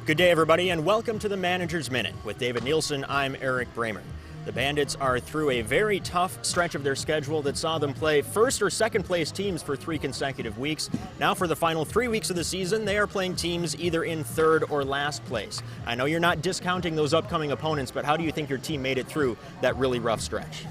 Good day, everybody, and welcome to the Manager's Minute. With David Nielsen, I'm Eric Bramer. The Bandits are through a very tough stretch of their schedule that saw them play first or second place teams for 3 consecutive weeks. Now for the final 3 weeks of the season, they are playing teams either in third or last place. I know you're not discounting those upcoming opponents, but how do you think your team made it through that really rough stretch?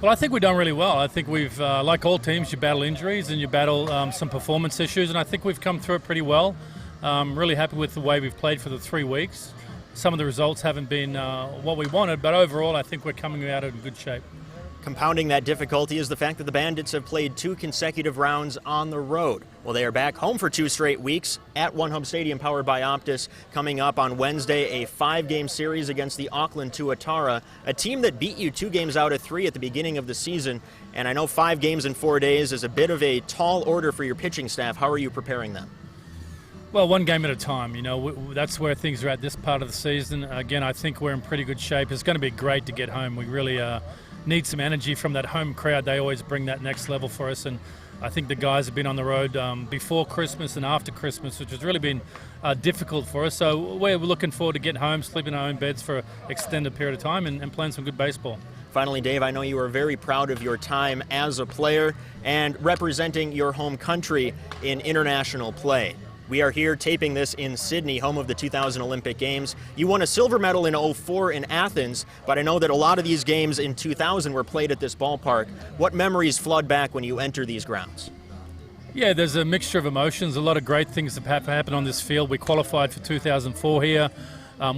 Well, I think we've done really well. I think we've, like all teams, you battle injuries and you battle some performance issues, and I think we've come through it pretty well. Really happy with the way we've played for the 3 weeks. Some of the results haven't been what we wanted, but overall I think we're coming out in good shape. Compounding that difficulty is the fact that the Bandits have played 2 consecutive rounds on the road. Well, they are back home for 2 straight weeks at One Hub Stadium, powered by Optus. Coming up on Wednesday, a 5-game series against the Auckland Tauatara, a team that beat you 2 games out of 3 at the beginning of the season. And I know 5 games in 4 days is a bit of a tall order for your pitching staff. How are you preparing them? Well, one game at a time. You know, that's where things are at this part of the season. Again, I think we're in pretty good shape. It's going to be great to get home. We really need some energy from that home crowd. They always bring that next level for us. And I think the guys have been on the road before Christmas and after Christmas, which has really been difficult for us. So we're looking forward to getting home, sleeping in our own beds for an extended period of time and playing some good baseball. Finally, Dave, I know you are very proud of your time as a player and representing your home country in international play. We are here taping this in Sydney, home of the 2000 Olympic Games. You won a silver medal in 2004 in Athens, but I know that a lot of these games in 2000 were played at this ballpark. What memories flood back when you enter these grounds? Yeah, there's a mixture of emotions. A lot of great things have happened on this field. We qualified for 2004 here.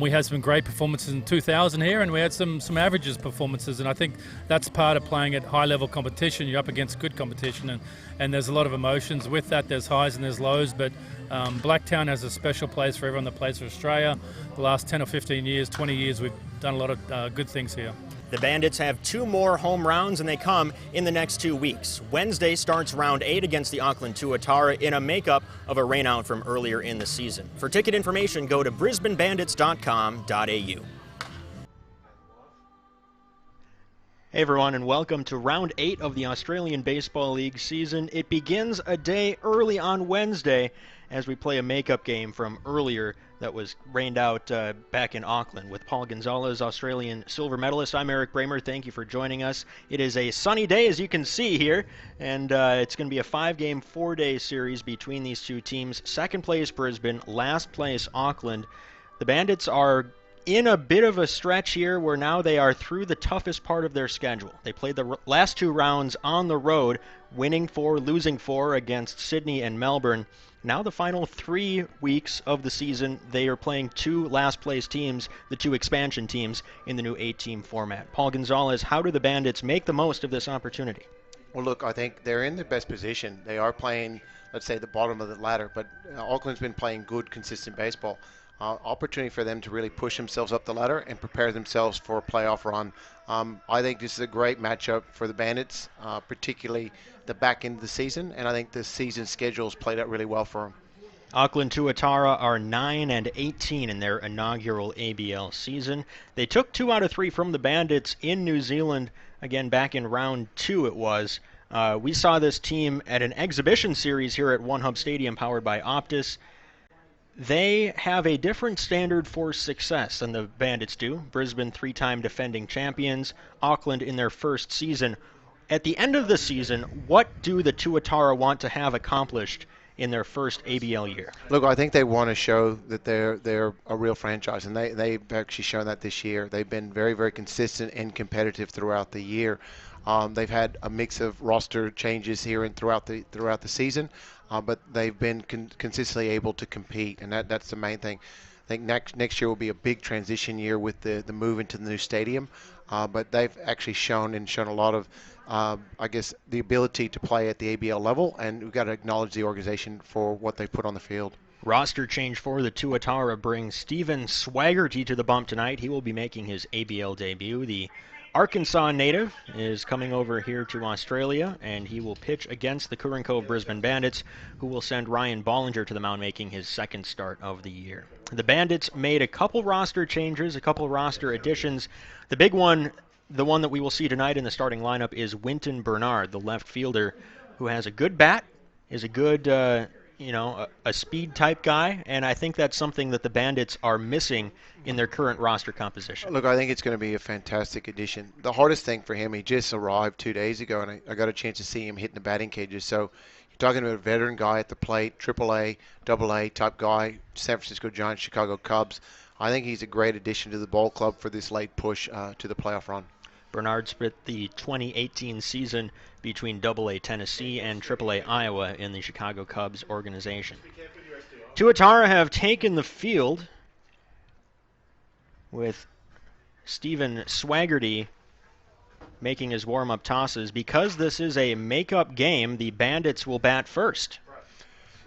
We had some great performances in 2000 here, and we had some averages performances, and I think that's part of playing at high-level competition. You're up against good competition, and there's a lot of emotions with that. There's highs and there's lows, but Blacktown has a special place for everyone that plays for Australia. The last 10 or 15 years, 20 years, we've done a lot of good things here. The Bandits have 2 more home rounds, and they come in the next 2 weeks. Wednesday starts round 8 against the Auckland Tauatara in a makeup of a rainout from earlier in the season. For ticket information, go to brisbanebandits.com.au. Hey everyone, and welcome to round 8 of the Australian Baseball League season. It begins a day early on Wednesday as we play a makeup game from earlier that was rained out back in Auckland with Paul Gonzalez, Australian silver medalist. I'm Eric Bramer. Thank you for joining us. It is a sunny day, as you can see here, and it's going to be a 5-game, 4-day series between these 2 teams. Second place Brisbane, last place Auckland. The Bandits are in a bit of a stretch here where now they are through the toughest part of their schedule. They played the last 2 rounds on the road, winning 4, losing 4 against Sydney and Melbourne. Now the final 3 weeks of the season, they are playing 2 last-place teams, the 2 expansion teams, in the new 8-team format. Paul Gonzalez, how do the Bandits make the most of this opportunity? Well, look, I think they're in the best position. They are playing, let's say, the bottom of the ladder, but Auckland's been playing good, consistent baseball. Opportunity for them to really push themselves up the ladder and prepare themselves for a playoff run. I think this is a great matchup for the Bandits, particularly the back end of the season, and I think the season schedule's played out really well for them. Auckland Tauatara are 9-18 in their inaugural ABL season. They took 2 out of 3 from the Bandits in New Zealand, again back in round 2 it was. We saw this team at an exhibition series here at One Hub Stadium powered by Optus. They have a different standard for success than the Bandits do. Brisbane 3-time defending champions, Auckland in their first season. At the end of the season, what do the Tauatara want to have accomplished in their first ABL year? Look, I think they want to show that they're a real franchise, and they've actually shown that this year. They've been very, very consistent and competitive throughout the year. They've had a mix of roster changes here and throughout the season, but they've been consistently able to compete, and that's the main thing. I think next year will be a big transition year with the move into the new stadium, but they've actually shown a lot of, I guess, the ability to play at the ABL level, and we've got to acknowledge the organization for what they put on the field. Roster change for the Tauatara brings Stephen Swaggerty to the bump tonight. He will be making his ABL debut. The Arkansas native is coming over here to Australia, and he will pitch against the Curran Cove Brisbane Bandits, who will send Ryan Bollinger to the mound, making his 2nd start of the year. The Bandits made a couple roster changes, a couple roster additions. The big one, the one that we will see tonight in the starting lineup, is Winton Bernard, the left fielder, who has a good bat, is a good a speed type guy, and I think that's something that the Bandits are missing in their current roster composition. Look, I think it's going to be a fantastic addition. The hardest thing for him, he just arrived 2 days ago, and I got a chance to see him hitting the batting cages. So you're talking about a veteran guy at the plate, AAA, AA type guy, San Francisco Giants, Chicago Cubs. I think he's a great addition to the ball club for this late push to the playoff run. Bernard split the 2018 season between AA Tennessee and AAA Iowa in the Chicago Cubs organization. Tauatara have taken the field with Stephen Swaggerty making his warm-up tosses. Because this is a make-up game, the Bandits will bat first.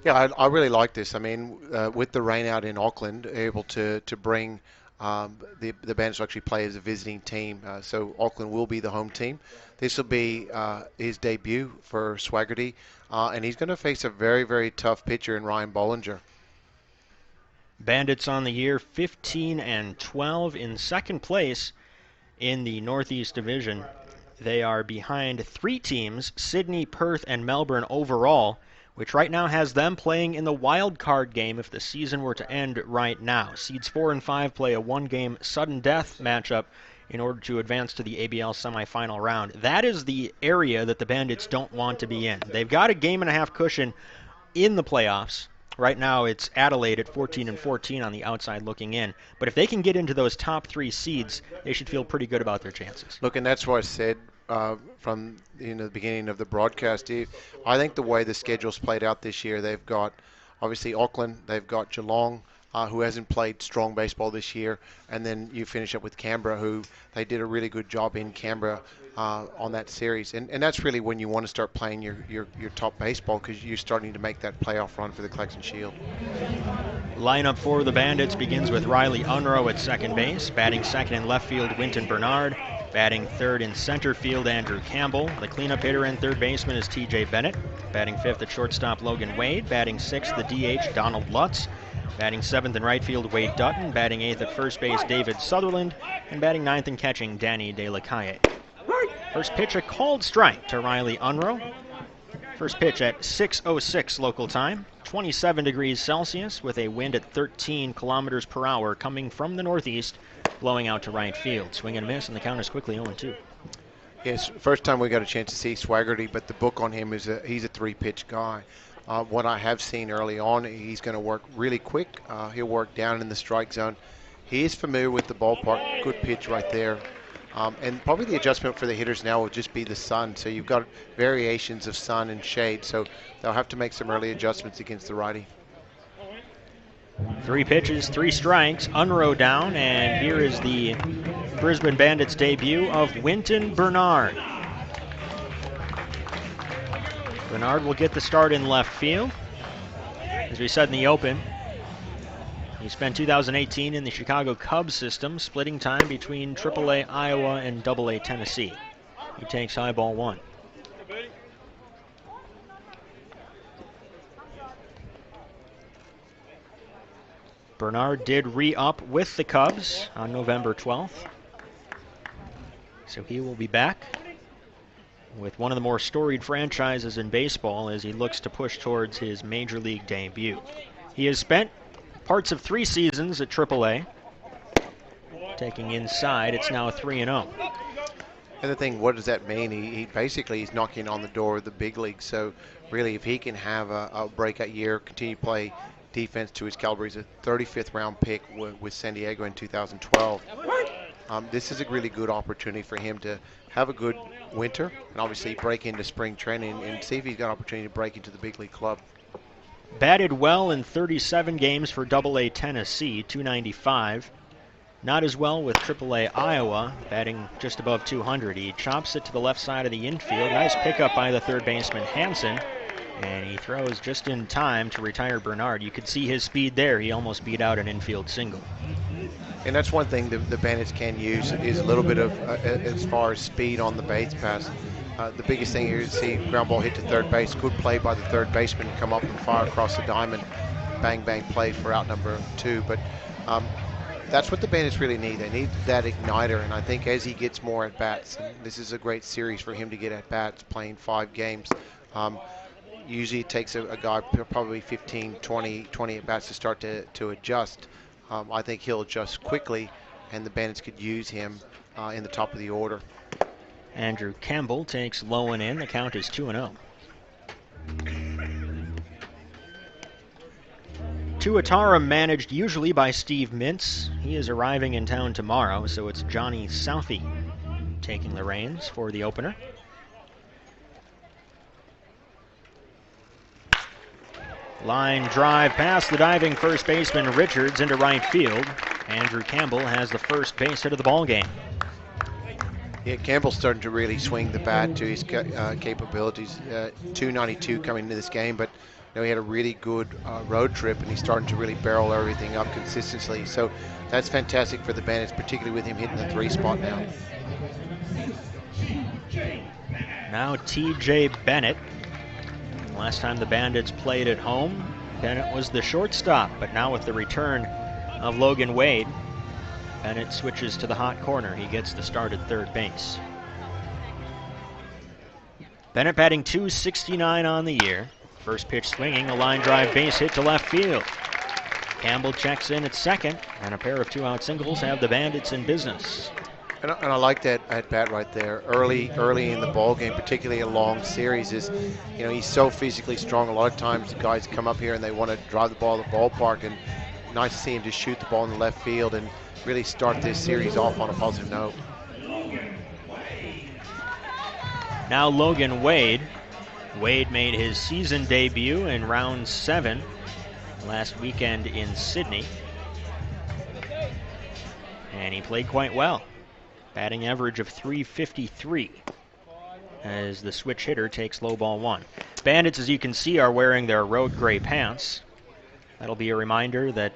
Yeah, I really like this. I mean, with the rain out in Auckland, able to bring the Bandits will actually play as a visiting team. So Auckland will be the home team. This will be his debut for Swaggerty, and he's going to face a very, very tough pitcher in Ryan Bollinger. Bandits on the year 15-12 in second place in the Northeast Division. They are behind three teams, Sydney, Perth, and Melbourne overall, which right now has them playing in the wild card game if the season were to end right now. Seeds 4 and 5 play a one-game sudden death matchup in order to advance to the ABL semifinal round. That is the area that the Bandits don't want to be in. They've got a game-and-a-half cushion in the playoffs. Right now it's Adelaide at 14-14 on the outside looking in. But if they can get into those top three seeds, they should feel pretty good about their chances. Look, and that's what I said from the beginning of the broadcast. I think the way the schedule's played out this year, they've got obviously Auckland, they've got Geelong, who hasn't played strong baseball this year, and then you finish up with Canberra, who they did a really good job in Canberra on that series. And that's really when you want to start playing your top baseball, because you're starting to make that playoff run for the Collection Shield. Lineup for the Bandits begins with Riley Unruh at second base. Batting second in left field, Winton Bernard. Batting third in center field, Andrew Campbell. The cleanup hitter and third baseman is T.J. Bennett. Batting fifth at shortstop, Logan Wade. Batting sixth, the DH, Donald Lutz. Batting seventh in right field, Wade Dutton. Batting eighth at first base, David Sutherland. And batting ninth and catching, Danny De La Calle. First pitch, a called strike to Riley Unruh. First pitch at 6:06 local time, 27 degrees Celsius with a wind at 13 kilometers per hour coming from the northeast, blowing out to right field. Swing and a miss, and the count is quickly 0-2. Yes, first time we got a chance to see Swaggerty, but the book on him is he's a three-pitch guy. What I have seen early on, he's going to work really quick. He'll work down in the strike zone. He is familiar with the ballpark. Good pitch right there. And probably the adjustment for the hitters now will just be the sun. So you've got variations of sun and shade. So they'll have to make some early adjustments against the righty. 3 pitches, 3 strikes. Unruh down, and here is the Brisbane Bandits debut of Winton Bernard. Bernard will get the start in left field. As we said in the open, he spent 2018 in the Chicago Cubs system, splitting time between AAA Iowa and AA Tennessee. He takes high ball 1. Bernard did re-up with the Cubs on November 12th. So he will be back with one of the more storied franchises in baseball as he looks to push towards his major league debut. He has spent parts of 3 seasons at AAA. Taking inside, it's now 3-0. And the thing, what does that mean? He basically is knocking on the door of the big league. So really, if he can have a breakout year, continue to play defense to his caliber, he's a 35th round pick with San Diego in 2012. This is a really good opportunity for him to have a good winter and obviously break into spring training and see if he's got an opportunity to break into the big league club. Batted well in 37 games for AA Tennessee, 295. Not as well with AAA Iowa, batting just above 200. He chops it to the left side of the infield. Nice pickup by the third baseman, Hansen. And he throws just in time to retire Bernard. You could see his speed there. He almost beat out an infield single. And that's one thing the Bandits can use is a little bit of, as far as speed on the base pass. The biggest thing here is to see ground ball hit to third base. Good play by the third baseman, come up and fire across the diamond. Bang, bang play for out number 2. But that's what the Bandits really need. They need that igniter. And I think as he gets more at-bats, and this is a great series for him to get at-bats, playing 5 games, Usually it takes a guy probably 15, 20 at-bats to start to adjust. I think he'll adjust quickly, and the Bandits could use him in the top of the order. Andrew Campbell takes low and in. The count is 2-0. Tauatara managed usually by Steve Mintz. He is arriving in town tomorrow, so it's Johnny Southey taking the reins for the opener. Line drive past the diving first baseman Richards into right field. Andrew Campbell has the first base hit of the ball game. Yeah, Campbell's starting to really swing the bat to his capabilities. 292 coming into this game, but he had a really good road trip, and he's starting to really barrel everything up consistently. So that's fantastic for the Bandits, particularly with him hitting the 3 spot now. Now T.J. Bennett. Last time the Bandits played at home, Bennett was the shortstop, but now with the return of Logan Wade, Bennett switches to the hot corner. He gets the start at third base. Bennett batting .269 on the year. First pitch swinging, a line drive base hit to left field. Campbell checks in at second, and a pair of 2-out singles have the Bandits in business. And I like that at bat right there, early in the ball game, particularly a long series. He's so physically strong. A lot of times guys come up here and they want to drive the ball to the ballpark, and nice to see him just shoot the ball in the left field and really start this series off on a positive note. Now Logan Wade. Wade made his season debut in round 7 last weekend in Sydney, and he played quite well. Batting average of .353 as the switch hitter takes low ball 1. Bandits, as you can see, are wearing their road gray pants. That'll be a reminder that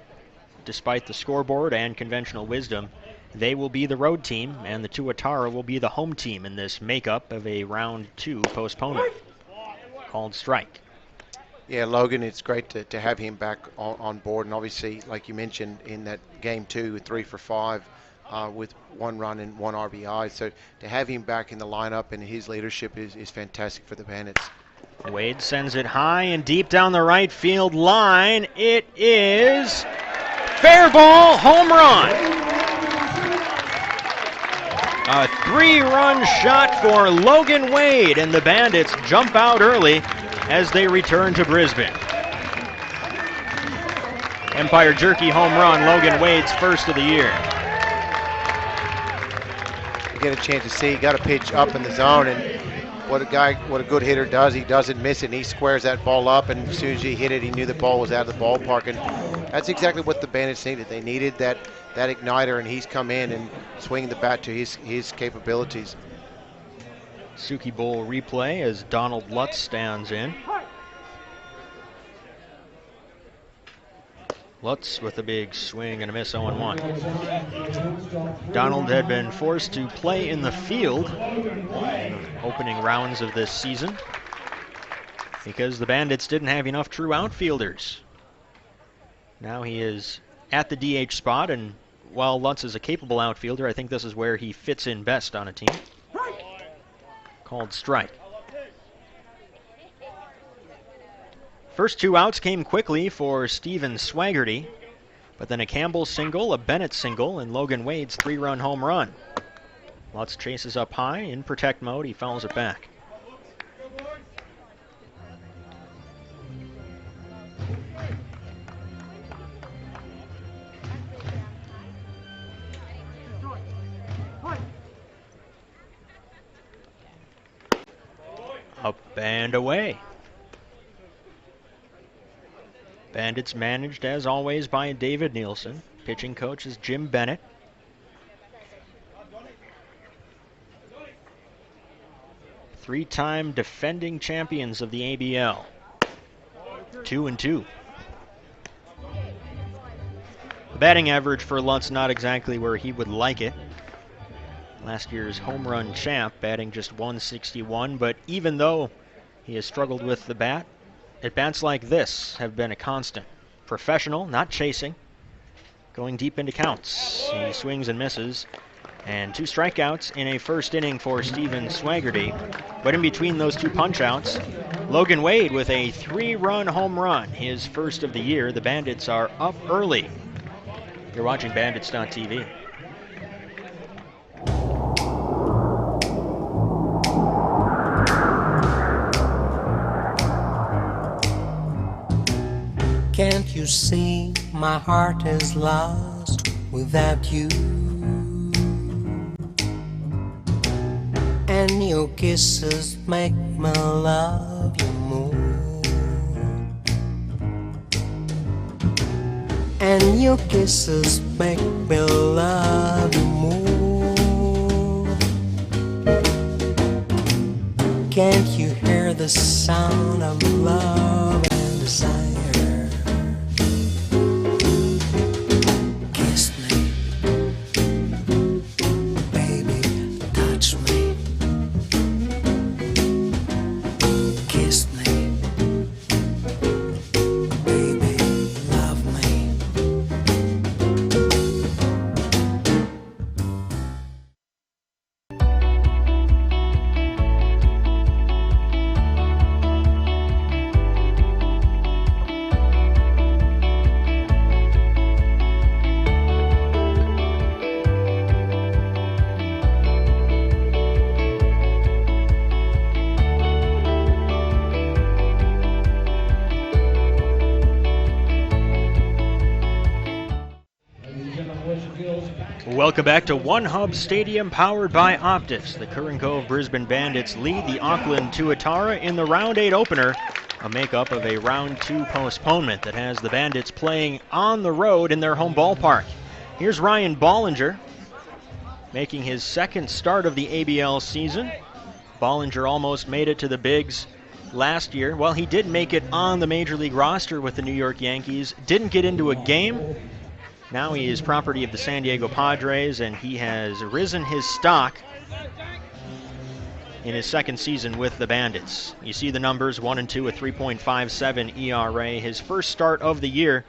despite the scoreboard and conventional wisdom, they will be the road team, and the Tauatara will be the home team in this makeup of a round 2 postponement called strike. Yeah, Logan, it's great to have him back on board, and obviously, like you mentioned, in that game 2, 3 for 5 with 1 run and 1 RBI. So to have him back in the lineup and his leadership is fantastic for the Bandits. Wade sends it high and deep down the right field line. It is fair ball, home run. A 3-run shot for Logan Wade, and the Bandits jump out early as they return to Brisbane. Empire Jerky home run, Logan Wade's first of the year. You get a chance to see, got a pitch up in the zone, and what a good hitter does, he doesn't miss it, and he squares that ball up, and as soon as he hit it, he knew the ball was out of the ballpark, and that's exactly what the Bandits needed. They needed that igniter, and he's come in and swinging the bat to his capabilities. Suki Bowl replay as Donald Lutz stands in. Lutz with a big swing and a miss, 0-1. Donald had been forced to play in the field in the opening rounds of this season because the Bandits didn't have enough true outfielders. Now he is at the DH spot, and while Lutz is a capable outfielder, I think this is where he fits in best on a team. Called strike. First 2 outs came quickly for Stephen Swaggerty, but then a Campbell single, a Bennett single, and Logan Wade's 3-run home run. Lutz chases up high. In protect mode, he fouls it back. Up and away. Bandits managed, as always, by David Nielsen. Pitching coach is Jim Bennett. Three-time defending champions of the ABL. 2-2. The batting average for Lutz not exactly where he would like it. Last year's home run champ, batting just .161, but even though he has struggled with the bat, at-bats like this have been a constant. Professional, not chasing, going deep into counts. He swings and misses, And 2 strikeouts in a first inning for Steven Swaggerty. But in between those 2 punch-outs, Logan Wade with a 3-run home run, his first of the year. The Bandits are up early. You're watching Bandits.tv. Can't you see my heart is lost without you? And your kisses make me love you more. And your kisses make me love you more. Can't you hear the sound of love and desire? Welcome back to One Hub Stadium, powered by Optus. The Curran Cove Brisbane Bandits lead the Auckland Tauatara in the Round 8 opener, a makeup of a Round 2 postponement that has the Bandits playing on the road in their home ballpark. Here's Ryan Bollinger, making his second start of the ABL season. Bollinger almost made it to the bigs last year. Well, he did make it on the Major League roster with the New York Yankees. Didn't get into a game. Now he is property of the San Diego Padres, and he has risen his stock in his second season with the Bandits. You see the numbers, 1-2, a 3.57 ERA. His first start of the year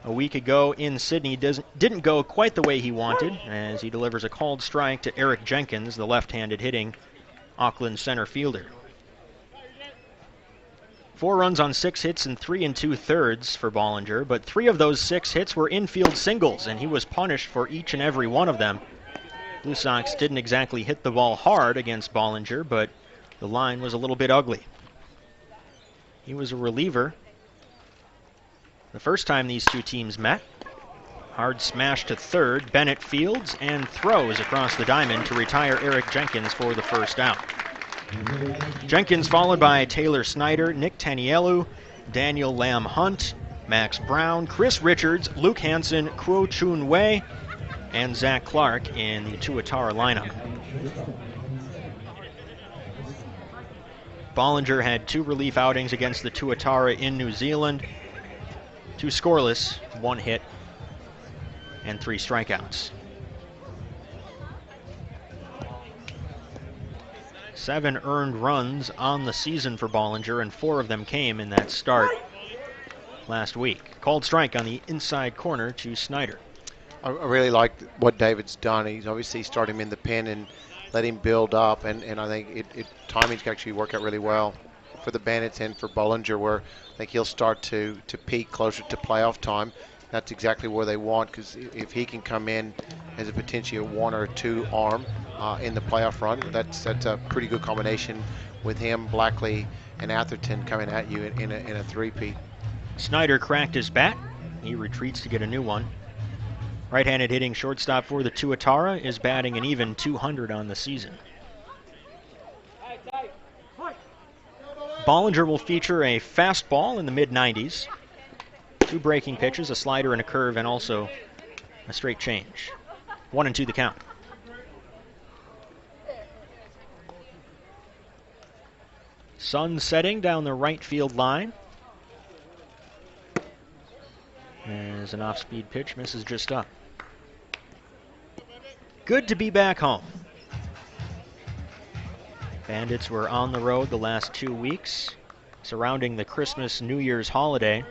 a week ago in Sydney didn't go quite the way he wanted, as he delivers a called strike to Eric Jenkins, the left-handed hitting Auckland center fielder. 4 runs on 6 hits and 3 2/3 for Bollinger, but 3 of those 6 hits were infield singles, and he was punished for each and every one of them. Blue Sox didn't exactly hit the ball hard against Bollinger, but the line was a little bit ugly. He was a reliever the first time these two teams met. Hard smash to third. Bennett fields and throws across the diamond to retire Eric Jenkins for the first out. Jenkins followed by Taylor Snyder, Nick Tanielu, Daniel Lamb Hunt, Max Brown, Chris Richards, Luke Hansen, Kuo Chun Wei, and Zach Clark in the Tauatara lineup. Bollinger had 2 relief outings against the Tauatara in New Zealand, 2 scoreless, 1 hit, and 3 strikeouts. 7 earned runs on the season for Bollinger, and 4 of them came in that start last week. Called strike on the inside corner to Snyder. I really like what David's done. He's obviously started him in the pen and let him build up, and I think timing can actually work out really well for the Bandits and for Bollinger, where I think he'll start to peak closer to playoff time. That's exactly where they want, because if he can come in as a potentially a 1 or 2 arm in the playoff run, that's a pretty good combination with him, Blackley, and Atherton coming at you in a three-peat. Snyder cracked his bat. He retreats to get a new one. Right-handed hitting shortstop for the Tauatara is batting an even 200 on the season. Bollinger will feature a fastball in the mid-90s, 2 breaking pitches, a slider and a curve, and also a straight change. 1-2 the count. Sun setting down the right field line. As an off-speed pitch misses just up. Good to be back home. Bandits were on the road the last 2 weeks, surrounding the Christmas New Year's holiday.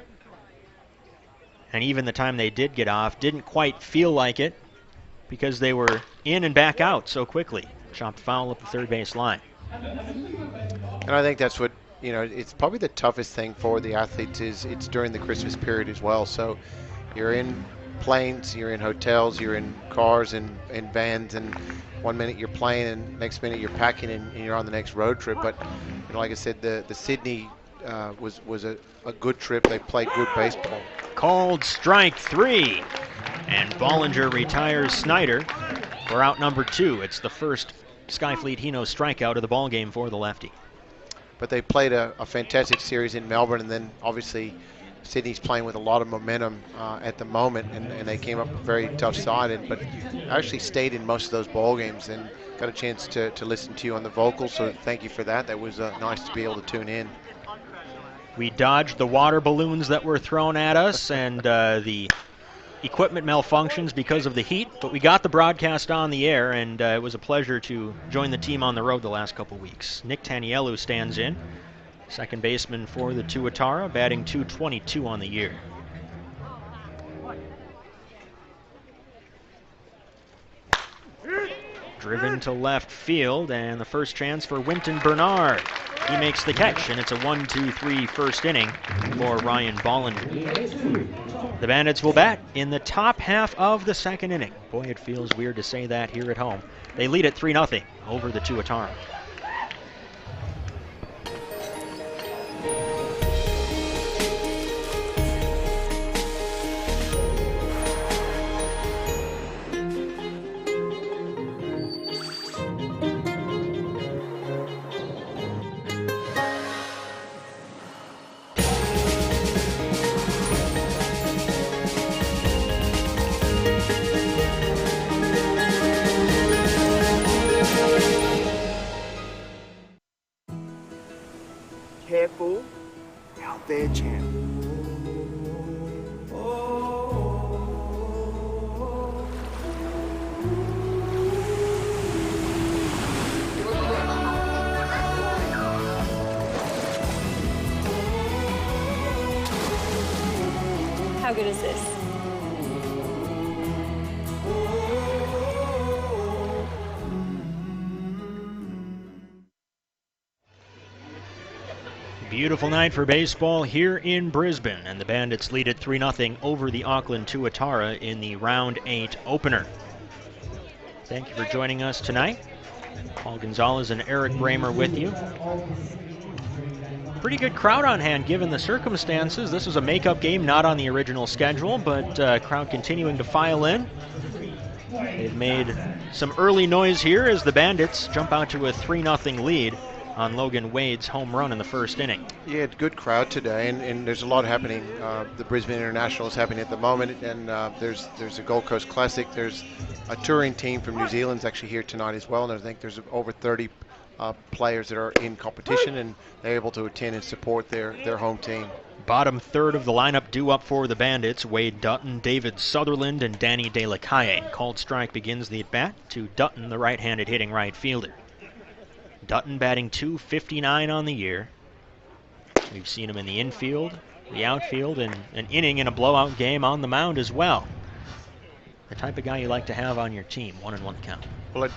And even the time they did get off didn't quite feel like it. because they were in and back out so quickly. Chopped foul up the third base line. And I think that's what, it's probably the toughest thing for the athletes is it's during the Christmas period as well. So you're in planes, you're in hotels, you're in cars and vans, and one minute you're playing and next minute you're packing and you're on the next road trip. But like I said, the Sydney was a good trip. They played good baseball. Called strike 3, and Bollinger retires Snyder for out number 2. It's the first Skyfleet Hino strikeout of the ball game for the lefty. But they played a fantastic series in Melbourne, and then obviously Sydney's playing with a lot of momentum at the moment, and they came up a very tough side, but I actually stayed in most of those ball games and got a chance to listen to you on the vocals, so thank you for that. That was nice to be able to tune in. We dodged the water balloons that were thrown at us and the equipment malfunctions because of the heat, but we got the broadcast on the air, and it was a pleasure to join the team on the road the last couple weeks. Nick Tanielu stands in, second baseman for the Tauatara, batting .222 on the year. Driven to left field, and the first chance for Winton Bernard. He makes the catch, and it's a 1-2-3 first inning for Ryan Bollinger. The Bandits will bat in the top half of the second inning. Boy, it feels weird to say that here at home. They lead at 3-0 over the Tauatara. Careful, out there, champ. How good is this? Beautiful night for baseball here in Brisbane, and the Bandits lead at 3-0 over the Auckland Tauatara in the Round 8 opener. Thank you for joining us tonight. Paul Gonzalez and Eric Bramer with you. Pretty good crowd on hand given the circumstances. This was a makeup game, not on the original schedule, but crowd continuing to file in. They've made some early noise here as the Bandits jump out to a 3-0 lead on Logan Wade's home run in the first inning. Yeah, good crowd today, and there's a lot happening. The Brisbane International is happening at the moment, and there's a Gold Coast Classic. There's a touring team from New Zealand's actually here tonight as well, and I think there's over 30 players that are in competition, and they're able to attend and support their home team. Bottom third of the lineup due up for the Bandits: Wade Dutton, David Sutherland, and Danny De La Calle. Called strike begins the at-bat to Dutton, the right-handed hitting right fielder. Dutton batting .259 on the year. We've seen him in the infield, the outfield, and an inning in a blowout game on the mound as well. The type of guy you like to have on your team, 1-1 count. Well,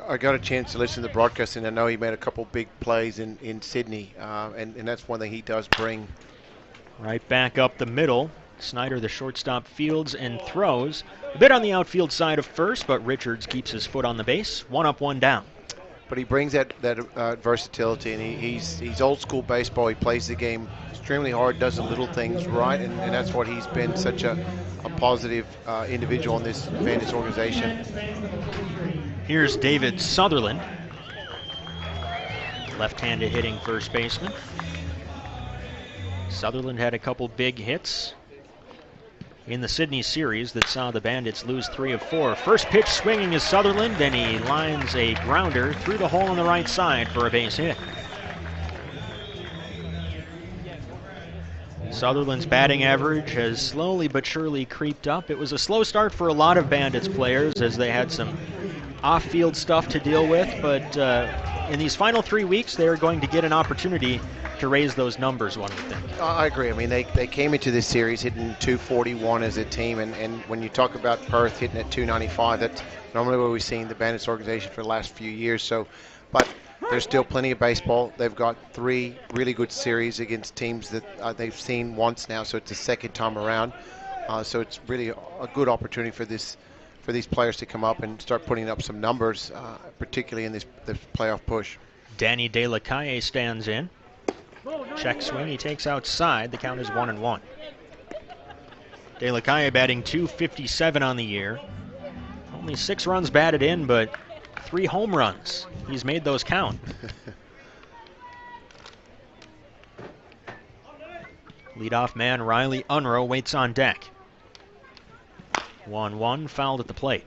I got a chance to listen to the broadcast, and I know he made a couple big plays in Sydney, and that's one thing he does bring. Right back up the middle. Snyder, the shortstop, fields and throws. A bit on the outfield side of first, but Richards keeps his foot on the base. 1 up, 1 down. But he brings that versatility, and he's old school baseball. He plays the game extremely hard, does the little things right, and that's what he's been such a positive individual in this Bandits organization. Here's David Sutherland, left-handed hitting first baseman. Sutherland had a couple big hits in the Sydney series that saw the Bandits lose 3 of 4. First pitch swinging is Sutherland, and he lines a grounder through the hole on the right side for a base hit. Sutherland's batting average has slowly but surely creeped up. It was a slow start for a lot of Bandits players as they had some off-field stuff to deal with, but in these final 3 weeks they are going to get an opportunity to raise those numbers, one would think. I agree. I mean, they came into this series hitting 241 as a team, and when you talk about Perth hitting at 295, that's normally what we've seen the Bandits organization for the last few years. So, but there's still plenty of baseball. They've got 3 really good series against teams that they've seen once now, so it's the second time around. So it's really a good opportunity for these players to come up and start putting up some numbers, particularly in this playoff push. Danny De La Calle stands in. Check swing, he takes outside. The count is 1-1. De La Calle batting .257 on the year. Only 6 runs batted in, but 3 home runs. He's made those count. Leadoff man Riley Unruh waits on deck. 1-1, fouled at the plate.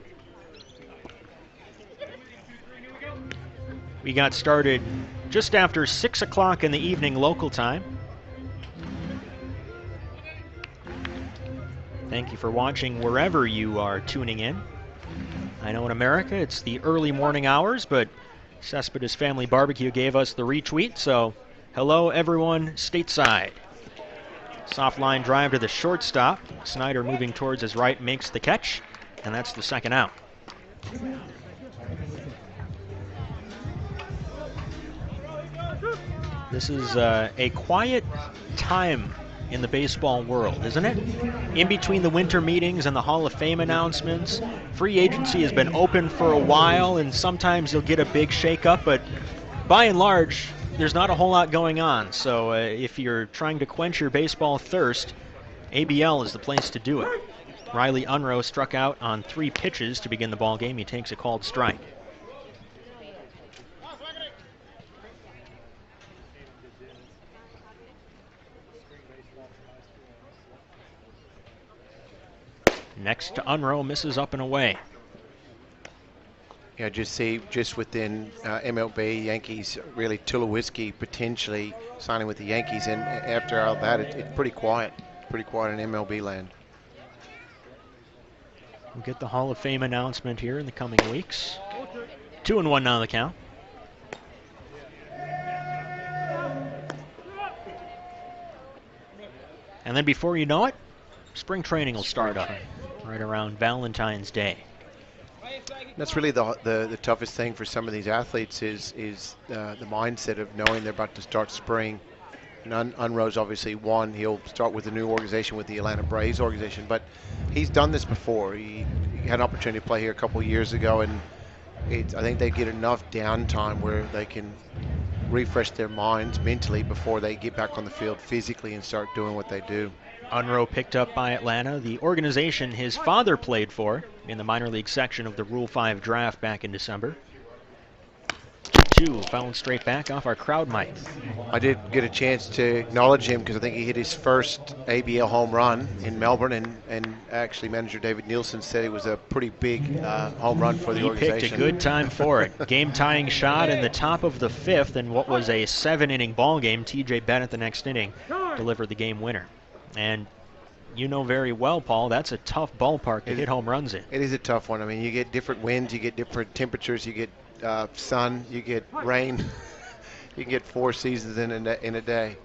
We got started just after 6 o'clock in the evening local time. Thank you for watching wherever you are tuning in. I know in America it's the early morning hours, but Cespedes Family Barbecue gave us the retweet, so hello everyone stateside. Soft line drive to the shortstop. Snyder moving towards his right makes the catch, and that's the second out. This is a quiet time in the baseball world, isn't it? In between the winter meetings and the Hall of Fame announcements, free agency has been open for a while, and sometimes you'll get a big shakeup, but by and large, there's not a whole lot going on. So if you're trying to quench your baseball thirst, ABL is the place to do it. Riley Unruh struck out on 3 pitches to begin the ball game. He takes a called strike. Next to Unruh, misses up and away. Yeah, just within MLB, Yankees, really Tulowitzki potentially signing with the Yankees, and after all that, it's pretty quiet in MLB land. We'll get the Hall of Fame announcement here in the coming weeks. 2-1 now the count. And then before you know it, spring training will start up right around Valentine's Day. That's really the toughest thing for some of these athletes is the mindset of knowing they're about to start spring. And Unruh's obviously one. He'll start with a new organization, with the Atlanta Braves organization, but he's done this before. He had an opportunity to play here a couple of years ago, and I think they get enough downtime where they can refresh their minds mentally before they get back on the field physically and start doing what they do. Unruh picked up by Atlanta, the organization his father played for in the minor league section of the Rule 5 draft back in December. 2 fouled straight back off our crowd mic. I did get a chance to acknowledge him because I think he hit his first ABL home run in Melbourne, and actually manager David Nielsen said it was a pretty big home run for the organization. He picked a good time for it. Game-tying shot in the top of the 5th in what was a 7-inning ball game. TJ Bennett the next inning delivered the game winner. And you know very well, Paul, that's a tough ballpark to hit home runs in. It is a tough one. I mean, you get different winds, you get different temperatures, you get sun, you get rain. You can get 4 seasons in a day.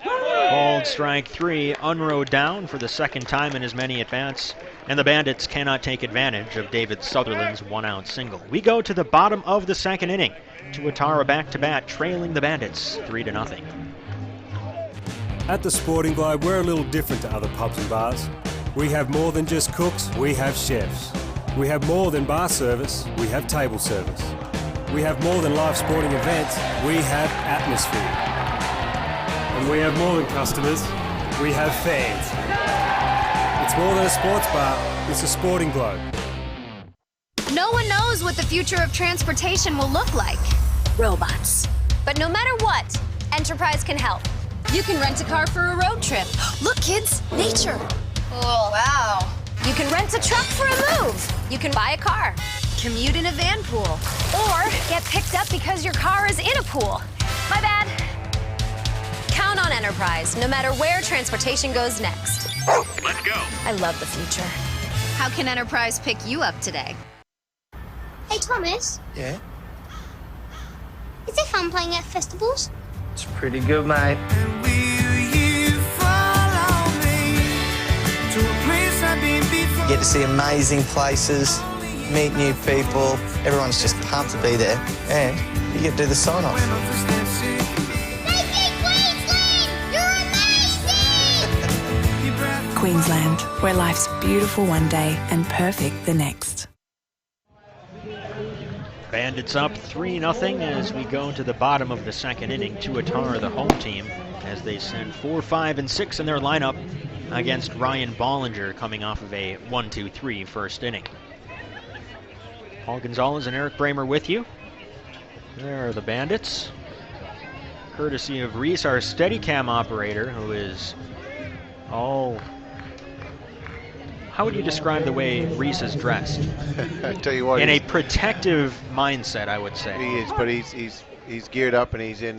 Called strike 3. Unruh down for the second time in as many at-bats, and the Bandits cannot take advantage of David Sutherland's 1-out single. We go to the bottom of the second inning. Tauatara back to bat, trailing the Bandits 3-0. At the Sporting Globe, we're a little different to other pubs and bars. We have more than just cooks, we have chefs. We have more than bar service, we have table service. We have more than live sporting events, we have atmosphere. And we have more than customers, we have fans. It's more than a sports bar, it's a Sporting Globe. No one knows what the future of transportation will look like. Robots. But no matter what, Enterprise can help. You can rent a car for a road trip. Look, kids, nature. Oh, wow. You can rent a truck for a move. You can buy a car, commute in a van pool, or get picked up because your car is in a pool. My bad. Count on Enterprise, no matter where transportation goes next. Let's go. I love the future. How can Enterprise pick you up today? Hey, Thomas. Yeah? Is it fun playing at festivals? It's pretty good, mate. You get to see amazing places, meet new people. Everyone's just pumped to be there, and you get to do the sign-off. Queensland, where life's beautiful one day and perfect the next. Bandits up 3-0 as we go to the bottom of the second inning. Tauatara, the home team, as they send 4, 5, and 6 in their lineup against Ryan Bollinger, coming off of a 1-2-3 first inning. Paul Gonzalez and Eric Bramer with you. There are the Bandits, courtesy of Reese, our Steadicam operator, who is, how would you describe the way Reese is dressed? I tell you what, in a protective mindset, I would say. He is, but he's geared up and he's in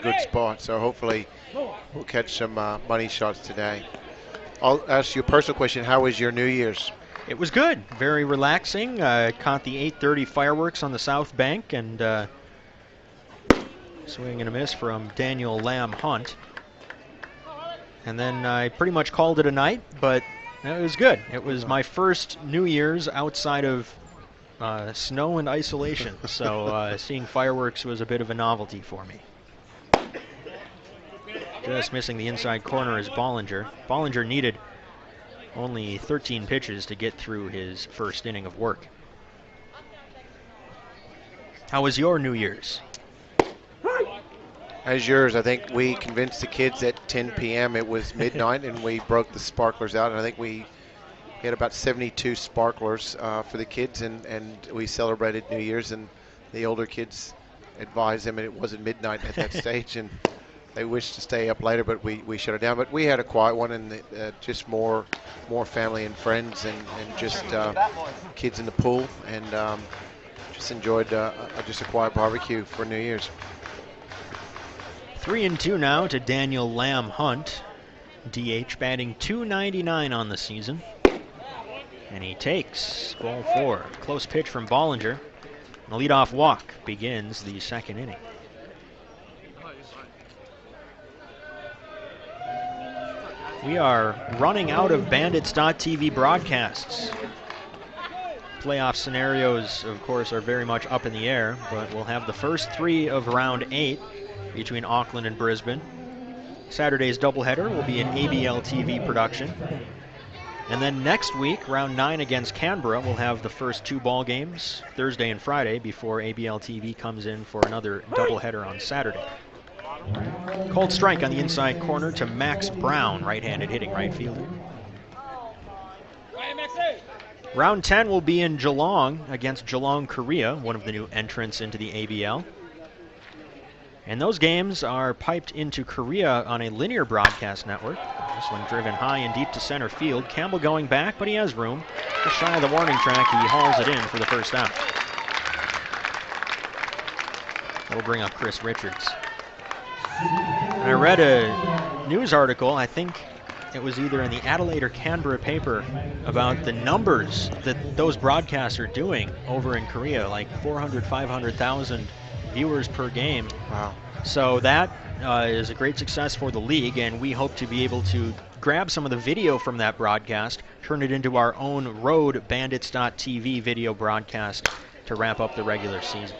good spot. So hopefully we'll catch some money shots today. I'll ask you a personal question. How was your New Year's? It was good, very relaxing. Caught the 8:30 fireworks on the South Bank, and swing and a miss from Daniel Lamb Hunt. And then I pretty much called it a night, but it was good. It was my first New Year's outside of snow and isolation, so seeing fireworks was a bit of a novelty for me. Just missing the inside corner is Bollinger. Bollinger needed only 13 pitches to get through his first inning of work. How was your New Year's? As yours, I think we convinced the kids at 10 p.m. it was midnight, and we broke the sparklers out. And I think we had about 72 sparklers for the kids, and we celebrated New Year's. And the older kids advised them, and it wasn't midnight at that stage, and they wished to stay up later, but we shut it down. But we had a quiet one, and just more family and friends, and just kids in the pool, and just enjoyed just a quiet barbecue for New Year's. 3-2 now to Daniel Lamb Hunt. DH batting .299 on the season. And he takes ball 4. Close pitch from Bollinger. And a leadoff walk begins the second inning. We are running out of Bandits.TV broadcasts. Playoff scenarios, of course, are very much up in the air, but we'll have the first 3 of round 8 between Auckland and Brisbane. Saturday's doubleheader will be an ABL TV production. And then next week, round 9 against Canberra, we'll have the first 2 ball games, Thursday and Friday, before ABL TV comes in for another doubleheader on Saturday. Cold strike on the inside corner to Max Brown, right-handed hitting right fielder. Round 10 will be in Geelong against Geelong, Korea, one of the new entrants into the ABL. And those games are piped into Korea on a linear broadcast network. This one driven high and deep to center field. Campbell going back, but he has room. Just shy of the warning track, he hauls it in for the first out. That'll bring up Chris Richards. I read a news article, I think it was either in the Adelaide or Canberra paper, about the numbers that those broadcasts are doing over in Korea, like 400, 500,000 viewers per game. Wow. So that is a great success for the league, and we hope to be able to grab some of the video from that broadcast, turn it into our own road Bandits.TV video broadcast to wrap up the regular season.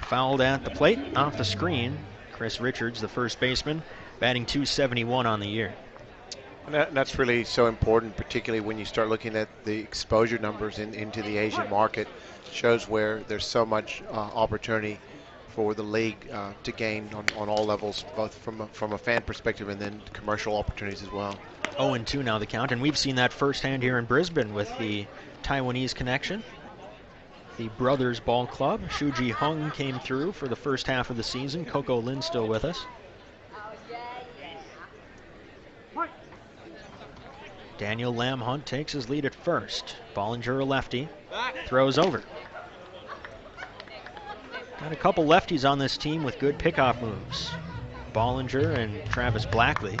Fouled at the plate, off the screen. Chris Richards, the first baseman, batting .271 on the year. And that's really so important, particularly when you start looking at the exposure numbers into the Asian market. Shows where there's so much opportunity for the league to gain on all levels, both from a fan perspective and then commercial opportunities as well. 0-2 now the count, and we've seen that firsthand here in Brisbane with the Taiwanese connection. The Brothers Ball Club. Shuji Hung came through for the first half of the season. Coco Lin still with us. Daniel Lamb Hunt takes his lead at first. Bollinger, a lefty, throws over. Got a couple lefties on this team with good pickoff moves. Bollinger and Travis Blackley.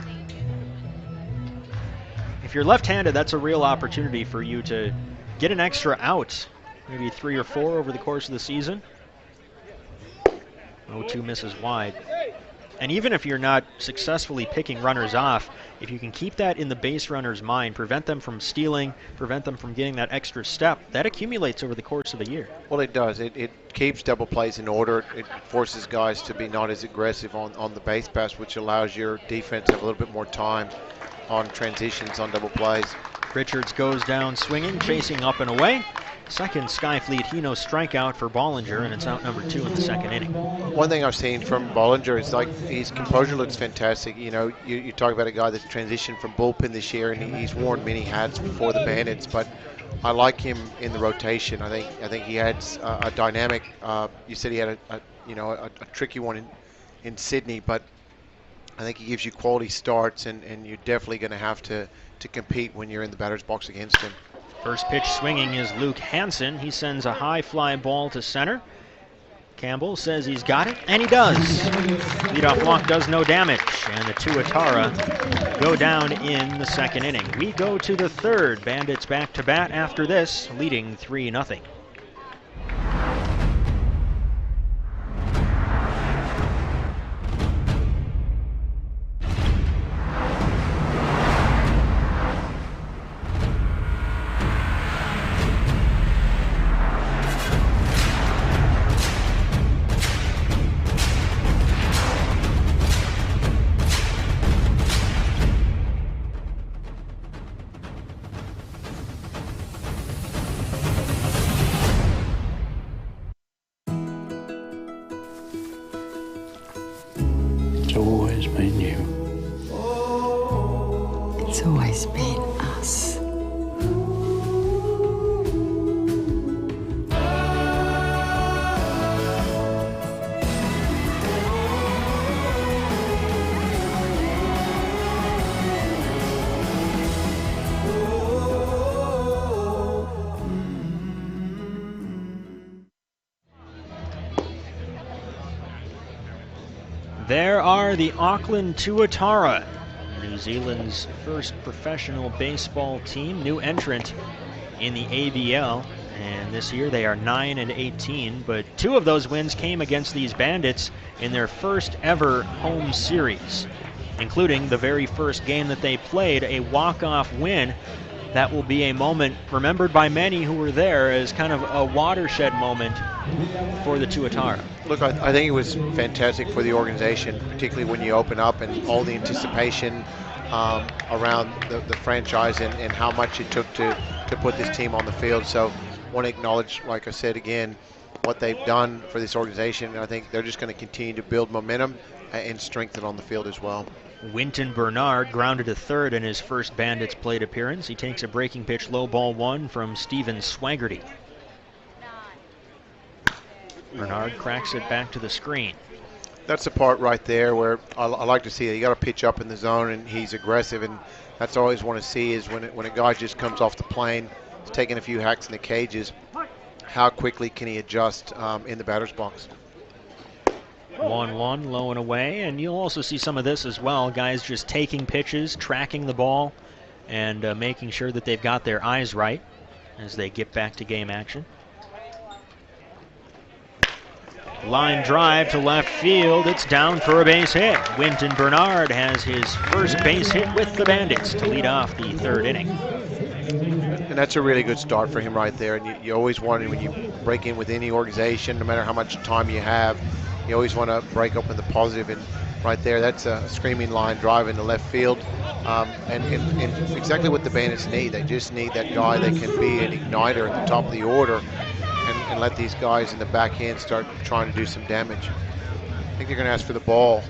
If you're left-handed, that's a real opportunity for you to get an extra out, maybe 3 or 4 over the course of the season. 0-2 misses wide. And even if you're not successfully picking runners off, if you can keep that in the base runner's mind, prevent them from stealing, prevent them from getting that extra step, that accumulates over the course of a year. Well, it does. It keeps double plays in order. It forces guys to be not as aggressive on the base pass, which allows your defense to have a little bit more time on transitions on double plays. Richards goes down swinging, chasing up and away. Second Skyfleet Hino strikeout for Bollinger, and it's out number 2 in the second inning. One thing I've seen from Bollinger is like his composure looks fantastic. You know, you talk about a guy that's transitioned from bullpen this year, and he's worn many hats before the Bandits, but I like him in the rotation. I think he adds a dynamic. You said he had a tricky one in Sydney, but I think he gives you quality starts, and you're definitely going to have to compete when you're in the batter's box against him. First pitch swinging is Luke Hansen. He sends a high fly ball to center. Campbell says he's got it, and he does. Leadoff walk does no damage, and the Tauatara go down in the second inning. We go to the third. Bandits back to bat after this, leading 3-0. It's always been you. It's always been us. There are the Auckland Tauatara, New Zealand's first professional baseball team, new entrant in the ABL. And this year they are 9-18, but 2 of those wins came against these Bandits in their first ever home series, including the very first game that they played, a walk-off win. That will be a moment remembered by many who were there as kind of a watershed moment for the Tauatara. Look, I think it was fantastic for the organization, particularly when you open up and all the anticipation around the franchise and how much it took to put this team on the field. So I want to acknowledge, like I said again, what they've done for this organization. And I think they're just going to continue to build momentum and strengthen on the field as well. Winton Bernard grounded to third in his first Bandits plate appearance. He takes a breaking pitch low ball 1 from Steven Swaggerty. Bernard cracks it back to the screen. That's the part right there where I like to see it. You got to pitch up in the zone, and he's aggressive, and that's all I always want to see is when a guy just comes off the plane, he's taking a few hacks in the cages, how quickly can he adjust in the batter's box. 1-1, low and away, and you'll also see some of this as well. Guys just taking pitches, tracking the ball, and making sure that they've got their eyes right as they get back to game action. Line drive to left field. It's down for a base hit. Winton Bernard has his first base hit with the Bandits to lead off the third inning. And that's a really good start for him right there. And you always want, when you break in with any organization, no matter how much time you have, you always want to break up in the positive. And right there, that's a screaming line drive into left field. And exactly what the Bandits need. They just need that guy that can be an igniter at the top of the order and let these guys in the back end start trying to do some damage. I think they're going to ask for the ball.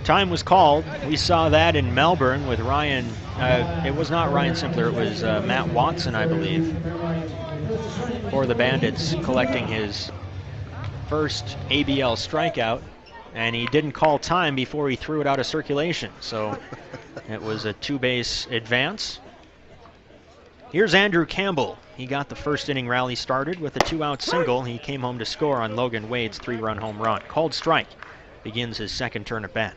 Time was called. We saw that in Melbourne with Ryan. It was not Ryan Simpler. It was Matt Watson, I believe, for the Bandits, collecting his first ABL strikeout. And he didn't call time before he threw it out of circulation. So it was a 2-base advance. Here's Andrew Campbell. He got the first inning rally started with a 2-out single. He came home to score on Logan Wade's 3-run home run. Called strike. Begins his second turn at bat.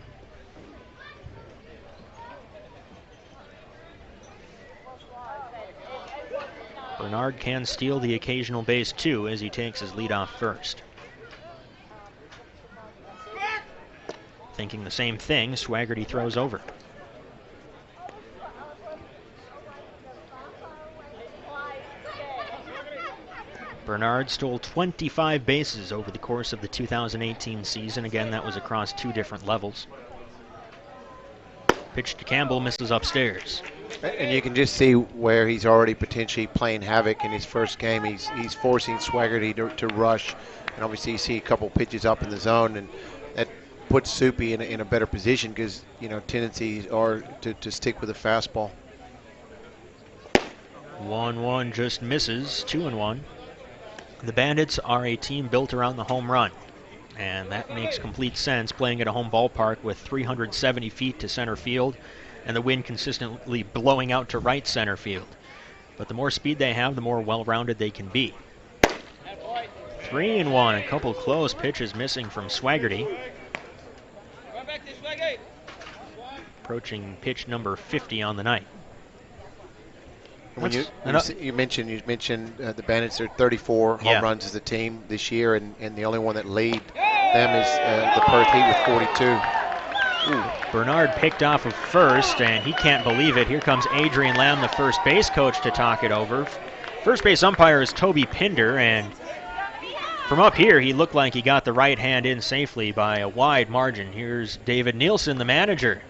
Bernard can steal the occasional base too as he takes his lead off first. Thinking the same thing, Swaggerty throws over. Bernard stole 25 bases over the course of the 2018 season. Again, that was across 2 different levels. Pitch to Campbell, misses upstairs. And you can just see where he's already potentially playing havoc in his first game. He's forcing Swaggerty to rush. And obviously you see a couple pitches up in the zone, and that puts Soupy in a better position because, you know, tendencies are to stick with the fastball. 1-1 just misses, 2-1. The Bandits are a team built around the home run, and that makes complete sense, playing at a home ballpark with 370 feet to center field and the wind consistently blowing out to right center field. But the more speed they have, the more well-rounded they can be. 3-1, a couple close pitches missing from Swaggerty. Approaching pitch number 50 on the night. When you mentioned the Bandits are 34 home runs as a team this year, and the only one that lead them is the Perth Heat with 42. Ooh. Bernard picked off of first, and he can't believe it. Here comes Adrian Lamb, the first base coach, to talk it over. First base umpire is Toby Pinder, and from up here, he looked like he got the right hand in safely by a wide margin. Here's David Nielsen, the manager.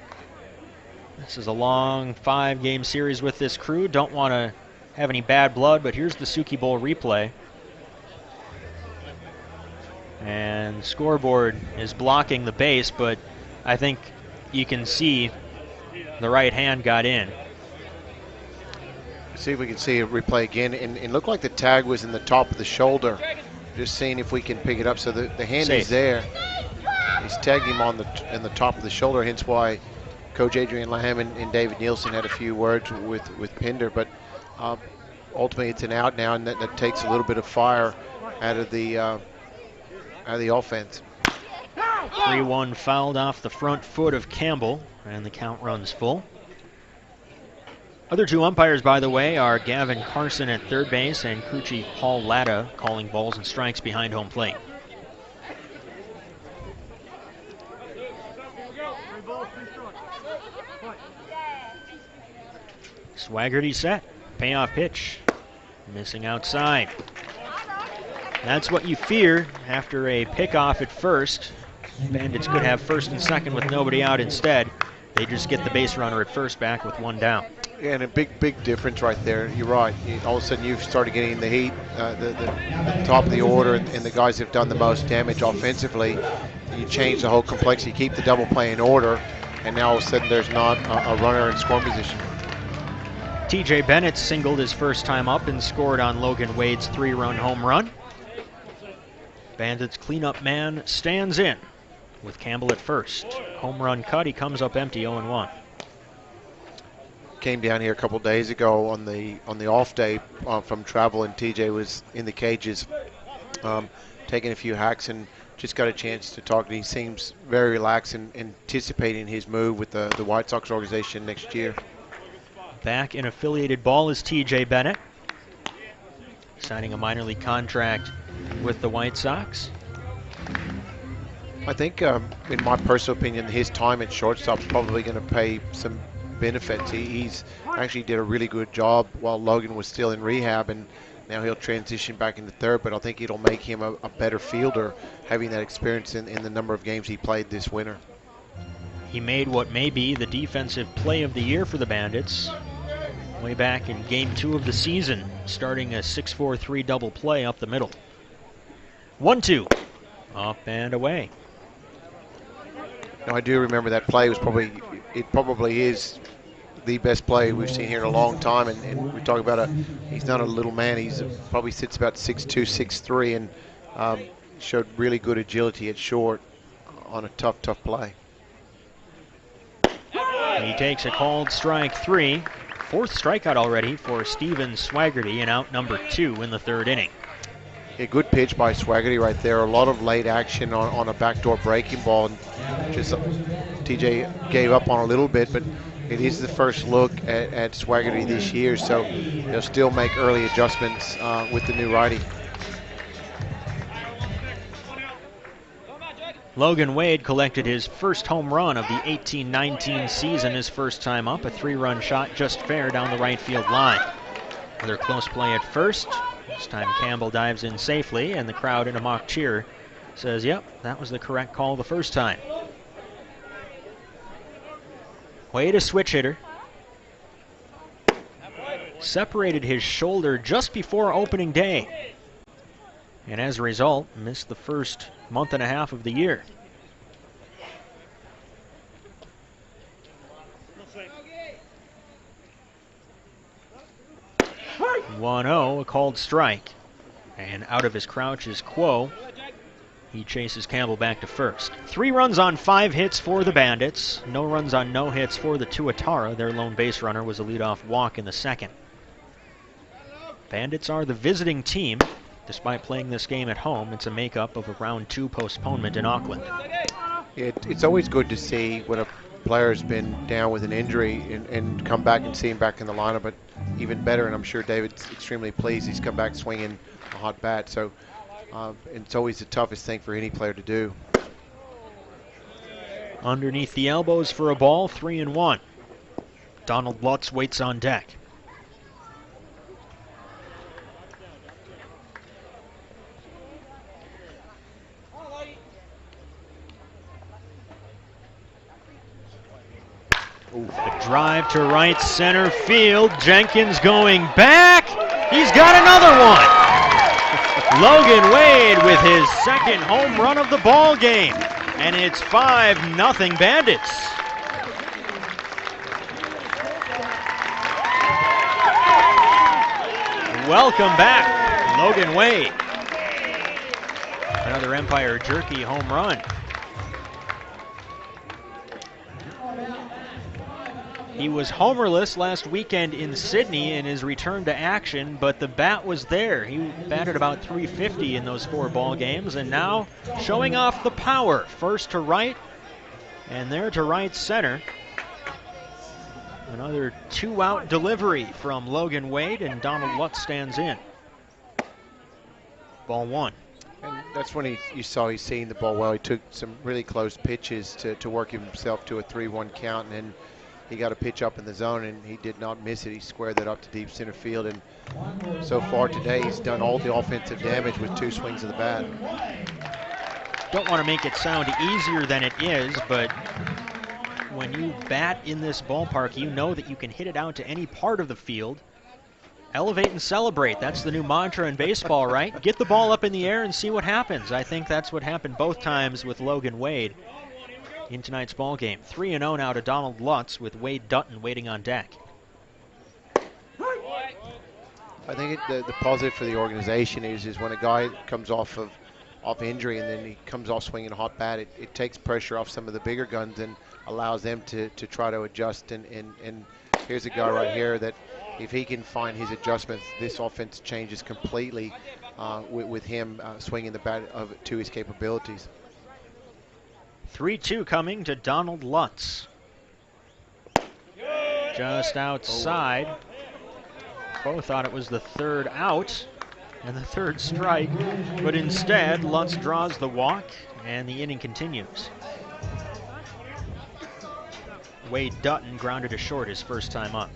This is a long 5-game series with this crew. Don't want to have any bad blood, but here's the Suki Bowl replay. And scoreboard is blocking the base, but I think you can see the right hand got in. See if we can see a replay again. And it looked like the tag was in the top of the shoulder. Just seeing if we can pick it up. So the hand is there. He's tagged him in the top of the shoulder, hence why Coach Adrian Lamb and David Nielsen had a few words with Pinder, but ultimately it's an out now, and that takes a little bit of fire out of the offense. 3-1 fouled off the front foot of Campbell, and the count runs full. Other 2 umpires, by the way, are Gavin Carson at third base and Kruchi Paul Latta calling balls and strikes behind home plate. Swaggerty set. Payoff pitch. Missing outside. That's what you fear after a pickoff at first. Bandits could have first and second with nobody out instead. They just get the base runner at first back with 1 down. Yeah, and a big difference right there. You're right. All of a sudden you've started getting the heat, the top of the order, and the guys have done the most damage offensively. You change the whole complexity, keep the double play in order, and now all of a sudden there's not a runner in scoring position. TJ Bennett singled his first time up and scored on Logan Wade's 3-run home run. Bandits cleanup man stands in with Campbell at first. Home run cut, he comes up empty, 0-1. Came down here a couple days ago on the off day from travel, and TJ was in the cages taking a few hacks, and just got a chance to talk to him. He seems very relaxed and anticipating his move with the White Sox organization next year. Back in affiliated ball is TJ Bennett, signing a minor league contract with the White Sox. I think, in my personal opinion, his time at shortstop is probably going to pay some benefits. He's actually did a really good job while Logan was still in rehab, and now he'll transition back into third, but I think it'll make him a better fielder, having that experience in the number of games he played this winter. He made what may be the defensive play of the year for the Bandits way back in Game 2 of the season, starting a 6-4-3 double play up the middle. 1-2, up and away. Now, I do remember that play was probably is the best play we've seen here in a long time, and we talk about he's not a little man. He's probably sits about 6'2", 6'3", and showed really good agility at short on a tough play. He takes a called strike 3. 4th strikeout already for Steven Swaggerty, and out number 2 in the 3rd inning. A good pitch by Swaggerty right there. A lot of late action on a backdoor breaking ball. And just TJ gave up on a little bit, but it is the first look at Swaggerty this year, so they'll still make early adjustments with the new righty. Logan Wade collected his first home run of the 18-19 season, his first time up, a 3-run shot just fair down the right field line. Another close play at first. This time Campbell dives in safely, and the crowd in a mock cheer says, yep, that was the correct call the first time. Wade, a switch hitter. Separated his shoulder just before opening day, and as a result, missed the first month and a half of the year. "1-0, a called strike. And out of his crouch is Quo. He chases Campbell back to first. 3 runs on 5 hits for the Bandits. No runs on no hits for the Tauatara. Their lone base runner was a leadoff walk in the second. Bandits are the visiting team. Despite playing this game at home, it's a makeup of a round 2 postponement in Auckland. It's always good to see when a player's been down with an injury and come back and see him back in the lineup, but even better, and I'm sure David's extremely pleased he's come back swinging a hot bat. So it's always the toughest thing for any player to do. Underneath the elbows for a ball, 3-1. Donald Lutz waits on deck. A drive to right center field. Jenkins going back. He's got another one. Logan Wade with his second home run of the ball game. And it's 5-0 Bandits. Welcome back, Logan Wade. Another Empire Jerky home run. He was homerless last weekend in Sydney in his return to action, but the bat was there. He batted about .350 in those 4 ball games, and now showing off the power. First to right, and there to right center. Another 2-out delivery from Logan Wade, and Donald Lutz stands in. Ball 1. And that's when you saw he's seeing the ball well. He took some really close pitches to work himself to a 3-1 count, and then he got a pitch up in the zone, and he did not miss it. He squared that up to deep center field, and so far today he's done all the offensive damage with 2 swings of the bat. Don't want to make it sound easier than it is, but when you bat in this ballpark, you know that you can hit it out to any part of the field. Elevate and celebrate. That's the new mantra in baseball, right? Get the ball up in the air and see what happens. I think that's what happened both times with Logan Wade in tonight's ball game. 3-0 now to Donald Lutz with Wade Dutton waiting on deck. I think the positive for the organization is when a guy comes off injury and then he comes off swinging a hot bat, it takes pressure off some of the bigger guns and allows them to try to adjust. And here's a guy right here that if he can find his adjustments, this offense changes completely with him swinging the bat to his capabilities. 3-2 coming to Donald Lutz. Just outside. Bo thought it was the 3rd out and the 3rd strike, but instead Lutz draws the walk and the inning continues. Wade Dutton grounded to short his first time up.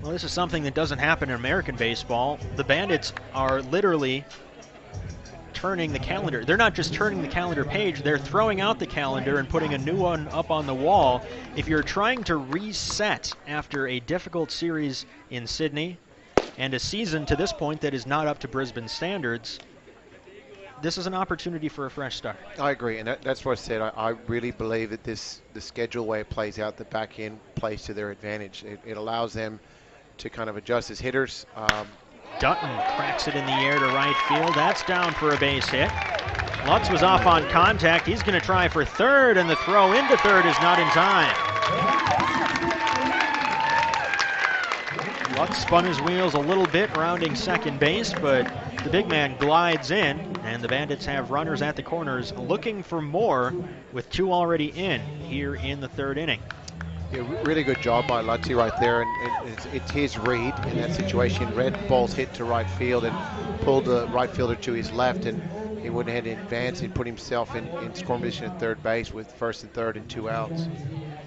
Well, this is something that doesn't happen in American baseball. The Bandits are literally turning the calendar. They're not just turning the calendar page, they're throwing out the calendar and putting a new one up on the wall. If you're trying to reset after a difficult series in Sydney and a season to this point that is not up to Brisbane standards, this is an opportunity for a fresh start. I agree, and that's what I said. I really believe that the schedule way it plays out, the back end plays to their advantage. It allows them to kind of adjust as hitters. Dutton cracks it in the air to right field. That's down for a base hit. Lutz was off on contact. He's going to try for 3rd, and the throw into 3rd is not in time. Lutz spun his wheels a little bit, rounding second base, but the big man glides in, and the Bandits have runners at the corners looking for more, with 2 already in here in the 3rd inning. Yeah, really good job by Lutzy right there, and it's his read in that situation. Red ball's hit to right field and pulled the right fielder to his left, and he went ahead and advanced and put himself in scoring position at third base with first and third and 2 outs.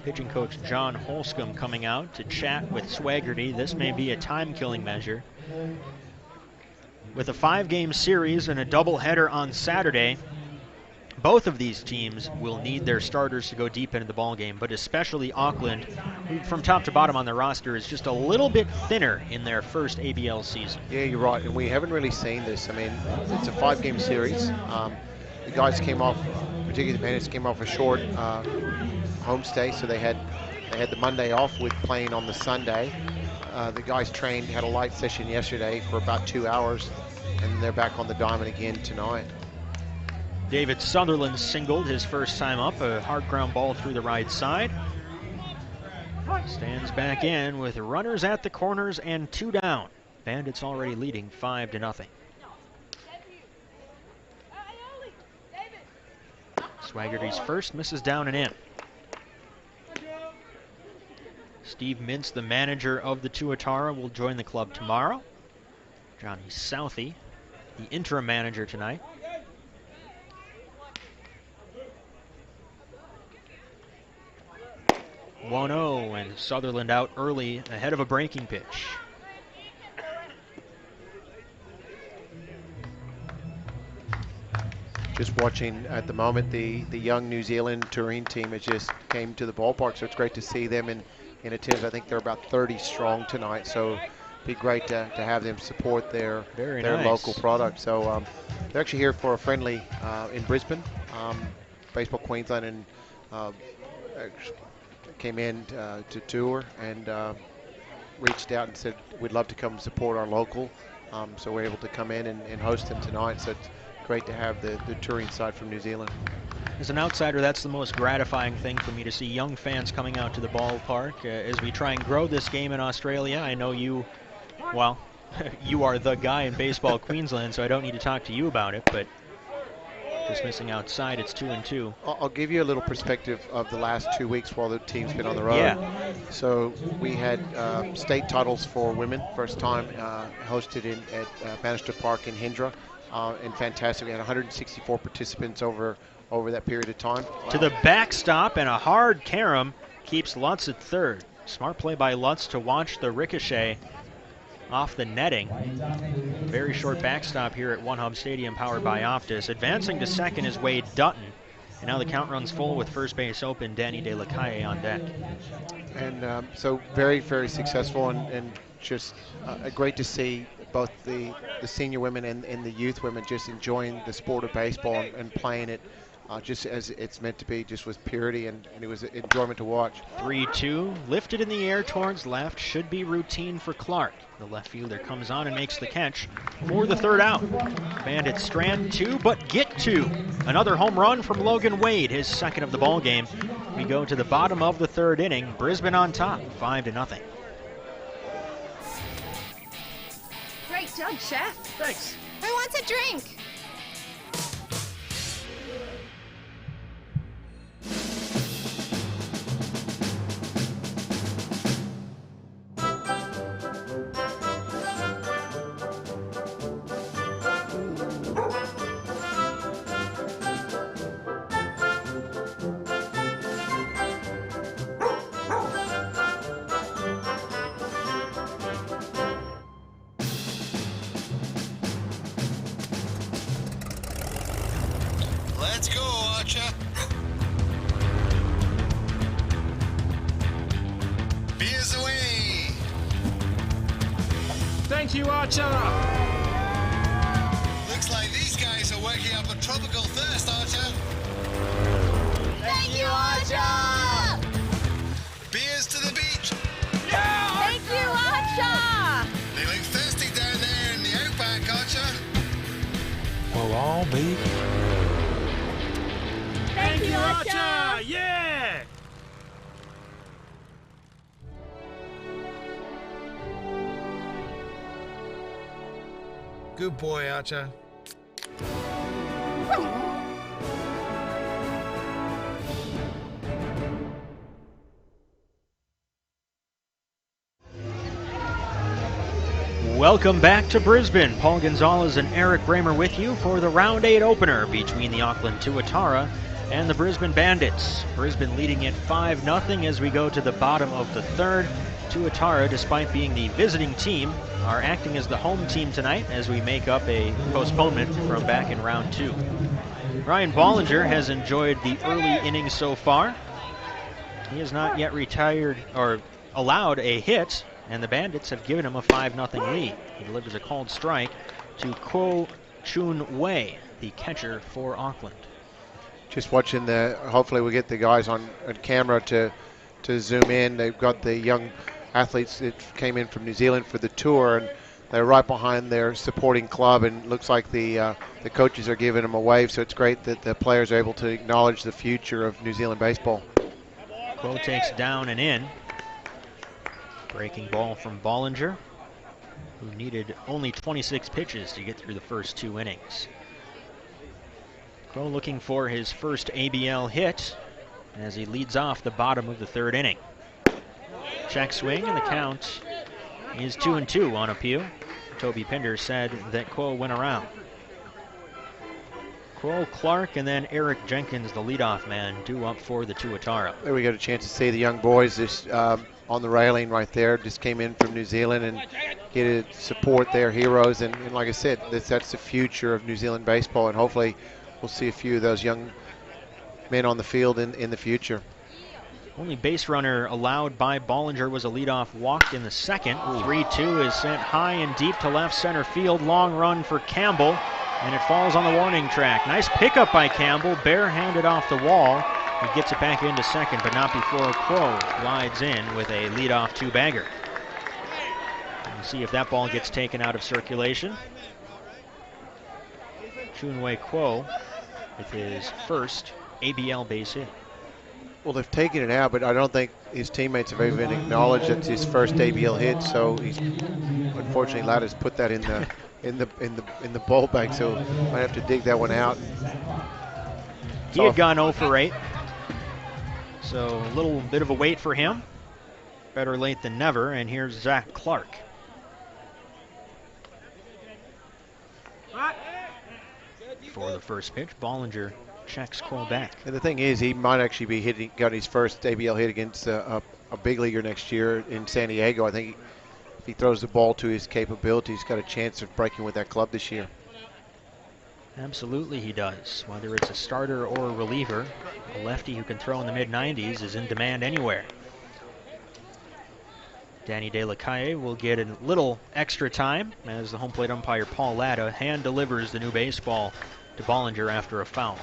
Pitching coach John Holscomb coming out to chat with Swaggerty. This may be a time-killing measure. With a 5-game series and a doubleheader on Saturday, both of these teams will need their starters to go deep into the ballgame, but especially Auckland, who from top to bottom on their roster is just a little bit thinner in their first ABL season. Yeah, you're right, and we haven't really seen this. I mean, it's a 5-game series. The guys came off, particularly the Bandits, came off a short homestay, so they had the Monday off with playing on the Sunday. The guys trained, had a light session yesterday for about 2 hours, and they're back on the diamond again tonight. David Sutherland singled his first time up, a hard ground ball through the right side. Stands back in with runners at the corners and 2 down. Bandits already leading 5-0. Swaggerty's first misses down and in. Steve Mintz, the manager of the Tauatara, will join the club tomorrow. Johnny Southey, the interim manager tonight. 1-0, and Sutherland out early ahead of a breaking pitch. Just watching at the moment, the young New Zealand touring team has just came to the ballpark, so it's great to see them in attendance. I think they're about 30 strong tonight, so it'd be great to have them support their local product. So they're actually here for a friendly in Brisbane, Baseball Queensland, and came in to tour and reached out and said we'd love to come support our local. So we're able to come in and host them tonight. So it's great to have the touring side from New Zealand. As an outsider, that's the most gratifying thing for me, to see young fans coming out to the ballpark as we try and grow this game in Australia. I know you, well, you are the guy in Baseball Queensland, so I don't need to talk to you about it, but just missing outside, it's 2-2. I'll give you a little perspective of the last 2 weeks while the team's been on the road. Yeah. So we had state titles for women, first time hosted at Bannister Park in Hindra, and fantastic. We had 164 participants over that period of time. To the backstop, and a hard carom keeps Lutz at third. Smart play by Lutz to watch the ricochet off the netting. Very short backstop here at One Hub Stadium, powered by Optus. Advancing to second is Wade Dutton. And now the count runs full with first base open, Danny De La Calle on deck. And so very, very successful, and just great to see both the senior women and the youth women just enjoying the sport of baseball and playing it just as it's meant to be, just with purity, and it was an enjoyment to watch. 3-2, lifted in the air towards left, should be routine for Clark. The left fielder comes on and makes the catch for the third out. Bandits strand 2, but get 2. Another home run from Logan Wade, his second of the ball game. We go to the bottom of the 3rd inning. Brisbane on top, 5-0. Great job, Chef. Thanks. Who wants a drink? Let's go, Archer. Beers away. Thank you, Archer. Looks like these guys are working up a tropical thirst, Archer. Thank you, Archer! Beers to the beach. Thank you, Archer! They look thirsty down there in the outback, Archer. We'll all be. Thank you, Archer! Yeah! Good boy, Archer. Welcome back to Brisbane. Paul Gonzalez and Eric Bramer with you for the Round 8 opener between the Auckland Tauatara and the Brisbane Bandits. Brisbane leading it 5-0 as we go to the bottom of the third. Tauatara, despite being the visiting team, are acting as the home team tonight as we make up a postponement from back in round 2. Ryan Bollinger has enjoyed the early innings so far. He has not yet retired or allowed a hit, and the Bandits have given him a 5-0 lead. He delivers a called strike to Ko Chun Wei, the catcher for Auckland. Just watching hopefully we get the guys on camera to zoom in. They've got the young athletes that came in from New Zealand for the tour, and they're right behind their supporting club, and looks like the coaches are giving them a wave, so it's great that the players are able to acknowledge the future of New Zealand baseball. Ko takes down and in. Breaking ball from Bollinger, who needed only 26 pitches to get through the first 2 innings. Ko looking for his first ABL hit as he leads off the bottom of the 3rd inning. Check swing, and the count is 2-2 on appeal. Toby Pinder said that Ko went around. Ko, Clark, and then Eric Jenkins, the leadoff man, due up for the Tauatara. There we get a chance to see the young boys this on the railing right there. Just came in from New Zealand and get to support their heroes. And like I said, that's the future of New Zealand baseball, and hopefully we'll see a few of those young men on the field in the future. Only base runner allowed by Bollinger was a leadoff walk in the second. 3-2 is sent high and deep to left center field. Long run for Campbell, and it falls on the warning track. Nice pickup by Campbell, barehanded off the wall. He gets it back into second, but not before Ko glides in with a leadoff 2-bagger. We'll see if that ball gets taken out of circulation. Chunwei Ko with his first ABL base hit. Well, they've taken it out, but I don't think his teammates have even acknowledged it's his first ABL hit. So he's unfortunately allowed us to put that in the ball bag. So might have to dig that one out. He had gone 0 for 8, so a little bit of a wait for him. Better late than never. And here's Zach Clark. For the first pitch, Bollinger checks Cole back. And the thing is, he might actually be got his first ABL hit against a big leaguer next year in San Diego. I think if he throws the ball to his capability, he's got a chance of breaking with that club this year. Absolutely he does. Whether it's a starter or a reliever, a lefty who can throw in the mid-90s is in demand anywhere. Danny De La Calle will get a little extra time as the home plate umpire Paul Latta hand delivers the new baseball to Bollinger after a foul.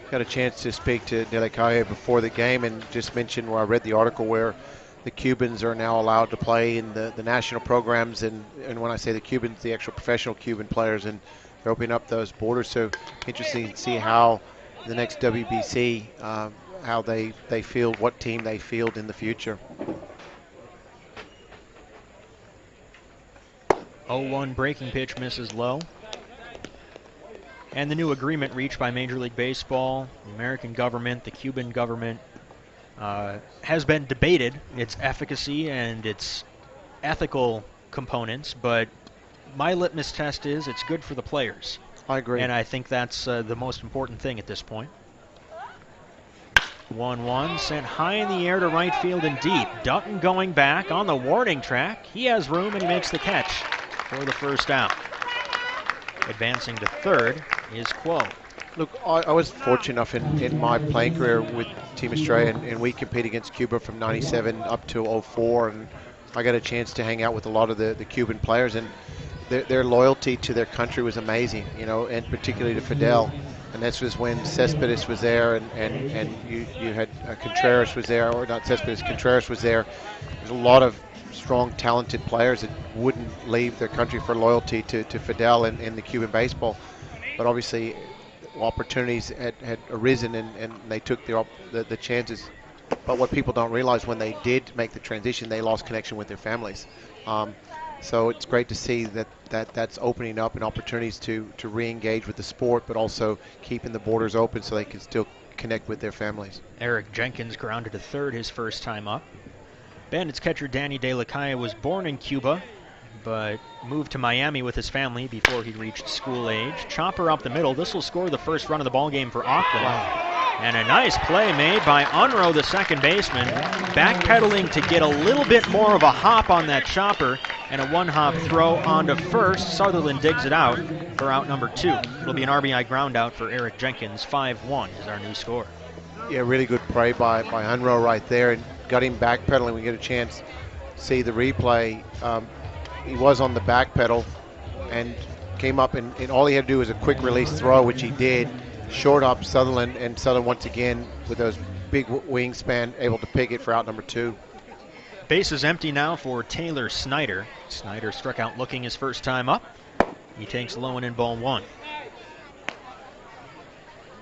Got a chance to speak to De La Calle before the game and just mention where I read the article where the Cubans are now allowed to play in the national programs, and when I say the Cubans, the actual professional Cuban players, and they're opening up those borders. So interesting to see how the next WBC, how they field, what team they field in the future. 0-1 breaking pitch misses low. And the new agreement reached by Major League Baseball, the American government, the Cuban government, has been debated, its efficacy and its ethical components, but my litmus test is it's good for the players. I agree. And I think that's the most important thing at this point. 1-1, sent high in the air to right field and deep. Dutton going back on the warning track. He has room and he makes the catch for the first out. Advancing to third is Quo. Look, I was fortunate enough in my playing career with Team Australia, and we compete against Cuba from 97 up to 04, and I got a chance to hang out with a lot of the Cuban players, and their loyalty to their country was amazing, you know, and particularly to Fidel. And this was when Cespedes was there, and you had Contreras was there, or not Cespedes, Contreras was there. There's a lot of strong, talented players that wouldn't leave their country for loyalty to Fidel and the Cuban baseball. But obviously, opportunities had arisen, and they took the chances. But what people don't realize, when they did make the transition, they lost connection with their families. So it's great to see that's opening up and opportunities to re-engage with the sport, but also keeping the borders open so they can still connect with their families. Eric Jenkins grounded to third his first time up. Bandits catcher Danny De La Calle was born in Cuba, but moved to Miami with his family before he reached school age. Chopper up the middle. This will score the first run of the ball game for Auckland. Wow. And a nice play made by Unruh, the second baseman, backpedaling to get a little bit more of a hop on that chopper, and a one-hop throw onto first. Sutherland digs it out for out number 2. It'll be an RBI ground out for Eric Jenkins. 5-1 is our new score. Yeah, really good play by Unruh right there, and got him backpedaling. We get a chance to see the replay. He was on the back pedal and came up, and all he had to do was a quick release throw, which he did. Short up Sutherland, and Sutherland once again with those big wingspan able to pick it for out number 2. Base is empty now for Taylor Snyder. Snyder struck out looking his first time up. He takes low and in ball 1.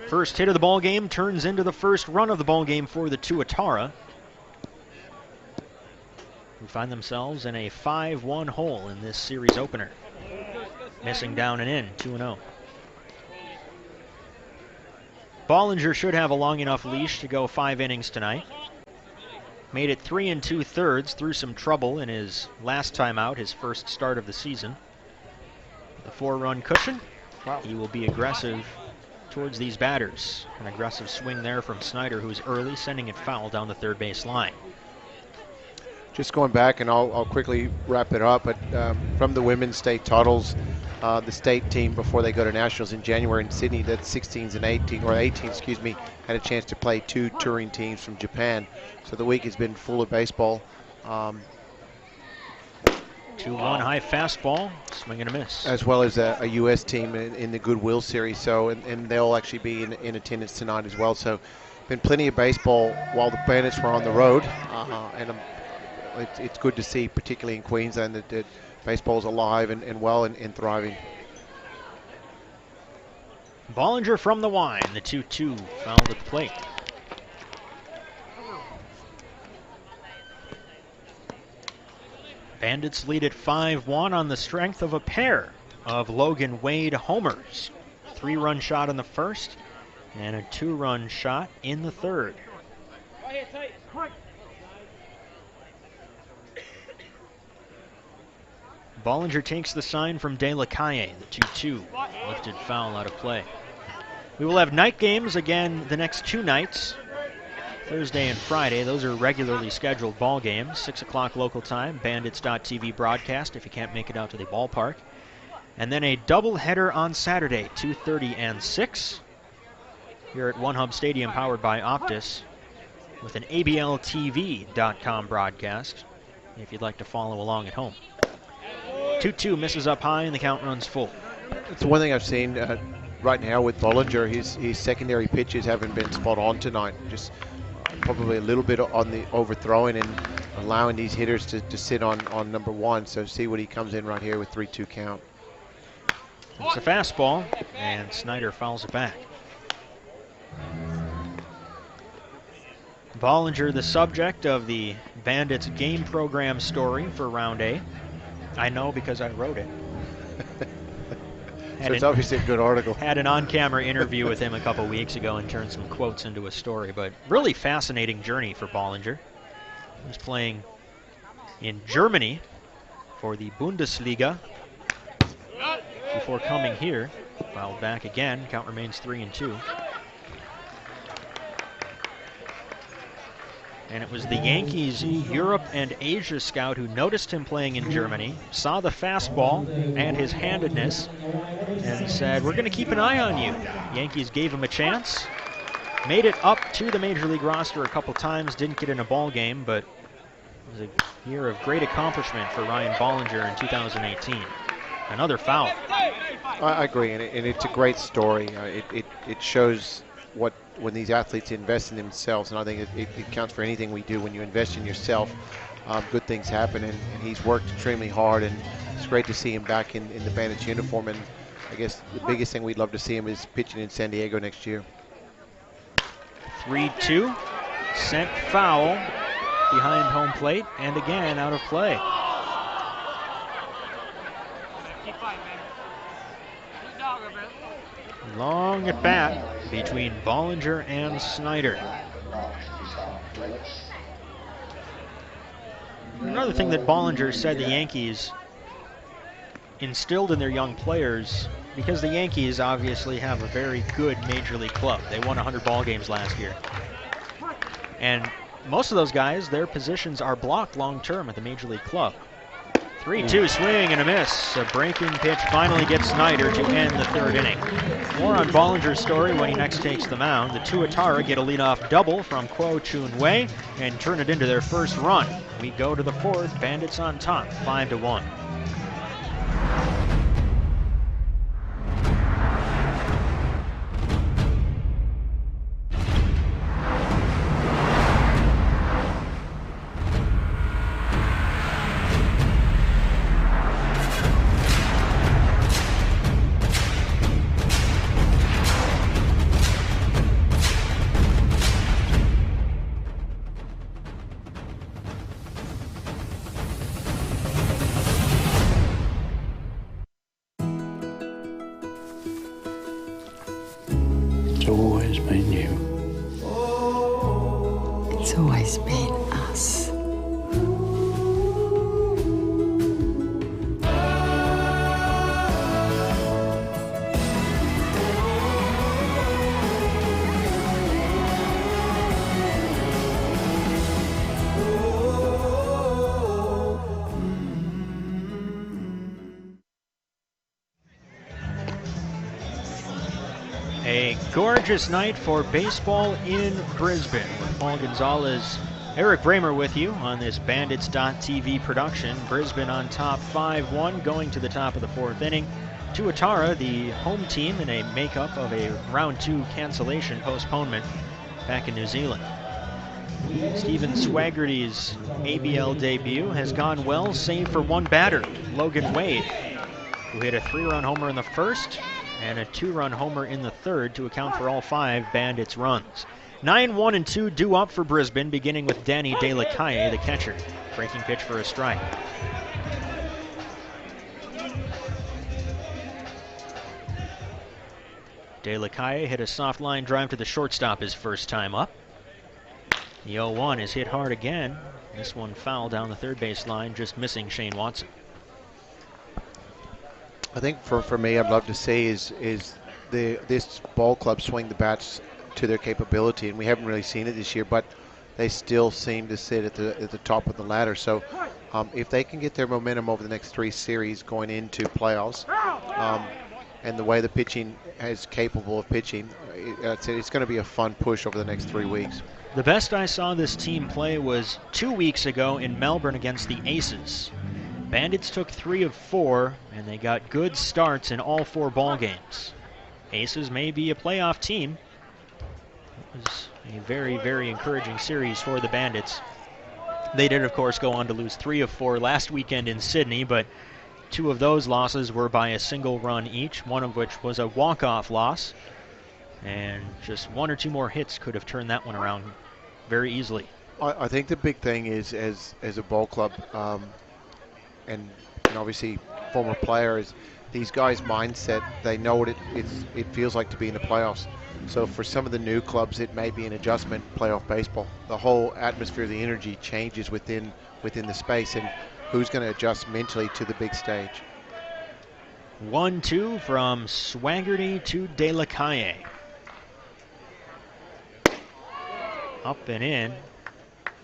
First hit of the ball game turns into the first run of the ball game for the Tauatara, who find themselves in a 5-1 hole in this series opener. Missing down and in, 2-0. Bollinger should have a long enough leash to go 5 innings tonight. Made it 3 2/3 through some trouble in his last time out, his first start of the season. The 4-run cushion. Wow. He will be aggressive towards these batters. An aggressive swing there from Snyder, who's early, sending it foul down the third base line. Just going back, and I'll quickly wrap it up, but from the women's state titles, the state team before they go to nationals in January in Sydney, that 16s and 18, excuse me, had a chance to play 2 touring teams from Japan. So the week has been full of baseball. 2-1 high fastball, swing and a miss. As well as a U.S. team in the Goodwill Series. So, and they'll actually be in attendance tonight as well. So, been plenty of baseball while the Bandits were on the road, and it's good to see, particularly in Queensland, that baseball's alive and well and thriving. Bollinger from the wine, the 2-2 fouled at the plate. Bandits lead at 5-1 on the strength of a pair of Logan Wade homers. 3-run shot in the first and a 2-run shot in the third. Bollinger takes the sign from De La Calle, the 2-2, lifted foul out of play. We will have night games again the next 2 nights, Thursday and Friday. Those are regularly scheduled ball games. 6 o'clock local time, Bandits.TV broadcast if you can't make it out to the ballpark. And then a doubleheader on Saturday, 2:30 and 6, here at One Hub Stadium, powered by Optus, with an ABLTV.com broadcast if you'd like to follow along at home. 2-2 misses up high and the count runs full. It's one thing I've seen right now with Bollinger. His secondary pitches haven't been spot on tonight. Just probably a little bit on the overthrowing and allowing these hitters to sit on number 1. So see what he comes in right here with 3-2 count. It's a fastball, and Snyder fouls it back. Bollinger, the subject of the Bandits game program story for round A. I know because I wrote it. So it's obviously a good article. Had an on-camera interview with him a couple weeks ago and turned some quotes into a story, but really fascinating journey for Bollinger. He was playing in Germany for the Bundesliga before coming here. Fouled back again. Count remains 3-2. And it was the Yankees Europe and Asia scout who noticed him playing in Germany, saw the fastball and his handedness, and said, "We're going to keep an eye on you." Yankees gave him a chance, made it up to the Major League roster a couple times, didn't get in a ball game, but it was a year of great accomplishment for Ryan Bollinger in 2018. Another foul. I agree, and it's a great story. It shows when these athletes invest in themselves, and I think it counts for anything we do. When you invest in yourself, good things happen, and he's worked extremely hard, and it's great to see him back in the Bandits uniform. And I guess the biggest thing we'd love to see him is pitching in San Diego next year. 3-2, sent foul behind home plate, and again out of play. Long at bat between Bollinger and Snyder. Another thing that Bollinger said the Yankees instilled in their young players, because the Yankees obviously have a very good major league club. They won 100 ball games last year. And most of those guys, their positions are blocked long term at the major league club. 3-2 swing and a miss. A breaking pitch finally gets Snyder to end the third inning. More on Bollinger's story when he next takes the mound. The Tauatara get a leadoff double from Kuo Chun Wei and turn it into their first run. We go to the fourth, Bandits on top, 5-1. It's always been you. It's always been us. A gorgeous night for baseball in Brisbane, with Paul Gonzalez, Eric Bramer with you on this Bandits.tv production. Brisbane on top 5-1, going to the top of the fourth inning. Tauatara, the home team, in a makeup of a round 2 cancellation postponement back in New Zealand. Stephen Swaggerty's ABL debut has gone well, save for one batter, Logan Wade, who hit a 3-run homer in the first and a 2-run homer in the third to account for all 5 Bandits runs. 9-1-2 due up for Brisbane, beginning with Danny De La Calle, the catcher. Breaking pitch for a strike. De La Calle hit a soft line drive to the shortstop his first time up. The 0-1 is hit hard again. This one foul down the third base line, just missing Shane Watson. I think for me, I'd love to see is this ball club swing the bats to their capability, and we haven't really seen it this year, but they still seem to sit at the top of the ladder. So if they can get their momentum over the next 3 series going into playoffs, and the way the pitching is capable of pitching, it's going to be a fun push over the next 3 weeks. The best I saw this team play was 2 weeks ago in Melbourne against the Aces. Bandits took 3 of 4, and they got good starts in all 4 ball games. Aces may be a playoff team. It was a very, very encouraging series for the Bandits. They did, of course, go on to lose 3 of 4 last weekend in Sydney, but 2 of those losses were by a single run each, one of which was a walk-off loss. And just 1 or 2 more hits could have turned that one around very easily. I think the big thing is, as a ball club, and obviously former players, these guys' mindset, they know what it feels like to be in the playoffs. So for some of the new clubs, it may be an adjustment, playoff baseball. The whole atmosphere, the energy changes within the space, and who's going to adjust mentally to the big stage. 1-2 from Swaggerty to De La Calle. Up and in.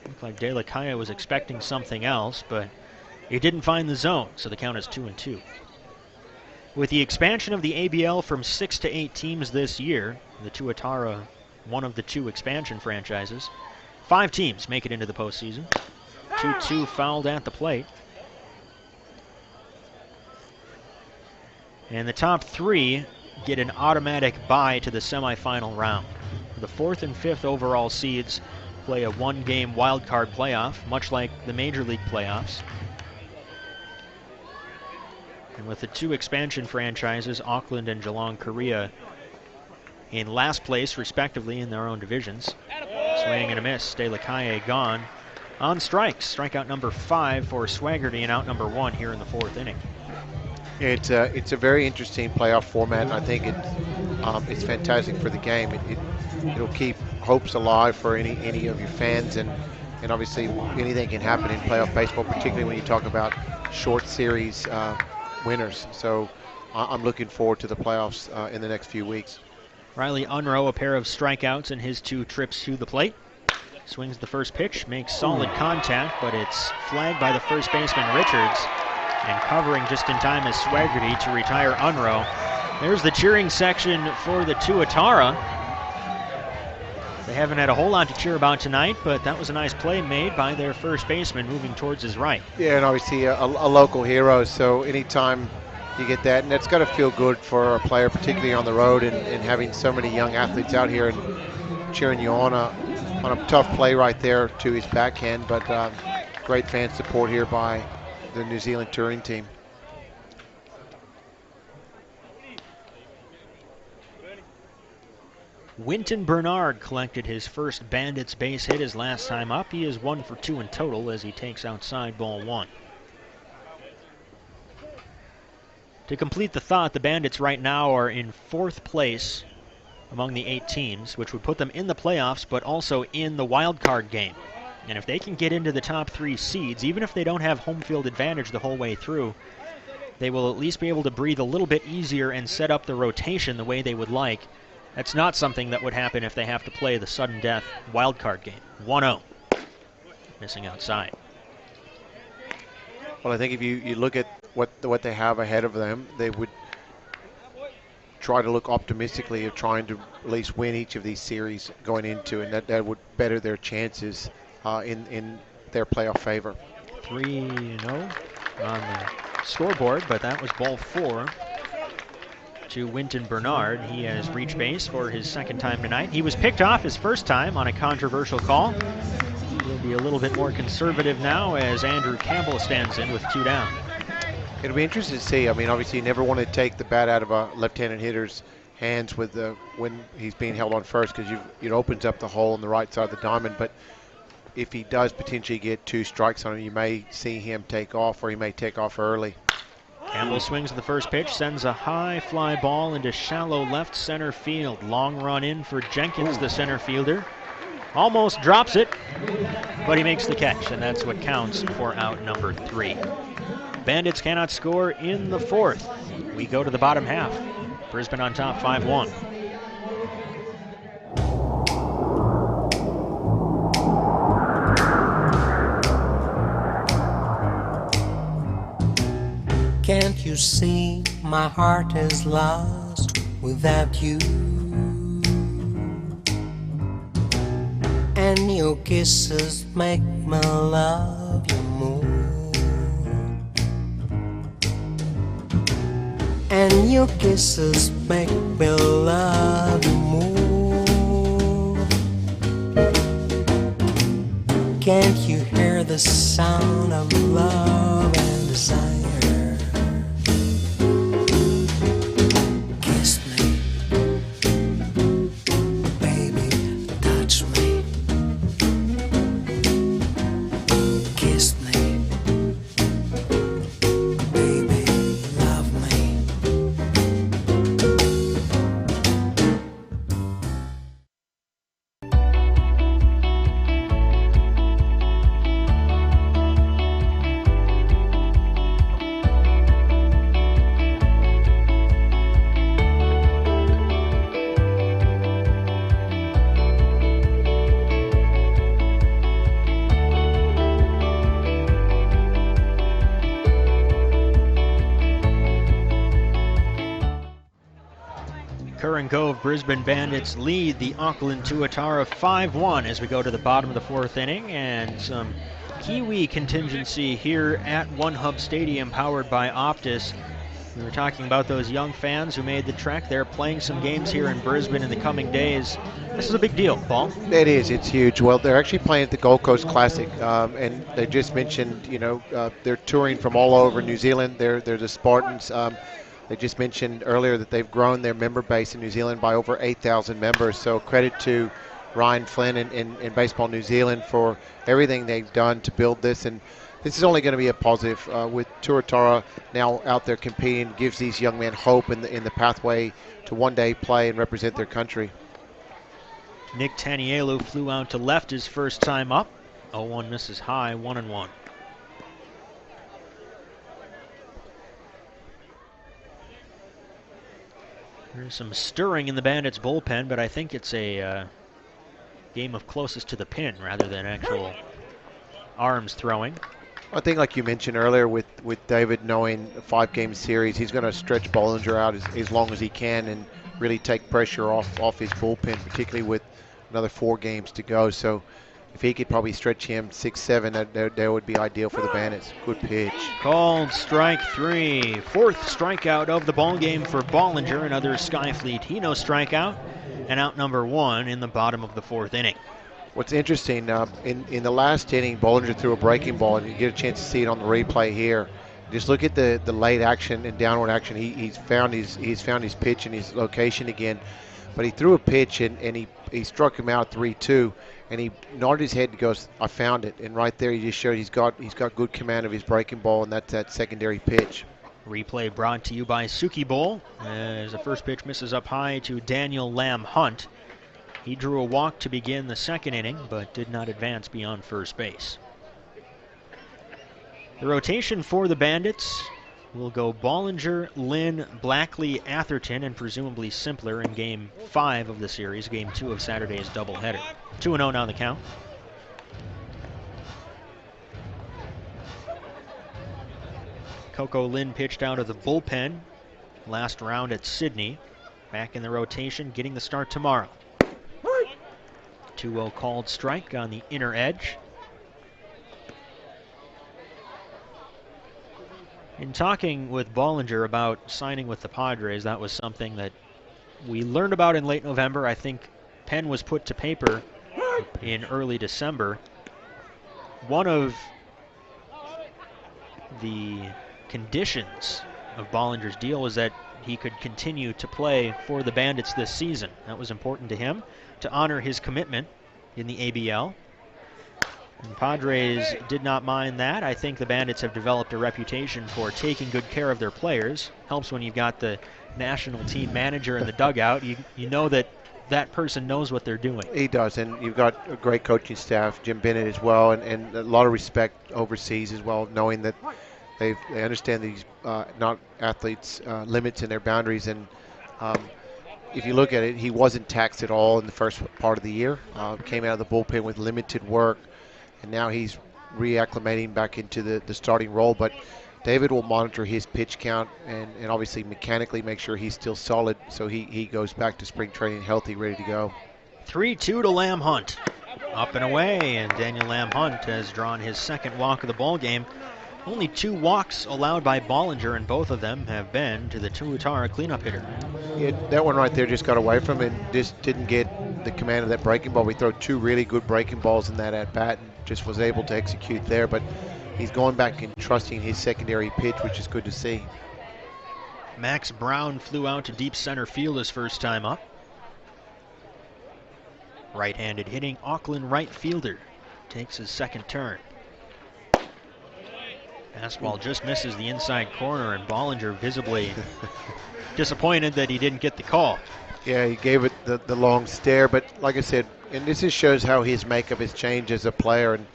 Looked like De La Calle was expecting something else, but it didn't find the zone, so the count is 2-2. With the expansion of the ABL from 6 to 8 teams this year, the Tauatara, one of the 2 expansion franchises, 5 teams make it into the postseason. 2-2 fouled at the plate. And the top 3 get an automatic bye to the semifinal round. The 4th and 5th overall seeds play a 1-game wildcard playoff, much like the Major League playoffs. And with the 2 expansion franchises, Auckland and Geelong Korea, in last place, respectively, in their own divisions. Swing and a miss. De La Calle gone on strikes. Strikeout number 5 for Swaggerty and out number 1 here in the 4th inning. It's a very interesting playoff format, and I think it's fantastic for the game. It'll keep hopes alive for any of your fans, and obviously anything can happen in playoff baseball, particularly when you talk about short series winners. So I'm looking forward to the playoffs in the next few weeks. Riley Unroe, a pair of strikeouts in his 2 trips to the plate. Swings the first pitch, makes solid contact, but it's flagged by the first baseman Richards. And covering just in time is Swaggerty to retire Unroe. There's the cheering section for the Tauatara. They haven't had a whole lot to cheer about tonight, but that was a nice play made by their first baseman moving towards his right. Yeah, and obviously a local hero, so anytime you get that, and that's got to feel good for a player, particularly on the road, and having so many young athletes out here and cheering you on a tough play right there to his backhand, but great fan support here by the New Zealand touring team. Winton Bernard collected his first Bandits base hit his last time up. He is 1 for 2 in total as he takes outside ball 1. To complete the thought, the Bandits right now are in 4th place among the 8 teams, which would put them in the playoffs, but also in the wild card game. And if they can get into the top 3 seeds, even if they don't have home field advantage the whole way through, they will at least be able to breathe a little bit easier and set up the rotation the way they would like. That's not something that would happen if they have to play the sudden death wild card game. 1-0. Missing outside. Well, I think if you look at what they have ahead of them, they would try to look optimistically of trying to at least win each of these series going into, and that would better their chances in their playoff favor. 3-0 on the scoreboard, but that was ball 4 to Winton Bernard. He has reached base for his 2nd time tonight. He was picked off his 1st time on a controversial call. He'll be a little bit more conservative now as Andrew Campbell stands in with 2 down. It'll be interesting to see. I mean, obviously you never want to take the bat out of a left-handed hitter's hands with when he's being held on first, because it opens up the hole on the right side of the diamond. But if he does potentially get 2 strikes on him, you may see him take off, or he may take off early. Campbell swings the first pitch, sends a high fly ball into shallow left center field. Long run in for Jenkins, the center fielder. Almost drops it, but he makes the catch, and that's what counts for out number 3. Bandits cannot score in the 4th. We go to the bottom half. Brisbane on top 5-1. Can't you see my heart is lost without you? And your kisses make me love you more. And your kisses make me love you more. Can't you hear the sound of love and desire? Curran Cove Brisbane Bandits lead the Auckland Tauatara 5-1 as we go to the bottom of the 4th inning, and some Kiwi contingency here at One Hub Stadium powered by Optus. We were talking about those young fans who made the trek. They're playing some games here in Brisbane in the coming days. This is a big deal, Paul. It is. It's huge. Well, they're actually playing at the Gold Coast Classic, and they just mentioned, they're touring from all over New Zealand. They're the Spartans. They just mentioned earlier that they've grown their member base in New Zealand by over 8,000 members. So credit to Ryan Flynn and Baseball New Zealand for everything they've done to build this. And This is only going to be a positive with Tauatara now out there competing. Gives these young men hope in the pathway to one day play and represent their country. Nick Tanielu flew out to left his first time up. 0-1 misses high, 1-1. There's some stirring in the Bandits bullpen, but I think it's a game of closest to the pin rather than actual arms throwing. I think, like you mentioned earlier, with David knowing a 5-game series, he's going to stretch Bollinger out as long as he can and really take pressure off his bullpen, particularly with another 4 games to go. So if he could probably stretch him 6-7, that would be ideal for the Bandits. Good pitch. Called strike 3. 4th strikeout of the ball game for Bollinger. Another Skyfleet Hino strikeout, and out number 1 in the bottom of the 4th inning. What's interesting, in the last inning, Bollinger threw a breaking ball, and you get a chance to see it on the replay here. Just look at the late action and downward action. He's found his pitch and his location again, but he threw a pitch and he struck him out 3-2, and he nodded his head and goes, "I found it." And right there, he just showed he's got good command of his breaking ball, and that's that secondary pitch. Replay brought to you by Suki Bowl, as the first pitch misses up high to Daniel Lamb Hunt. He drew a walk to begin the second inning, but did not advance beyond first base. The rotation for the Bandits will go Bollinger, Lynn, Blackley, Atherton, and presumably Simpler in Game 5 of the series, Game 2 of Saturday's doubleheader. 2-0 now the count. Coco Lynn pitched out of the bullpen last round at Sydney. Back in the rotation, getting the start tomorrow. 2-0 called strike on the inner edge. In talking with Bollinger about signing with the Padres, that was something that we learned about in late November. I think pen was put to paper in early December. One of the conditions of Bollinger's deal was that he could continue to play for the Bandits this season. That was important to him, to honor his commitment in the ABL. And Padres did not mind that. I think the Bandits have developed a reputation for taking good care of their players. Helps when you've got the national team manager in the dugout. You know that that person knows what they're doing. He does, and you've got a great coaching staff, Jim Bennett as well, and a lot of respect overseas as well, knowing that they understand these not athletes' limits and their boundaries. And if you look at it, he wasn't taxed at all in the first part of the year. Came out of the bullpen with limited work, and now he's reacclimating back into the starting role. But David will monitor his pitch count and obviously mechanically make sure he's still solid, so he goes back to spring training healthy, ready to go. 3-2 to Lamb Hunt. Up and away, and Daniel Lamb Hunt has drawn his second walk of the ball game. Only 2 walks allowed by Bollinger, and both of them have been to the Tauatara cleanup hitter. Yeah, that one right there just got away from him and just didn't get the command of that breaking ball. We throw 2 really good breaking balls in that at-bat and just was able to execute there. But he's going back and trusting his secondary pitch, which is good to see. Max Brown flew out to deep center field his first time up. Right-handed hitting Auckland right fielder takes his second turn. Fastball just misses the inside corner, and Bollinger visibly disappointed that he didn't get the call. Yeah, he gave it the long stare, but like I said, and this just shows how his makeup has changed as a player. And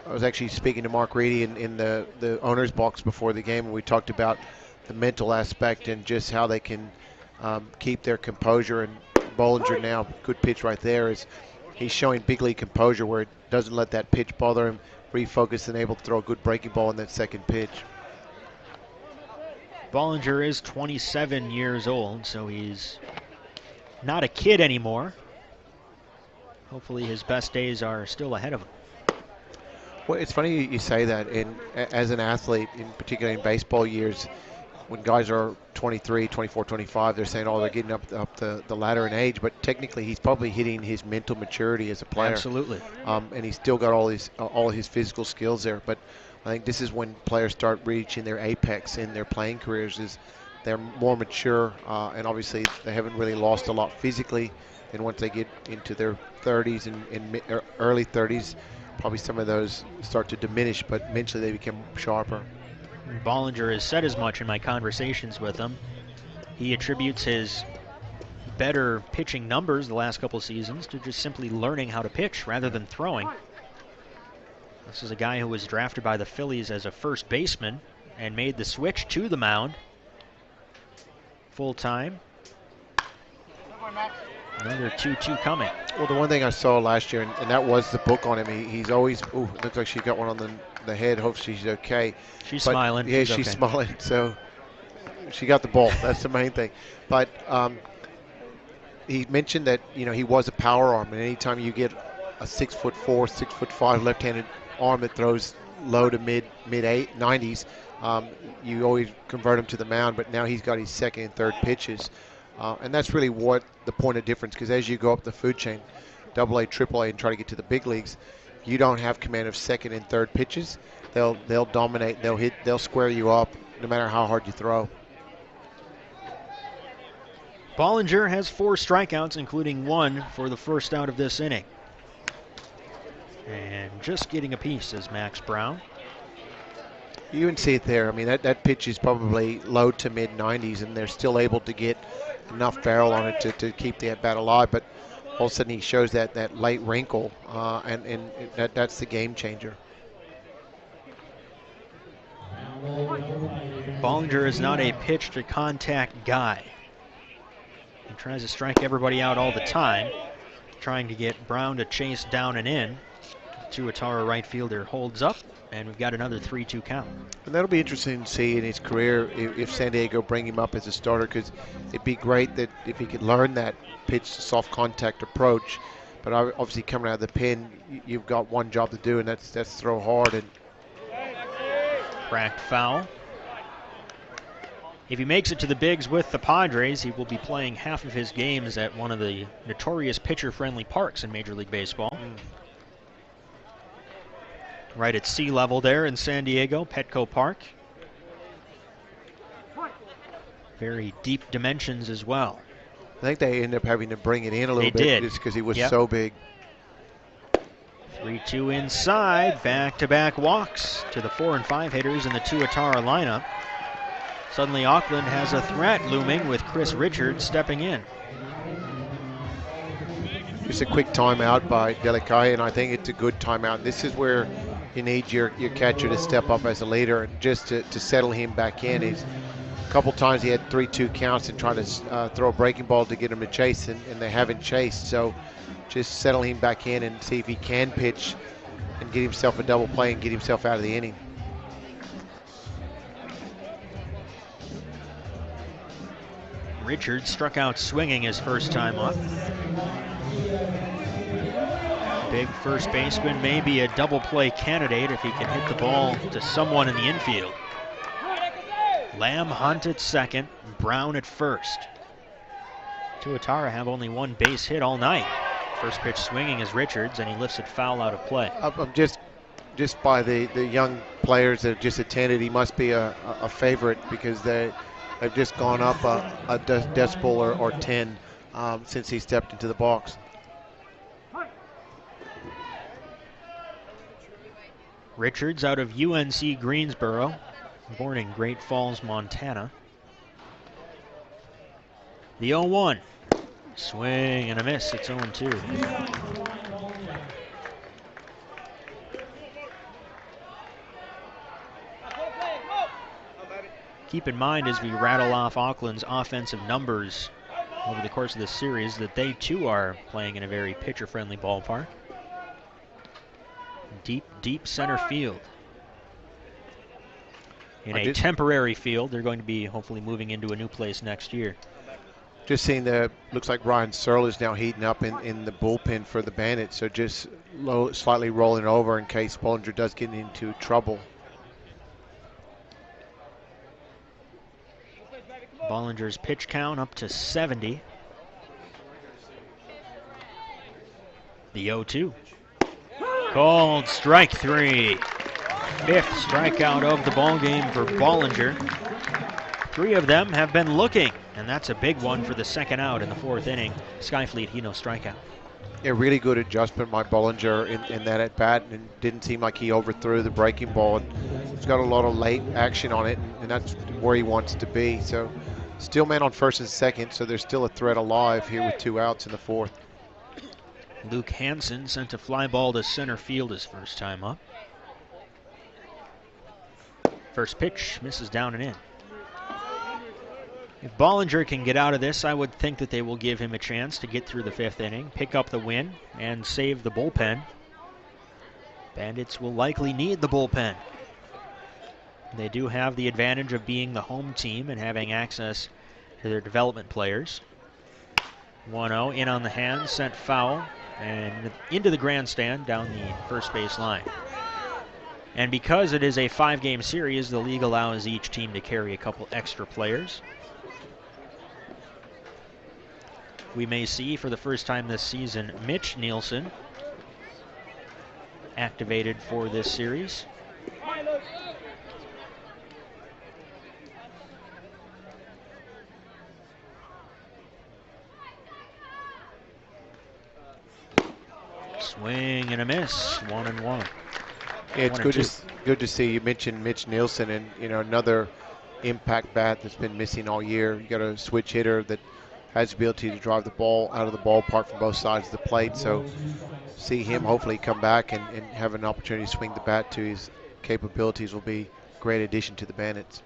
I was actually speaking to Mark Reedy in the owner's box before the game, and we talked about the mental aspect and just how they can keep their composure. And Bollinger now, good pitch right there, is he's showing big league composure where it doesn't let that pitch bother him, refocused and able to throw a good breaking ball in that second pitch. Bollinger is 27 years old, so he's not a kid anymore. Hopefully his best days are still ahead of him. Well, it's funny you say that. And as an athlete, in particular in baseball years, when guys are 23, 24, 25, they're saying, oh, they're getting up the ladder in age. But technically, he's probably hitting his mental maturity as a player. Absolutely. And he's still got all his physical skills there. But I think this is when players start reaching their apex in their playing careers. Is they're more mature, and obviously they haven't really lost a lot physically. And once they get into their 30s and early 30s, probably some of those start to diminish, but mentally they become sharper. Bollinger has said as much in my conversations with him. He attributes his better pitching numbers the last couple seasons to just simply learning how to pitch rather than throwing. This is a guy who was drafted by the Phillies as a first baseman and made the switch to the mound full time. Another 2-2 coming. Well, the one thing I saw last year, and that was the book on him, he's always, ooh, looks like she got one on the head. Hope she's okay. She's smiling. Yeah, she's okay. Smiling. So she got the ball. That's the main thing. But he mentioned that, he was a power arm, and anytime you get a 6'4", 6'5" left-handed arm that throws low to mid 90s, you always convert him to the mound. But now he's got his second and third pitches. And that's really what the point of difference, because as you go up the food chain, AA, AAA, and try to get to the big leagues, you don't have command of second and third pitches. They'll dominate. They'll square you up no matter how hard you throw. Bollinger has 4 strikeouts, including 1 for the first out of this inning. And just getting a piece is Max Brown. You can see it there. I mean, that pitch is probably low to mid 90s, and they're still able to get enough barrel on it to keep the at-bat alive. But all of a sudden he shows that late wrinkle, and that's the game changer. Bollinger is not a pitch-to-contact guy. He tries to strike everybody out all the time, trying to get Brown to chase down and in. Tauatara right fielder holds up, and we've got another 3-2 count. And that'll be interesting to see in his career if San Diego bring him up as a starter, because it'd be great that if he could learn that pitch to soft contact approach. But obviously coming out of the pen, you've got one job to do, and that's throw hard. And cracked foul. If he makes it to the bigs with the Padres, he will be playing half of his games at one of the notorious pitcher-friendly parks in Major League Baseball. Right at sea level there in San Diego, Petco Park. Very deep dimensions as well. I think they ended up having to bring it in a little bit just because he was so big. 3-2 inside, back-to-back walks to the 4 and 5 hitters in the Tauatara lineup. Suddenly Auckland has a threat looming with Chris Richards stepping in. Just a quick timeout by Delakai, and I think it's a good timeout. This is where you need your catcher to step up as a leader and just to settle him back in. A couple times he had 3-2 counts and trying to throw a breaking ball to get him to chase, and they haven't chased. So just settle him back in and see if he can pitch and get himself a double play and get himself out of the inning. Richards struck out swinging his first time up. Big first baseman, maybe a double play candidate if he can hit the ball to someone in the infield. Lamb, Hunt at second, Brown at first. Tauatara have only 1 base hit all night. First pitch swinging is Richards, and he lifts it foul out of play. I'm just by the young players that have just attended, he must be a favorite, because they've just gone up a decibel or 10 since he stepped into the box. Richards out of UNC Greensboro, born in Great Falls, Montana. The 0-1. Swing and a miss. It's 0-2. Keep in mind as we rattle off Auckland's offensive numbers over the course of this series that they too are playing in a very pitcher-friendly ballpark. Deep center field. In a temporary field, they're going to be hopefully moving into a new place next year. Just seeing looks like Ryan Searle is now heating up in the bullpen for the Bandits, so just slightly rolling over in case Bollinger does get into trouble. Bollinger's pitch count up to 70. The 0-2. Called strike 3. 5th strikeout of the ball game for Bollinger. 3 of them have been looking, and that's a big one for the second out in the 4th inning. Skyfleet, he no strikeout. Yeah, really good adjustment by Bollinger in that at bat, and didn't seem like he overthrew the breaking ball. He's got a lot of late action on it, and that's where he wants to be. So still man on first and second, so there's still a threat alive here with 2 outs in the 4th. Luke Hansen sent a fly ball to center field his first time up. First pitch misses down and in. If Bollinger can get out of this, I would think that they will give him a chance to get through the 5th inning, pick up the win, and save the bullpen. Bandits will likely need the bullpen. They do have the advantage of being the home team and having access to their development players. 1-0 in on the hand, sent foul, and into the grandstand down the first base line. And because it is a 5-game series, the league allows each team to carry a couple extra players. We may see for the first time this season Mitch Nielsen activated for this series. Swing and a miss, 1-1. Yeah, it's good to see. You mentioned Mitch Nielsen, and another impact bat that's been missing all year. You got a switch hitter that has the ability to drive the ball out of the ballpark from both sides of the plate. So see him hopefully come back and have an opportunity to swing the bat to his capabilities will be a great addition to the Bandits.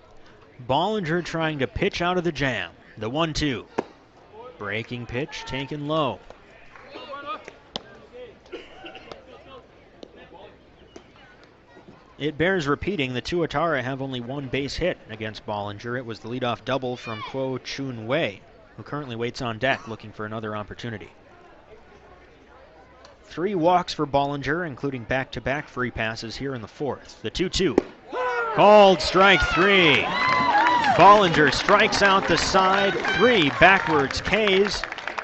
Bollinger trying to pitch out of the jam. The 1-2. Breaking pitch taken low. It bears repeating, the Tauatara have only 1 base hit against Bollinger. It was the leadoff double from Kuo Chun Wei, who currently waits on deck looking for another opportunity. 3 walks for Bollinger, including back-to-back free passes here in the 4th. The 2-2. Called strike 3. Bollinger strikes out the side, 3 backwards Ks,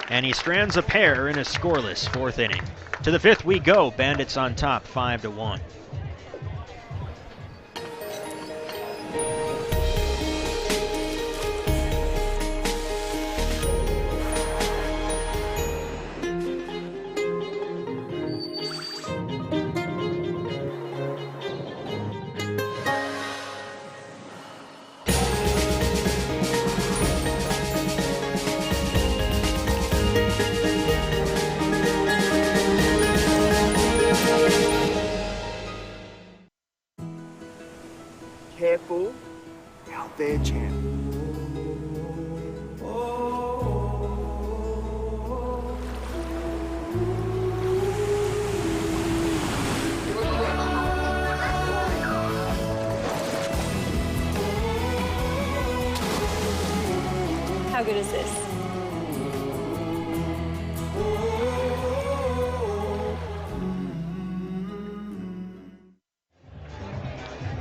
and he strands a pair in a scoreless 4th inning. To the 5th we go. Bandits on top, 5-1. Careful, out there, champ. How good is this?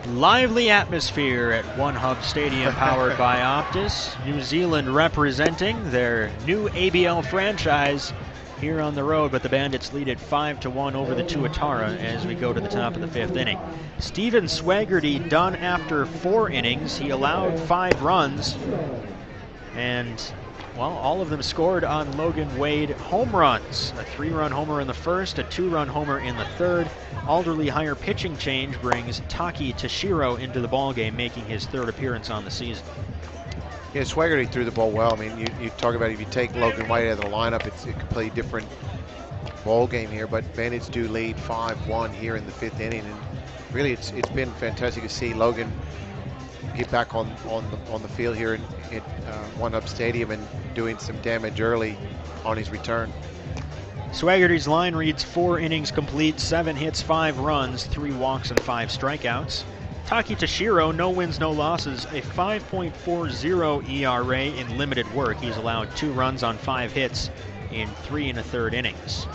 Lively atmosphere at One Hub Stadium powered by Optus. New Zealand representing their new ABL franchise here on the road, but the Bandits lead it 5-1 over the Tauatara as we go to the top of the 5th inning. Steven Swaggerty done after 4 innings. He allowed 5 runs, and well, all of them scored on Logan Wade home runs. A 3-run homer in the 1st, a 2-run homer in the 3rd. Alderley higher pitching change brings Taki Tashiro into the ballgame, making his 3rd appearance on the season. Yeah, Swaggerty threw the ball well. I mean, you talk about if you take Logan White out of the lineup, it's a completely different ball game here. But Bandits do lead 5-1 here in the 5th inning, and really it's been fantastic to see Logan get back on the field here at One Up Stadium and doing some damage early on his return. Swaggerty's line reads 4 innings complete, 7 hits, 5 runs, 3 walks, and 5 strikeouts. Taki Tashiro, no wins, no losses, a 5.40 ERA in limited work. He's allowed 2 runs on 5 hits in 3 1/3 innings.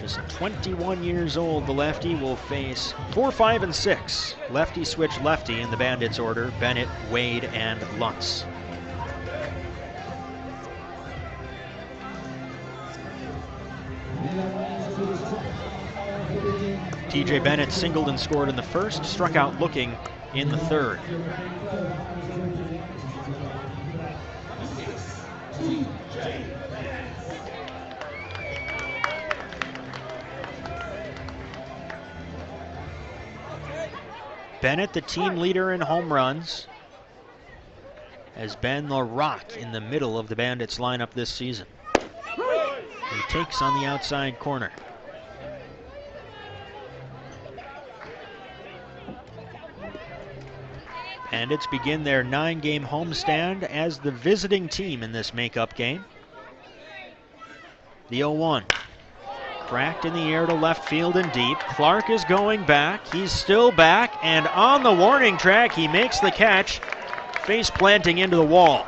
Just 21 years old, the lefty will face 4, 5, and 6. Lefty switch lefty in the Bandits order: Bennett, Wade, and Lutz. TJ Bennett singled and scored in the 1st, struck out looking in the 3rd. Bennett, the team leader in home runs, has been the rock in the middle of the Bandits lineup this season. He takes on the outside corner. Bandits begin their 9-game homestand as the visiting team in this makeup game. The 0-1. Cracked in the air to left field and deep. Clark is going back. He's still back, and on the warning track, he makes the catch, face planting into the wall.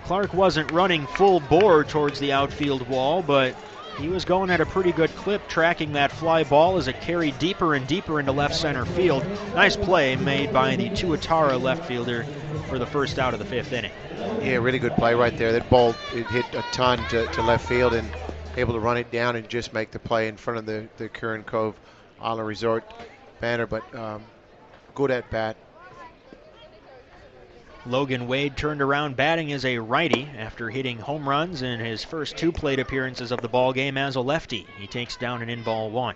Clark wasn't running full bore towards the outfield wall, but he was going at a pretty good clip, tracking that fly ball as it carried deeper and deeper into left center field. Nice play made by the Tauatara left fielder for the first out of the 5th inning. Yeah, really good play right there. That ball, it hit a ton to left field and able to run it down and just make the play in front of the Curran Cove Island Resort banner, but good at bat. Logan Wade turned around batting as a righty after hitting home runs in his first 2 plate appearances of the ball game as a lefty. He takes down an in-ball 1.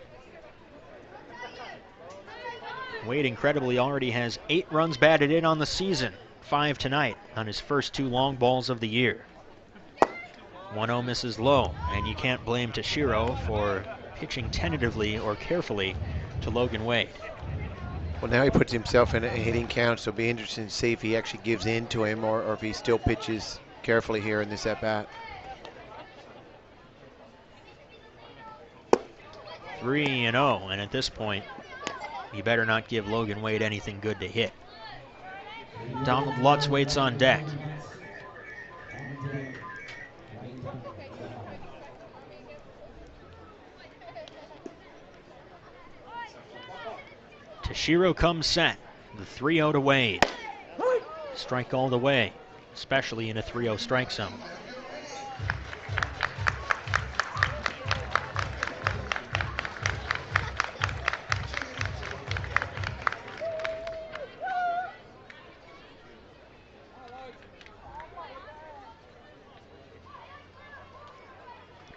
Wade incredibly already has 8 runs batted in on the season, 5 tonight on his first 2 long balls of the year. 1-0 misses low, and you can't blame Toshiro for pitching tentatively or carefully to Logan Wade. Well, now he puts himself in a hitting count, so it'll be interesting to see if he actually gives in to him or if he still pitches carefully here in this at-bat. 3-0, and at this point, you better not give Logan Wade anything good to hit. Donald Lutz waits on deck. Toshiro comes set. The 3-0 to Wade. Strike all the way, especially in a 3-0 strike zone.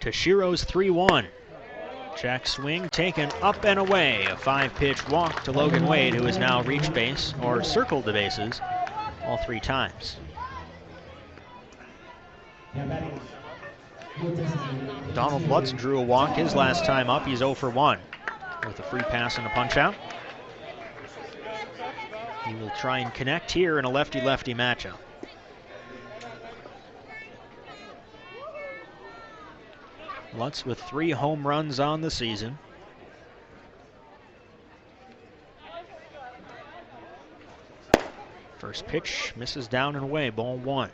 Toshiro's 3-1. Check swing taken up and away. A 5-pitch walk to Logan Wade, who has now reached base or circled the bases all 3 times. Donald Lutz drew a walk his last time up. He's 0 for 1 with a free pass and a punch out. He will try and connect here in a lefty-lefty matchup. Lutz with 3 home runs on the season. First pitch misses down and away, ball 1.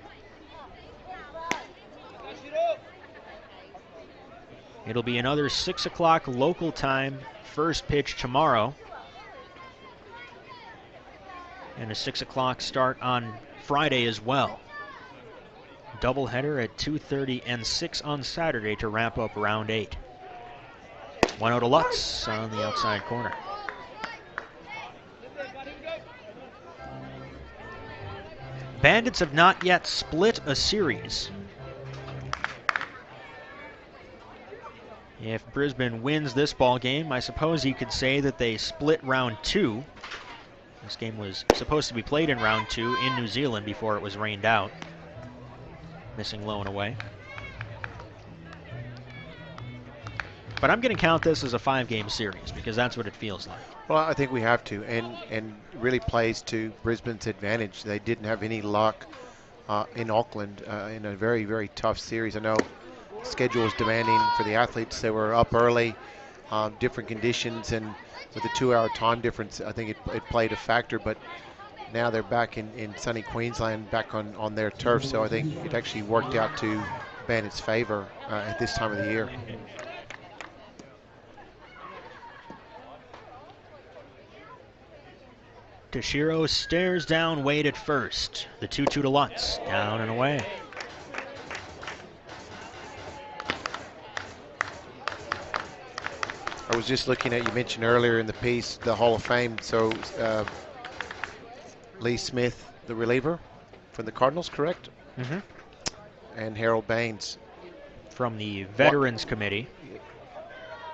It'll be another 6 o'clock local time first pitch tomorrow. And a 6 o'clock start on Friday as well. Doubleheader at 2:30 and 6 on Saturday to wrap up round 8. 1-0 to Lutz on the outside corner. Bandits have not yet split a series. If Brisbane wins this ball game, I suppose you could say that they split round 2. This game was supposed to be played in round 2 in New Zealand before it was rained out. Missing low and away. But I'm going to count this as a 5-game series because that's what it feels like. Well, I think we have to, and really plays to Brisbane's advantage. They didn't have any luck in Auckland in a very, very tough series. I know the schedule was demanding for the athletes. They were up early, different conditions, and with the 2-hour time difference, I think it played a factor. But now they're back in sunny Queensland, back on their turf, so I think it actually worked out to Bandits' favor at this time of the year. Toshiro stares down Wade at first. The 2-2 to Lutz, down and away. I was just looking at, you mentioned earlier in the piece, the Hall of Fame, so Lee Smith, the reliever from the Cardinals, correct? Mm-hmm. And Harold Baines. From the Veterans Committee.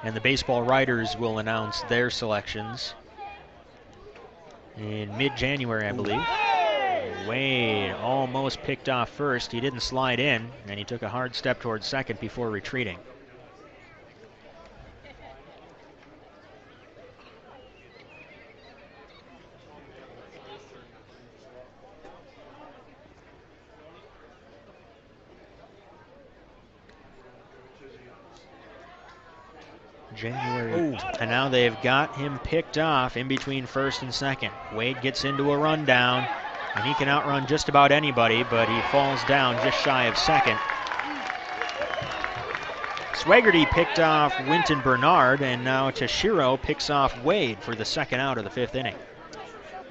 And the baseball writers will announce their selections in mid-January, I believe. Wade almost picked off first. He didn't slide in, and he took a hard step towards second before retreating. January. And now they've got him picked off in between first and second. Wade gets into a rundown, and he can outrun just about anybody, but he falls down just shy of second. Swaggerty picked off Winton Bernard, and now Toshiro picks off Wade for the second out of the fifth inning.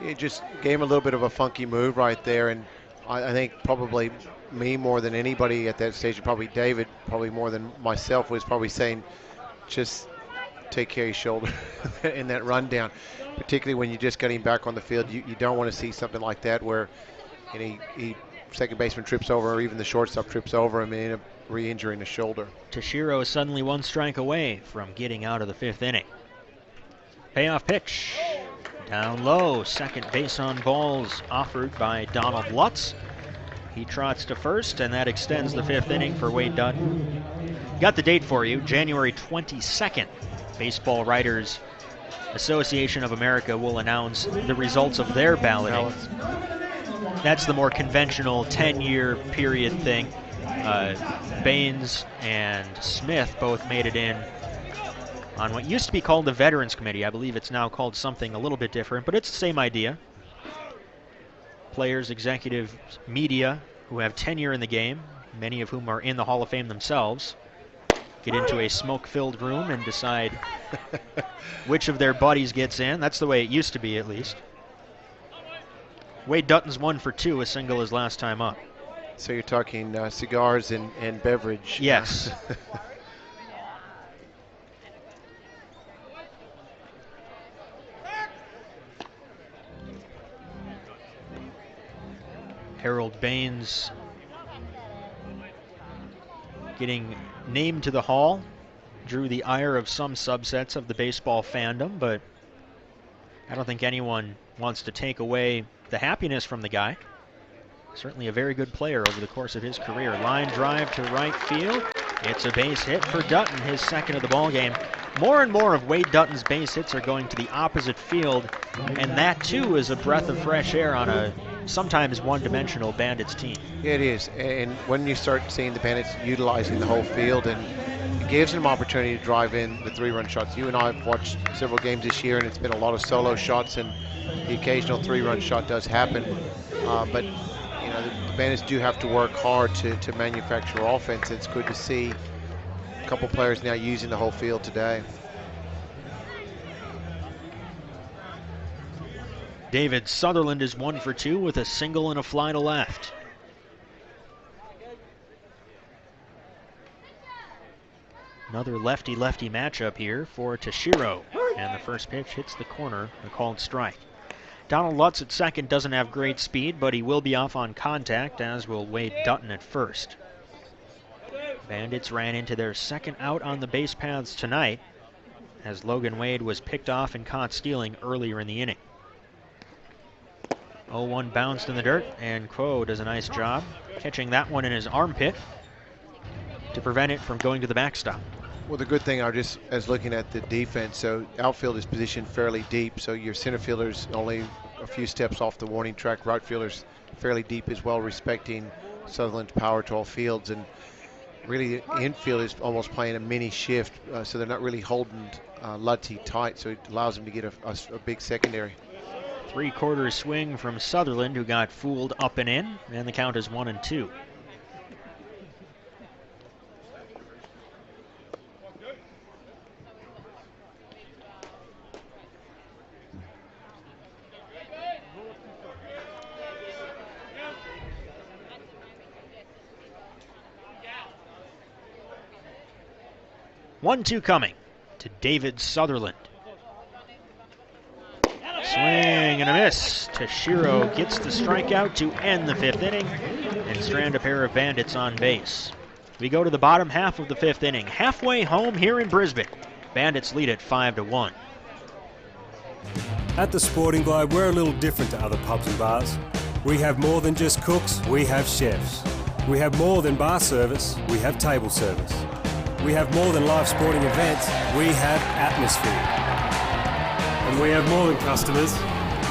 It just gave him a little bit of a funky move right there, and I think probably me more than anybody at that stage, probably David, probably more than myself, was probably saying, just take care of your shoulder in that rundown, particularly when you just got him back on the field. You don't want to see something like that where he second baseman trips over, or even the shortstop trips over him and end up re-injuring the shoulder. Toshiro is suddenly one strike away from getting out of the fifth inning. Payoff pitch. Down low, second base on balls offered by Donald Lutz. He trots to first, and that extends the fifth inning for Wade Dutton. Got the date for you, January 22nd. Baseball Writers Association of America will announce the results of their balloting. That's the more conventional 10-year period thing. Baines and Smith both made it in on what used to be called the Veterans Committee. I believe it's now called something a little bit different, but it's the same idea. Players, executives, media who have tenure in the game, many of whom are in the Hall of Fame themselves, get into a smoke-filled room and decide which of their buddies gets in. That's the way it used to be, at least. Wade Dutton's 1 for 2, a single his last time up. So you're talking cigars and beverage. Yes. Harold Baines getting named to the Hall drew the ire of some subsets of the baseball fandom, but I don't think anyone wants to take away the happiness from the guy. Certainly a very good player over the course of his career. Line drive to right field. It's a base hit for Dutton, his second of the ball game. More and more of Wade Dutton's base hits are going to the opposite field, and that too is a breath of fresh air on a sometimes one-dimensional Bandits team. Yeah, it is, and when you start seeing the Bandits utilizing the whole field, and it gives them opportunity to drive in the three-run shots. You and I have watched several games this year, and it's been a lot of solo shots, and the occasional three-run shot does happen, but you know, the Bandits do have to work hard to manufacture offense. It's good to see a couple players now using the whole field today. David Sutherland is 1 for 2 with a single and a fly to left. Another lefty-lefty matchup here for Toshiro, and the first pitch hits the corner, a called strike. Donald Lutz at second doesn't have great speed, but he will be off on contact, as will Wade Dutton at first. Bandits ran into their second out on the base paths tonight, as Logan Wade was picked off and caught stealing earlier in the inning. 0-1 bounced in the dirt, and Quo does a nice job catching that one in his armpit to prevent it from going to the backstop. Well, the good thing, as looking at the defense, so outfield is positioned fairly deep, so your center fielder's only a few steps off the warning track. Right fielder's fairly deep as well, respecting Sutherland's power to all fields, and really the infield is almost playing a mini shift, so they're not really holding Lutzy tight, so it allows them to get a big secondary. Three-quarter swing from Sutherland, who got fooled up and in, and the count is 1-2. One-two coming to David Sutherland. Swing and a miss. Toshiro gets the strikeout to end the fifth inning and strand a pair of Bandits on base. We go to the bottom half of the fifth inning. Halfway home here in Brisbane. Bandits lead at 5-1. At the Sporting Globe, we're a little different to other pubs and bars. We have more than just cooks, we have chefs. We have more than bar service, we have table service. We have more than live sporting events, we have atmosphere. And we have more than customers,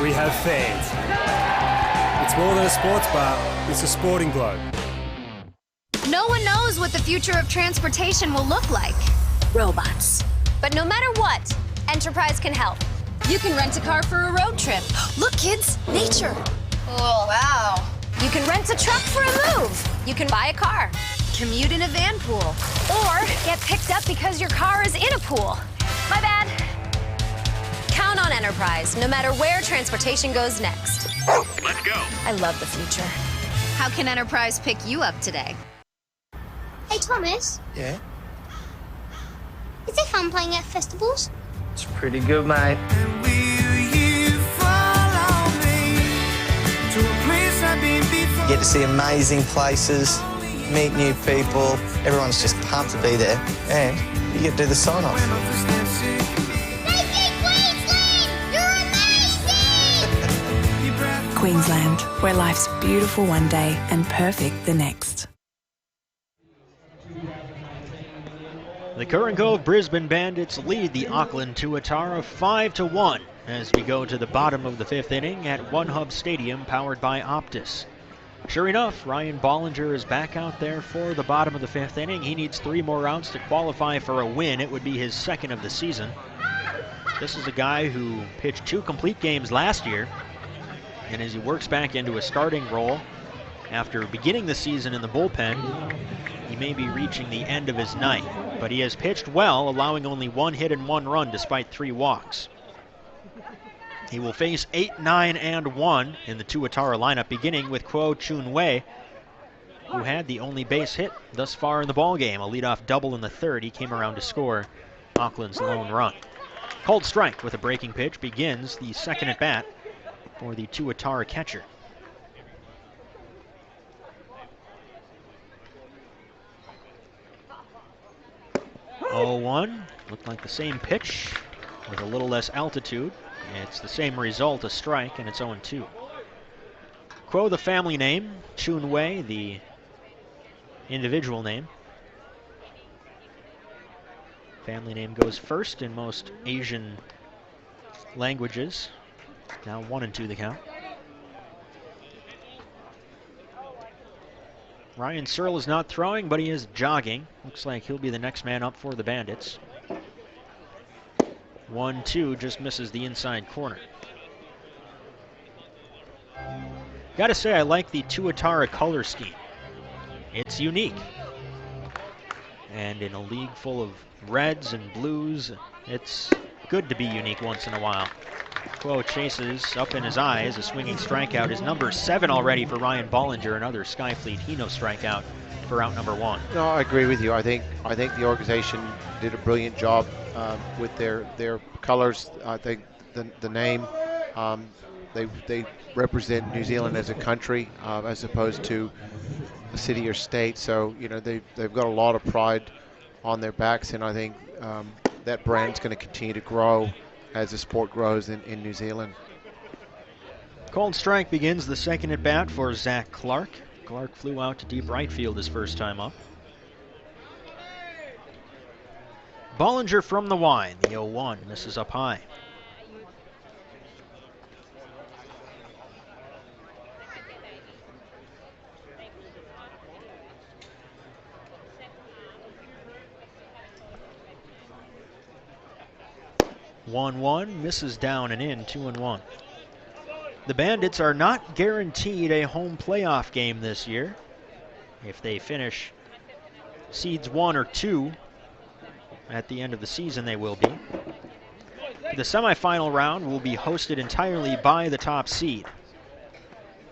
we have fans. It's more than a sports bar, it's a Sporting Globe. No one knows what the future of transportation will look like. Robots. But no matter what, Enterprise can help. You can rent a car for a road trip. Look, kids, nature. Oh, wow. You can rent a truck for a move. You can buy a car, commute in a van pool, or get picked up because your car is in a pool. My bad. Count on Enterprise, no matter where transportation goes next. Let's go. I love the future. How can Enterprise pick you up today? Hey, Thomas. Yeah? Is it fun playing at festivals? It's pretty good, mate. Get to see amazing places, meet new people. Everyone's just pumped to be there, and you get to do the sign-off. Queensland, where life's beautiful one day and perfect the next. The Current Cove Brisbane Bandits lead the Auckland Tauatara 5-1 as we go to the bottom of the fifth inning at One Hub Stadium, powered by Optus. Sure enough, Ryan Bollinger is back out there for the bottom of the fifth inning. He needs 3 more outs to qualify for a win. It would be his second of the season. This is a guy who pitched 2 complete games last year, and as he works back into a starting role after beginning the season in the bullpen, he may be reaching the end of his night. But he has pitched well, allowing only 1 hit and 1 run despite 3 walks. He will face 8, 9, and 1 in the Tauatara lineup, beginning with Kuo Chun Wei, who had the only base hit thus far in the ballgame. A leadoff double in the third. He came around to score Auckland's lone run. Called strike with a breaking pitch begins the second at bat for the Tauatara catcher. Oh, 1 looked like the same pitch with a little less altitude. It's the same result, a strike, and it's 0-2. Kuo, the family name. Chun Wei, the individual name. Family name goes first in most Asian languages. Now 1-2 the count. Ryan Searle is not throwing, but he is jogging. Looks like he'll be the next man up for the Bandits. 1-2, just misses the inside corner. Gotta say, I like the Tauatara color scheme. It's unique. And in a league full of reds and blues, it's good to be unique once in a while. Kuo chases up in his eyes, a swinging strikeout. His number 7 already for Ryan Bollinger, another Skyfleet Hino strikeout for out number 1. No, I agree with you. I think the organization did a brilliant job with their colors. I think the name, they represent New Zealand as a country as opposed to a city or state. So they've got a lot of pride on their backs, and I think that brand's going to continue to grow as the sport grows in New Zealand. Called strike begins the second at bat for Zach Clark. Clark flew out to deep right field his first time up. Bollinger from the wide, the 0-1, misses up high. One misses down and in, 2-1. The Bandits are not guaranteed a home playoff game this year. If they finish seeds 1 or 2 at the end of the season, they will be. The semifinal round will be hosted entirely by the top seed.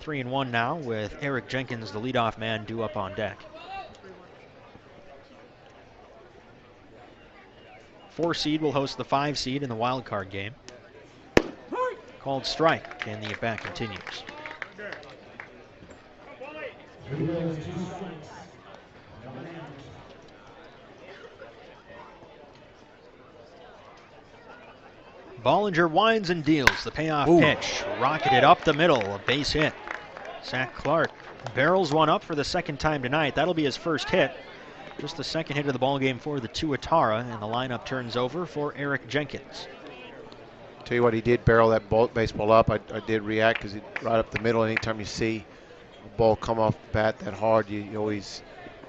3-1 now, with Eric Jenkins, the leadoff man, due up on deck. 4 seed will host the 5 seed in the wild card game. Called strike, and the at-bat continues. Bollinger winds and deals. The payoff pitch. Rocketed up the middle. A base hit. Zach Clark barrels one up for the second time tonight. That'll be his first hit. Just the second hit of the ball game for the Tauatara, and the lineup turns over for Eric Jenkins. Tell you what, he did barrel that baseball up. I did react because it's right up the middle. Anytime you see a ball come off the bat that hard, you always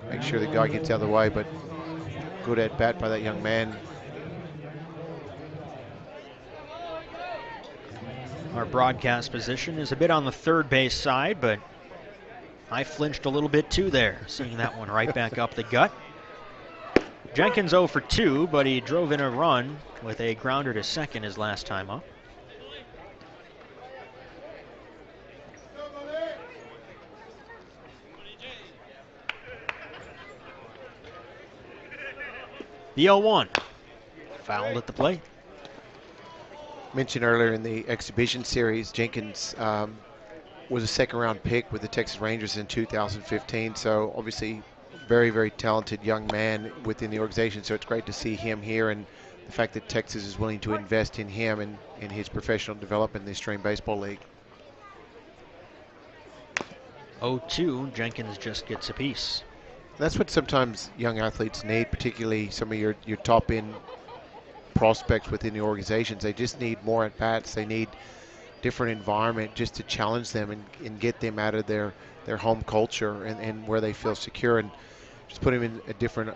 make sure the guy gets out of the way. But good at bat by that young man. Our broadcast position is a bit on the third base side, but I flinched a little bit too there, seeing that one right back up the gut. Jenkins 0 for 2, but he drove in a run with a grounder to second his last time up. The 0-1, fouled at the plate. Mentioned earlier in the exhibition series, Jenkins was a second-round pick with the Texas Rangers in 2015. So obviously, very, very talented young man within the organization. So it's great to see him here, and the fact that Texas is willing to invest in him and in his professional development in the Extreme Baseball League. 0-2, Jenkins just gets a piece. That's what sometimes young athletes need, particularly some of your top-end prospects within the organizations. They just need more at-bats. They need different environment just to challenge them and get them out of their home culture and where they feel secure, and just put him in a different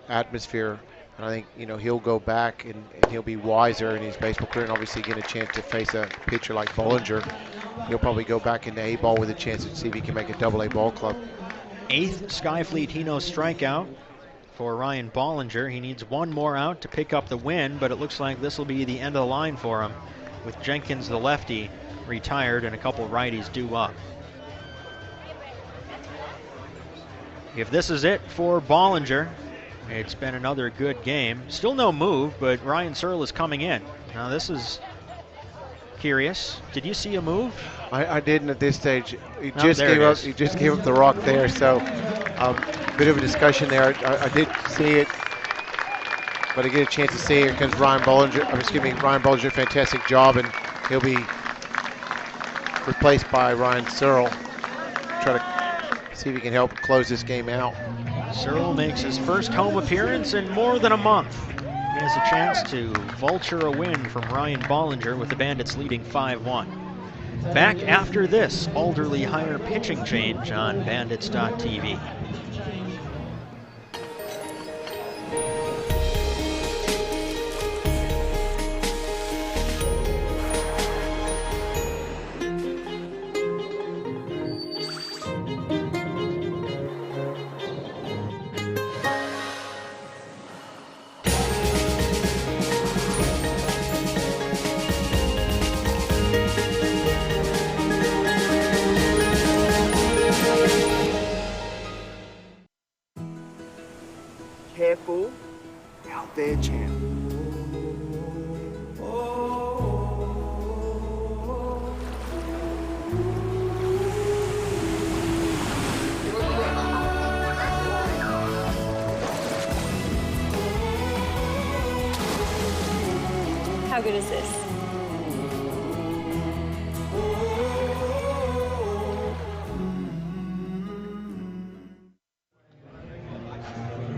atmosphere. And I think, he'll go back and he'll be wiser in his baseball career, and obviously get a chance to face a pitcher like Bollinger. He'll probably go back into A-ball with a chance to see if he can make a Double-A ball club. 8th Skyfleet Hino strikeout for Ryan Bollinger. He needs one more out to pick up the win, but it looks like this will be the end of the line for him, with Jenkins, the lefty, retired and a couple righties due up. If this is it for Bollinger, it's been another good game. Still no move, but Ryan Searle is coming in. Now this is curious. Did you see a move? I didn't at this stage. He just gave up the rock there. So bit of a discussion there. I did see it, but I get a chance to see it because Ryan Bollinger, fantastic job, and he'll be replaced by Ryan Searle. Try to see if he can help close this game out. Searle makes his first home appearance in more than a month. He has a chance to vulture a win from Ryan Bollinger with the Bandits leading 5-1. Back after this Alderley Hire pitching change on Bandits.tv. Careful, out there, champ. How good is this?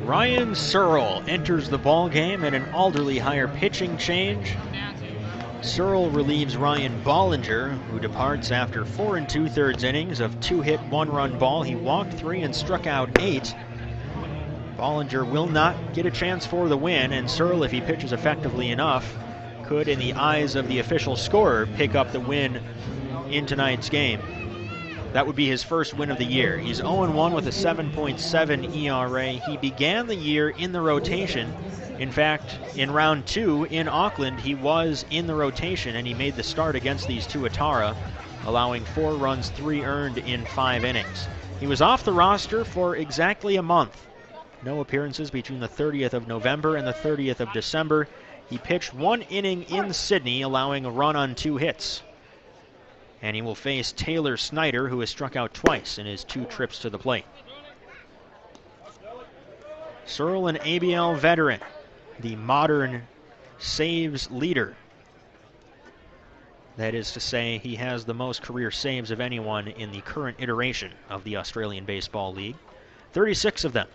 Ryan Searle enters the ball game in an Alderley Hire pitching change. Searle relieves Ryan Bollinger, who departs after 4 2/3 innings of 2-hit, 1-run ball. He walked 3 and struck out 8. Bollinger will not get a chance for the win, and Searle, if he pitches effectively enough, could, in the eyes of the official scorer, pick up the win in tonight's game. That would be his first win of the year. He's 0-1 with a 7.7 ERA. He began the year in the rotation. In fact, in round 2 in Auckland, he was in the rotation, and he made the start against these Tauatara, allowing 4 runs, 3 earned in 5 innings. He was off the roster for exactly a month. No appearances between the 30th of November and the 30th of December. He pitched 1 inning in Sydney, allowing a run on 2 hits. And he will face Taylor Snyder, who has struck out twice in his 2 trips to the plate. Searle, an ABL veteran, the modern saves leader That is to say, he has the most career saves of anyone in the current iteration of the Australian Baseball League. 36 of them.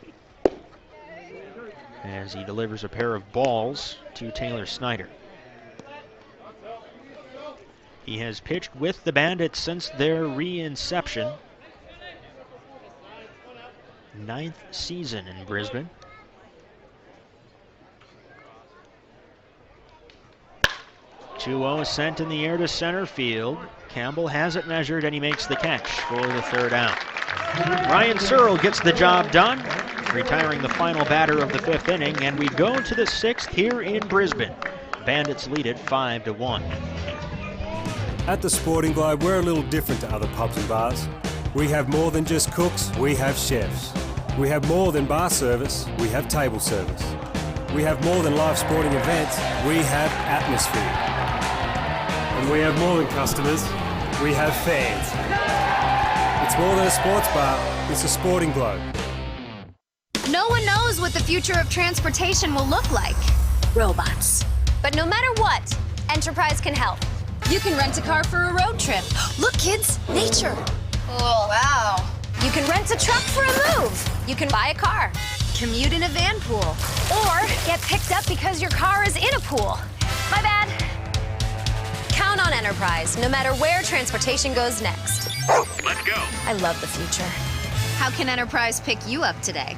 As he delivers a pair of balls to Taylor Snyder. He has pitched with the Bandits since their re-inception. 9th season in Brisbane. .2-0 sent in the air to center field. Campbell has it measured and he makes the catch for the third out. Ryan Searle gets the job done, retiring the final batter of the 5th inning, and we go to the 6th here in Brisbane. Bandits lead it 5-1. At the Sporting Globe, we're a little different to other pubs and bars. We have more than just cooks, we have chefs. We have more than bar service, we have table service. We have more than live sporting events, we have atmosphere. And we have more than customers, we have fans. It's more than a sports bar, it's a Sporting Globe. No one knows what the future of transportation will look like. Robots. But no matter what, Enterprise can help. You can rent a car for a road trip. Look, kids, nature. Oh, wow. You can rent a truck for a move. You can buy a car, commute in a van pool, or get picked up because your car is in a pool. My bad. Count on Enterprise, no matter where transportation goes next. Let's go. I love the future. How can Enterprise pick you up today?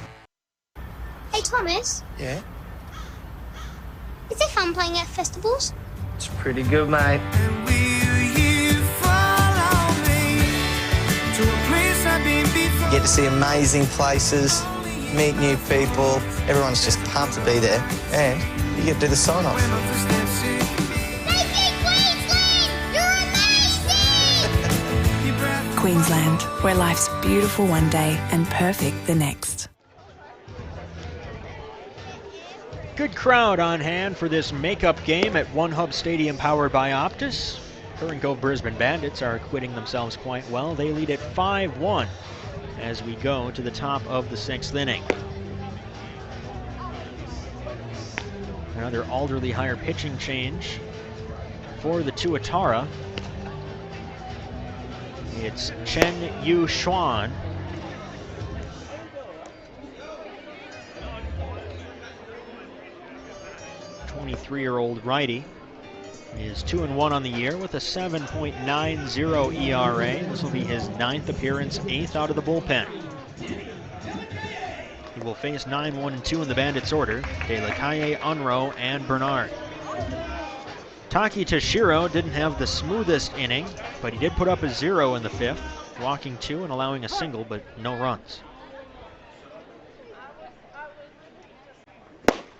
Hey, Thomas. Yeah? Is it fun playing at festivals? It's pretty good, mate. You get to see amazing places, meet new people. Everyone's just pumped to be there. And you get to do the sign-off. Queensland, where life's beautiful one day and perfect the next. Good crowd on hand for this makeup game at One Hub Stadium powered by Optus. Current Cove Brisbane Bandits are acquitting themselves quite well. They lead at 5-1 as we go to the top of the 6th inning. Another Alderley higher pitching change for the Tauatara. It's Chen Yu Xuan. .23-year-old righty is 2-1 on the year with a 7.90 ERA. This will be his 9th appearance, 8th out of the bullpen. He will face 9-1-2 in the Bandits order: De La Calle, Unroe, and Bernard. Taki Tashiro didn't have the smoothest inning, but he did put up a 0 in the 5th, walking 2 and allowing a single, but no runs.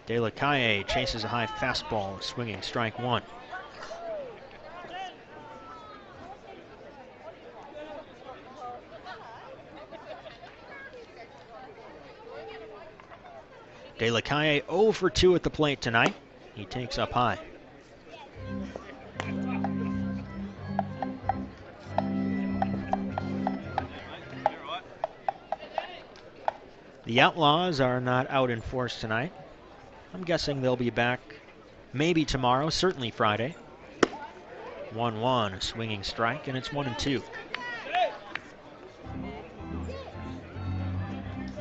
De La Calle chases a high fastball, swinging strike 1. De La Calle 0 for 2 at the plate tonight. He takes up high. The Outlaws are not out in force tonight. I'm guessing they'll be back maybe tomorrow, certainly Friday. 1-1, a swinging strike, and it's 1-2.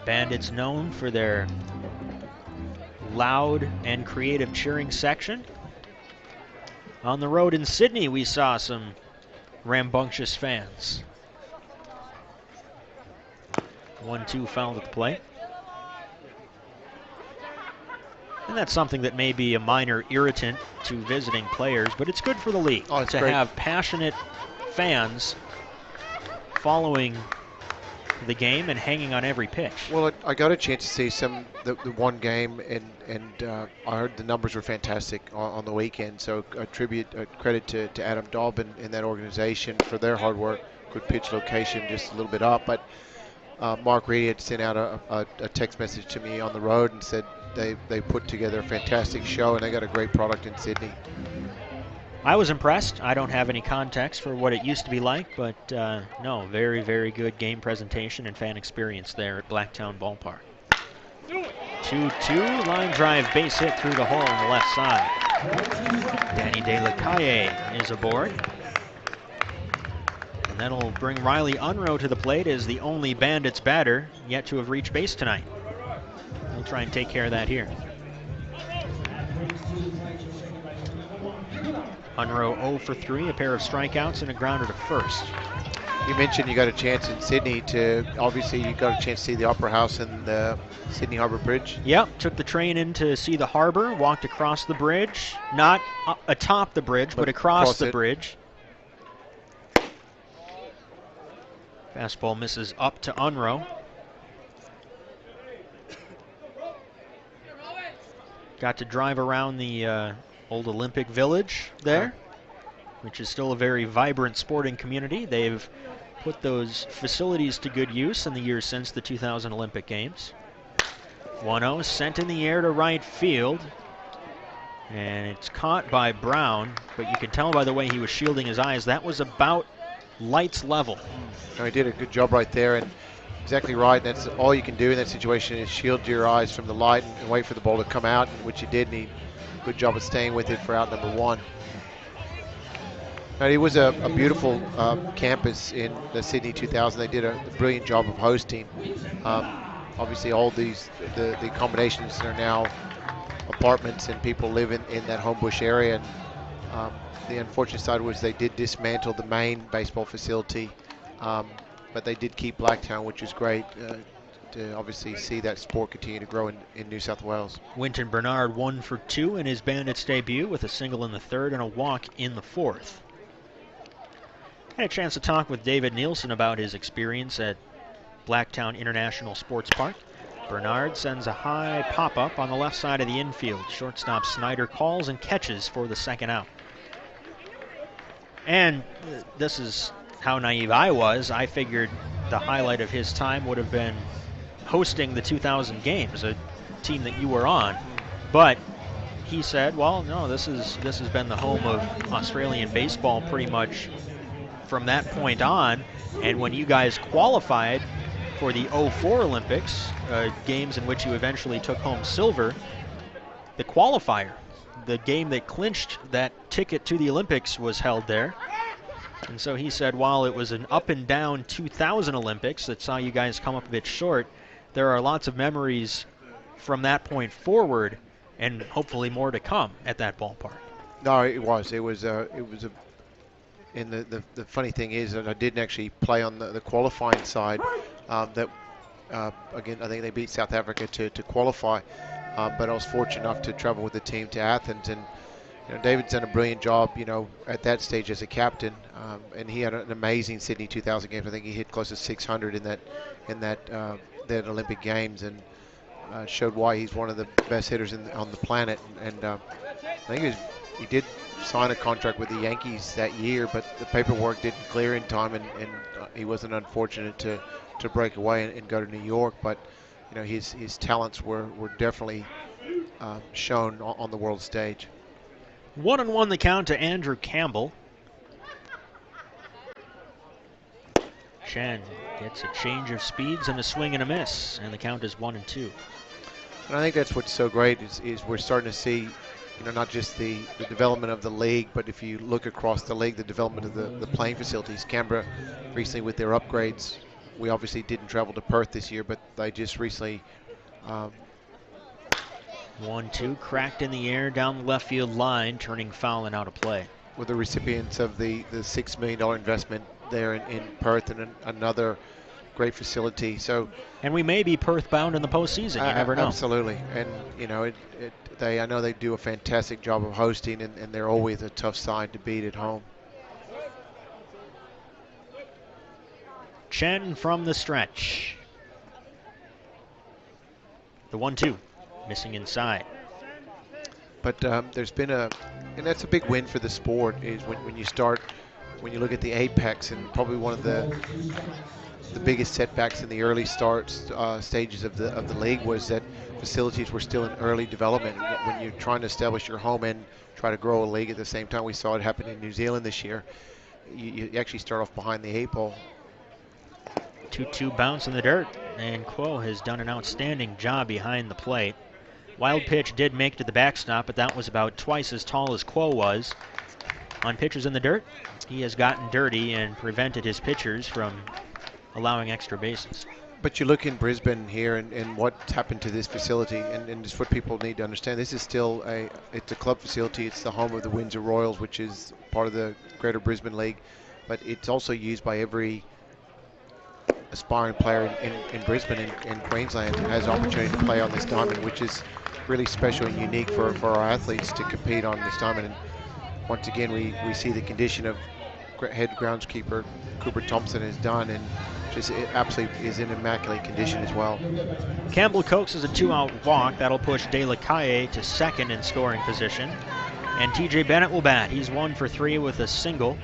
Bandits known for their loud and creative cheering section. On the road in Sydney, we saw some rambunctious fans. 1-2 fouled at the plate. And that's something that may be a minor irritant to visiting players, but it's good for the league to have passionate fans following the game and hanging on every pitch. Well, I got a chance to see the one game, and I heard the numbers were fantastic on the weekend. So a credit to Adam Dobbin and that organization for their hard work. Good pitch location, just a little bit up, but Mark Reedy had sent out a text message to me on the road and said they put together a fantastic show and they got a great product in Sydney. I was impressed. I don't have any context for what it used to be like, but no, very, very good game presentation and fan experience there at Blacktown Ballpark. 2-2, line drive base hit through the hole on the left side. Danny De La Calle is aboard. And that'll bring Riley Unroe to the plate as the only Bandits batter yet to have reached base tonight. He'll try and take care of that here. Unroe 0 for 3, a pair of strikeouts and a grounder to first. You mentioned you got a chance in Sydney obviously you got a chance to see the Opera House and the Sydney Harbour Bridge. Yep, took the train in to see the harbor, walked across the bridge, not atop the bridge, but across the bridge. Fastball misses up to Unroe. Got to drive around the old Olympic Village there, which is still a very vibrant sporting community. They've put those facilities to good use in the years since the 2000 Olympic Games. 1-0 sent in the air to right field. And it's caught by Brown, but you can tell by the way he was shielding his eyes, that was about lights level. No, he did a good job right there, and exactly right. That's all you can do in that situation is shield your eyes from the light and wait for the ball to come out, which he did, and he good job of staying with it for out number 1. Now, it was a beautiful campus in the Sydney 2000. They did a brilliant job of hosting. Obviously, all the accommodations are now apartments, and people live in that Homebush area. And the unfortunate side was they did dismantle the main baseball facility, but they did keep Blacktown, which is great to obviously see that sport continue to grow in New South Wales. Wynton Bernard 1 for 2 in his Bandits debut with a single in the third and a walk in the fourth. Had a chance to talk with David Nielsen about his experience at Blacktown International Sports Park. Bernard sends a high pop-up on the left side of the infield. Shortstop Snyder calls and catches for the second out. And this is how naive I was. I figured the highlight of his time would have been hosting the 2000 games, a team that you were on. But he said, well, no, this has been the home of Australian baseball pretty much from that point on. And when you guys qualified for the 04 Olympics, games in which you eventually took home silver, the qualifier, the game that clinched that ticket to the Olympics, was held there. And so he said, while it was an up and down 2000 Olympics that saw you guys come up a bit short, there are lots of memories from that point forward, and hopefully more to come at that ballpark. No, it was and the funny thing is that I didn't actually play on the qualifying side. Again, I think they beat South Africa to qualify, but I was fortunate enough to travel with the team to Athens, and David's done a brilliant job, at that stage as a captain, and he had an amazing Sydney 2000 games. I think he hit close to 600 in that Olympic Games, and showed why he's one of the best hitters on the planet. And I think he did sign a contract with the Yankees that year, but the paperwork didn't clear in time, and he wasn't unfortunate to break away and go to New York. But his talents were definitely shown on the world stage. 1-1 the count to Andrew Campbell. Chen gets a change of speeds and a swing and a miss, and the count is 1-2. And I think that's what's so great is we're starting to see, not just the development of the league, but if you look across the league, the development of the playing facilities. Canberra recently with their upgrades, we obviously didn't travel to Perth this year, but they just recently 1-2 cracked in the air down the left field line, turning foul and out of play. With the recipients of the $6 million investment there in Perth, and another great facility. And we may be Perth bound in the postseason. You never know. Absolutely. And I know they do a fantastic job of hosting, and they're always a tough side to beat at home. Chen from the stretch. The 1-2. Missing inside. But there's been and that's a big win for the sport, is when you look at the apex, and probably one of the biggest setbacks in the early stages of the league was that facilities were still in early development. When you're trying to establish your home and try to grow a league at the same time, we saw it happen in New Zealand this year. You actually start off behind the 8 ball. 2-2 bounce in the dirt, and Quo has done an outstanding job behind the plate. Wild pitch did make to the backstop, but that was about twice as tall as Quo was. On pitches in the dirt, he has gotten dirty and prevented his pitchers from allowing extra bases. But you look in Brisbane here and what's happened to this facility, and just what people need to understand. This is still it's a club facility. It's the home of the Windsor Royals, which is part of the Greater Brisbane League, but it's also used by every aspiring player in Brisbane and Queensland has the opportunity to play on this diamond, which is really special and unique for our athletes to compete on this diamond. And once again, we see the condition of head groundskeeper Cooper Thompson has done, and just it absolutely is in immaculate condition as well. Campbell coaxes a 2-out walk. That'll push De La Calle to second in scoring position. And TJ Bennett will bat. He's 1 for 3 with a single.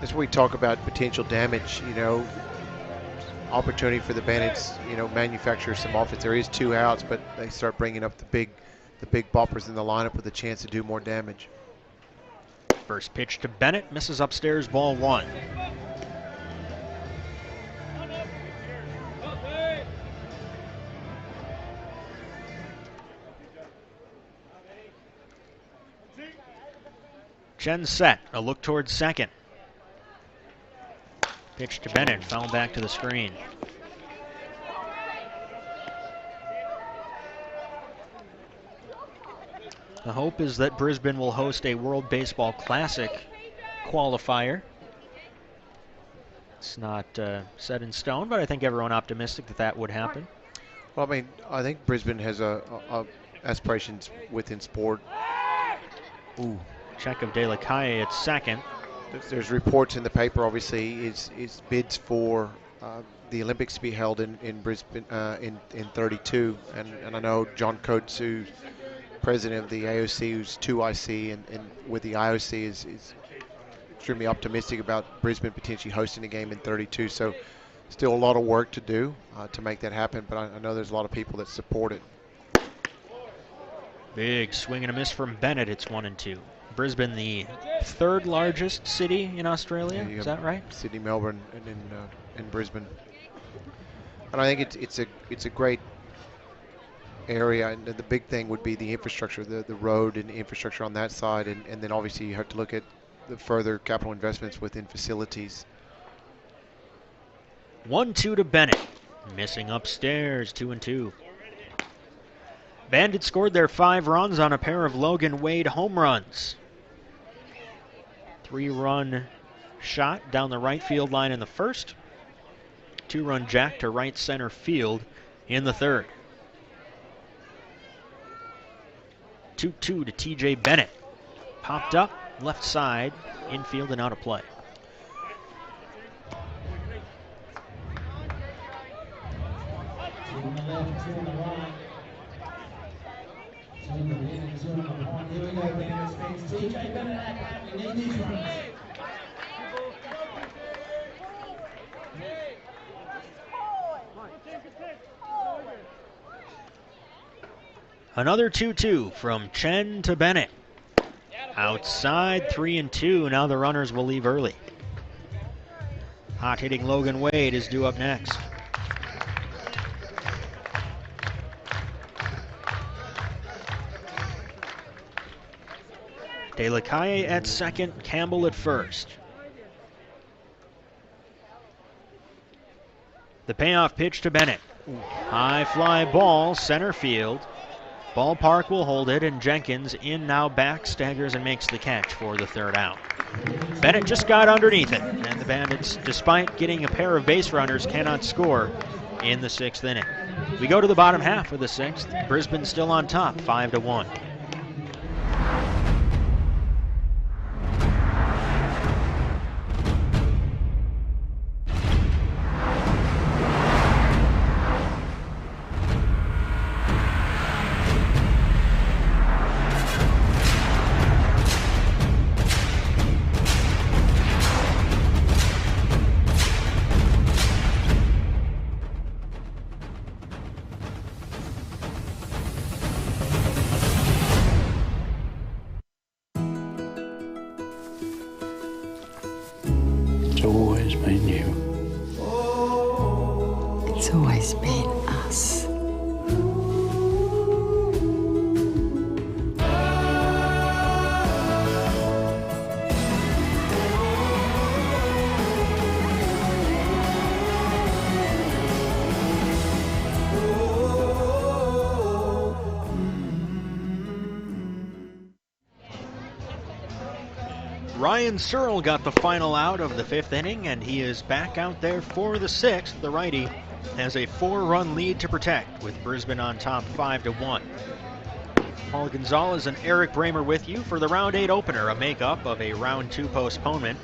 As we talk about potential damage, opportunity for the Bandits, manufacture some offense. There is 2 outs, but they start bringing up the big boppers in the lineup with a chance to do more damage. First pitch to Bennett, misses upstairs, ball 1. Chen set, a look towards second. Pitch to Bennett, foul back to the screen. The hope is that Brisbane will host a World Baseball Classic qualifier. It's not set in stone, but I think everyone optimistic that that would happen. Well, I think Brisbane has aspirations within sport. Ooh, check of De La Calle at second. There's reports in the paper, obviously, is bids for the Olympics to be held in Brisbane in 32, and I know John Coates, who's president of the AOC, who's 2IC, and with the IOC is extremely optimistic about Brisbane potentially hosting a game in 32. So still a lot of work to do to make that happen, but I know there's a lot of people that support it. Big swing and a miss from Bennett. It's 1-2. Brisbane, the 3rd largest city in Australia. Is that right? Sydney, Melbourne, and in Brisbane. And I think it's a great area, and the big thing would be the infrastructure, the road and the infrastructure on that side, and then obviously you have to look at the further capital investments within facilities. 1-2 to Bennett, missing upstairs, 2-2. Bandits scored their 5 runs on a pair of Logan Wade home runs. 3-run shot down the right field line in the first, 2-run jack to right center field in the third. 2-2 to TJ Bennett. Popped up, left side, infield and out of play. Another 2-2 from Chen to Bennett. Outside, 3-2. Now the runners will leave early. Hot-hitting Logan Wade is due up next. De La Calle at second, Campbell at first. The payoff pitch to Bennett. High fly ball, center field. Ballpark will hold it, and Jenkins in now back, staggers and makes the catch for the 3rd out. Bennett just got underneath it, and the Bandits, despite getting a pair of base runners, cannot score in the 6th inning. We go to the bottom half of the 6th. Brisbane still on top, 5-1. It's always been us. Ryan Searle got the final out of the 5th inning, and he is back out there for the 6th. The righty has a 4-run lead to protect, with Brisbane on top 5-1. Paul Gonzalez and Eric Bramer with you for the Round 8 opener, a makeup of a Round 2 postponement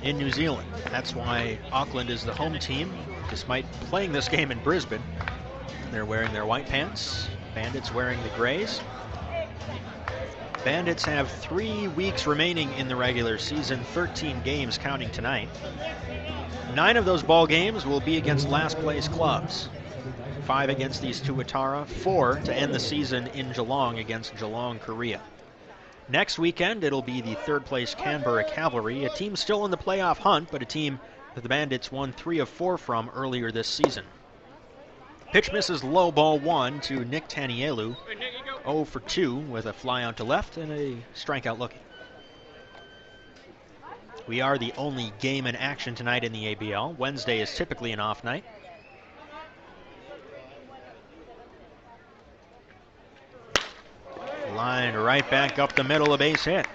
in New Zealand. That's why Auckland is the home team, despite playing this game in Brisbane. They're wearing their white pants, Bandits wearing the grays. Bandits have 3 weeks remaining in the regular season, 13 games counting tonight. 9 of those ball games will be against last place clubs. 5 against these Tauatara, 4 to end the season in Geelong against Geelong Korea. Next weekend it'll be the 3rd place Canberra Cavalry, a team still in the playoff hunt, but a team that the Bandits won 3 of 4 from earlier this season. Pitch misses low, ball 1 to Nick Tanielu. 0 for 2 with a fly out to left and a strikeout looking. We are the only game in action tonight in the ABL. Wednesday is typically an off night. Line right back up the middle, a base hit.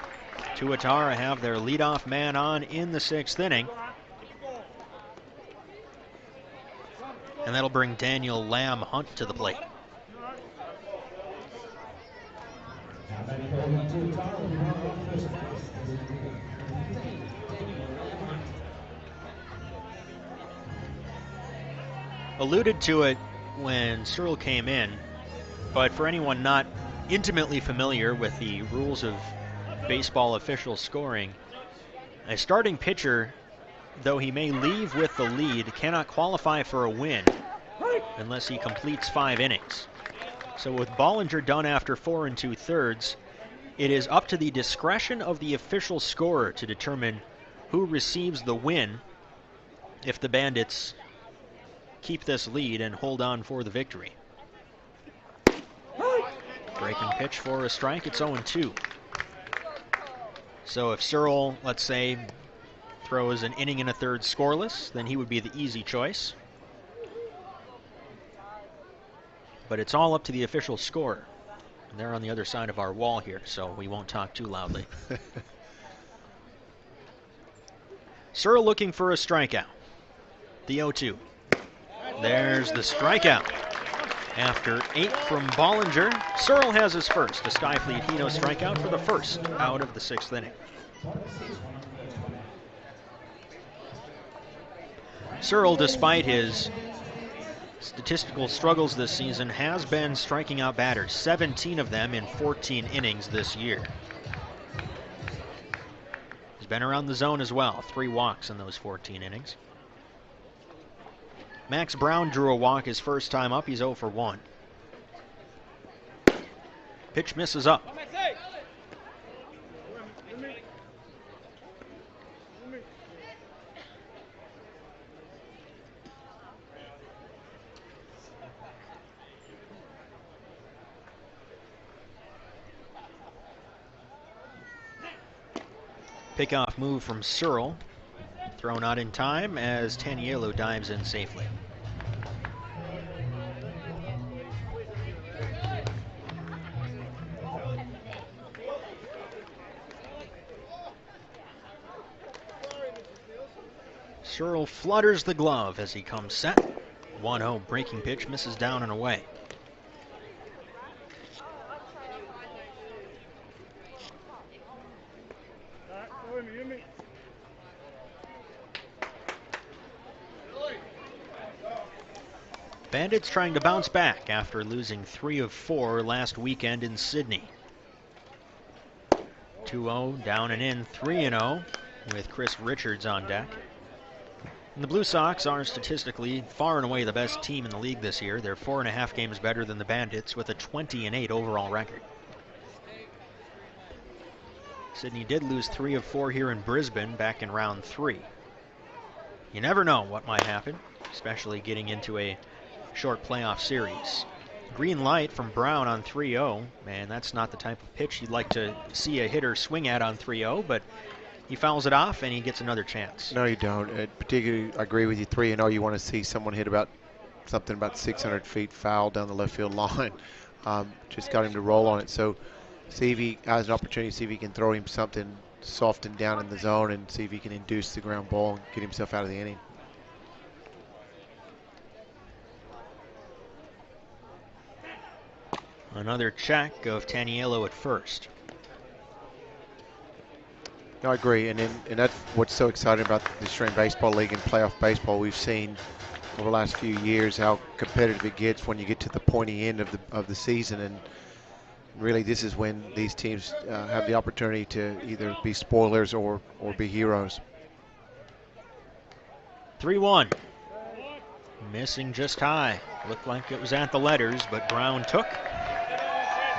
Tauatara have their leadoff man on in the 6th inning. And that'll bring Daniel Lamb Hunt to the plate. Alluded to it when Searle came in, but for anyone not intimately familiar with the rules of baseball official scoring, a starting pitcher, though he may leave with the lead, cannot qualify for a win unless he completes 5 innings. So with Bollinger done after 4 2/3, it is up to the discretion of the official scorer to determine who receives the win if the Bandits keep this lead and hold on for the victory. Breaking pitch for a strike, it's 0-2. So if Searle, let's say, throws an inning and a third scoreless, then he would be the easy choice. But it's all up to the official scorer. And they're on the other side of our wall here, so we won't talk too loudly. Searle looking for a strikeout. The 0-2. There's the strikeout. After 8 from Bollinger, Searle has his first, a Skyfleet Hino strikeout for the first out of the 6th inning. Searle, despite his statistical struggles this season, has been striking out batters, 17 of them in 14 innings this year. He's been around the zone as well, 3 walks in those 14 innings. Max Brown drew a walk his first time up. He's 0 for 1. Pitch misses up. Pickoff move from Searle. Thrown out in time as Tanielu dives in safely. Searle flutters the glove as he comes set. 1-0 breaking pitch, misses down and away. Bandits trying to bounce back after losing 3 of 4 last weekend in Sydney. 2-0 down and in, 3-0 with Chris Richards on deck. And the Blue Sox are statistically far and away the best team in the league this year. They're 4.5 games better than the Bandits with a 20-8 overall record. Sydney did lose 3 of 4 here in Brisbane back in round 3. you never know what might happen, especially getting into a short playoff series. Green light from Brown on 3-0. Man, that's not the type of pitch you'd like to see a hitter swing at on 3-0, but he fouls it off and he gets another chance. No, you don't. Particularly, I agree with you. 3-0, you want to see someone hit something about 600 feet foul down the left field line. Just got him to roll on it. So see if he has an opportunity, see if he can throw him something soft and down in the zone and see if he can induce the ground ball and get himself out of the inning. Another check of Taniello at first. No, I agree, and that's what's so exciting about the Australian Baseball League and playoff baseball. We've seen over the last few years how competitive it gets when you get to the pointy end of the season, and really this is when these teams have the opportunity to either be spoilers or be heroes. 3-1. Missing just high. Looked like it was at the letters, but Brown took.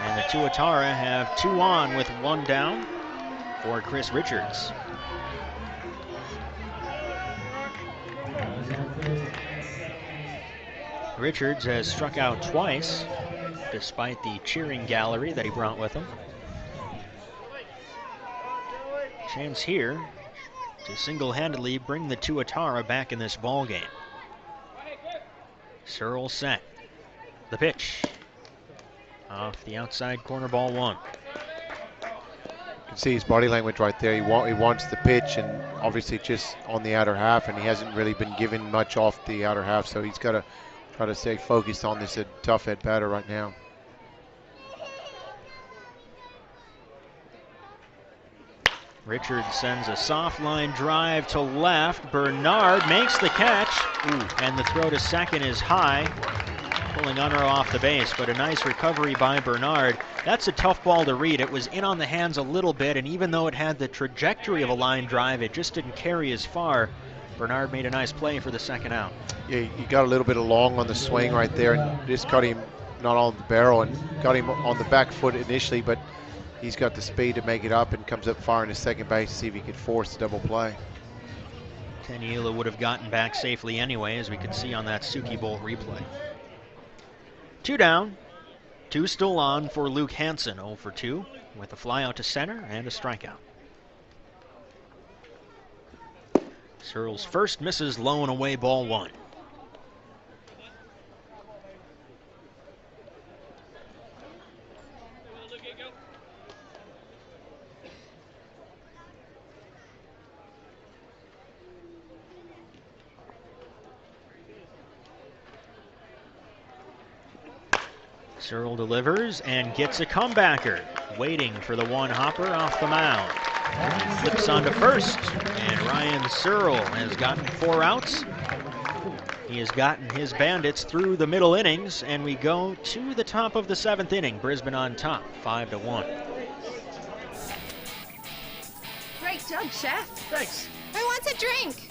And the Tauatara have 2 on with 1 down for Chris Richards. Richards has struck out twice, despite the cheering gallery that he brought with him. Chance here to single-handedly bring the Tauatara back in this ball game. Searle set. The pitch. Off the outside corner, ball 1. You can see his body language right there. He wants the pitch, and obviously just on the outer half, and he hasn't really been given much off the outer half, so he's got to try to stay focused on this tough at batter right now. Richards sends a soft line drive to left. Bernard makes the catch, and the throw to second is high, pulling Unruh off the base, but a nice recovery by Bernard. That's a tough ball to read. It was in on the hands a little bit, and even though it had the trajectory of a line drive, it just didn't carry as far. Bernard made a nice play for the second out. Yeah, you got a little bit of long on the swing right there, and just cut him not on the barrel, and got him on the back foot initially, but he's got the speed to make it up and comes up firing to second base to see if he could force the double play. Taniello would have gotten back safely anyway, as we could see on that Suki Bowl replay. 2 down, 2 still on for Luke Hansen, 0 for 2, with a fly out to center and a strikeout. Searle's first misses low and away, ball 1. Searle delivers and gets a comebacker, waiting for the one-hopper off the mound. He flips onto first, and Ryan Searle has gotten 4 outs. He has gotten his Bandits through the middle innings, and we go to the top of the 7th inning. Brisbane on top, 5-1. Great job, Chef. Thanks. Who wants a drink?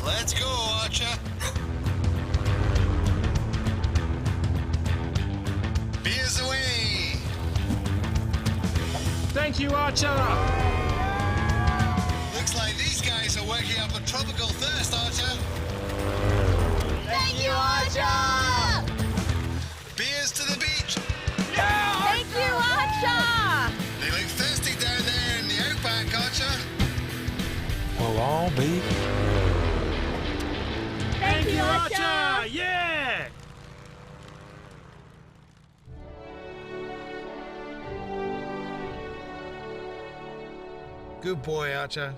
Let's go, Archer. Beers away. Thank you, Archer. Looks like these guys are working up a tropical thirst, Archer. Thank you, Archer! Beers to the beach. Thank you, Archer! They look thirsty down there in the outback, Archer. We'll all be. Thank you, Archer! Yeah! Good boy, Archer.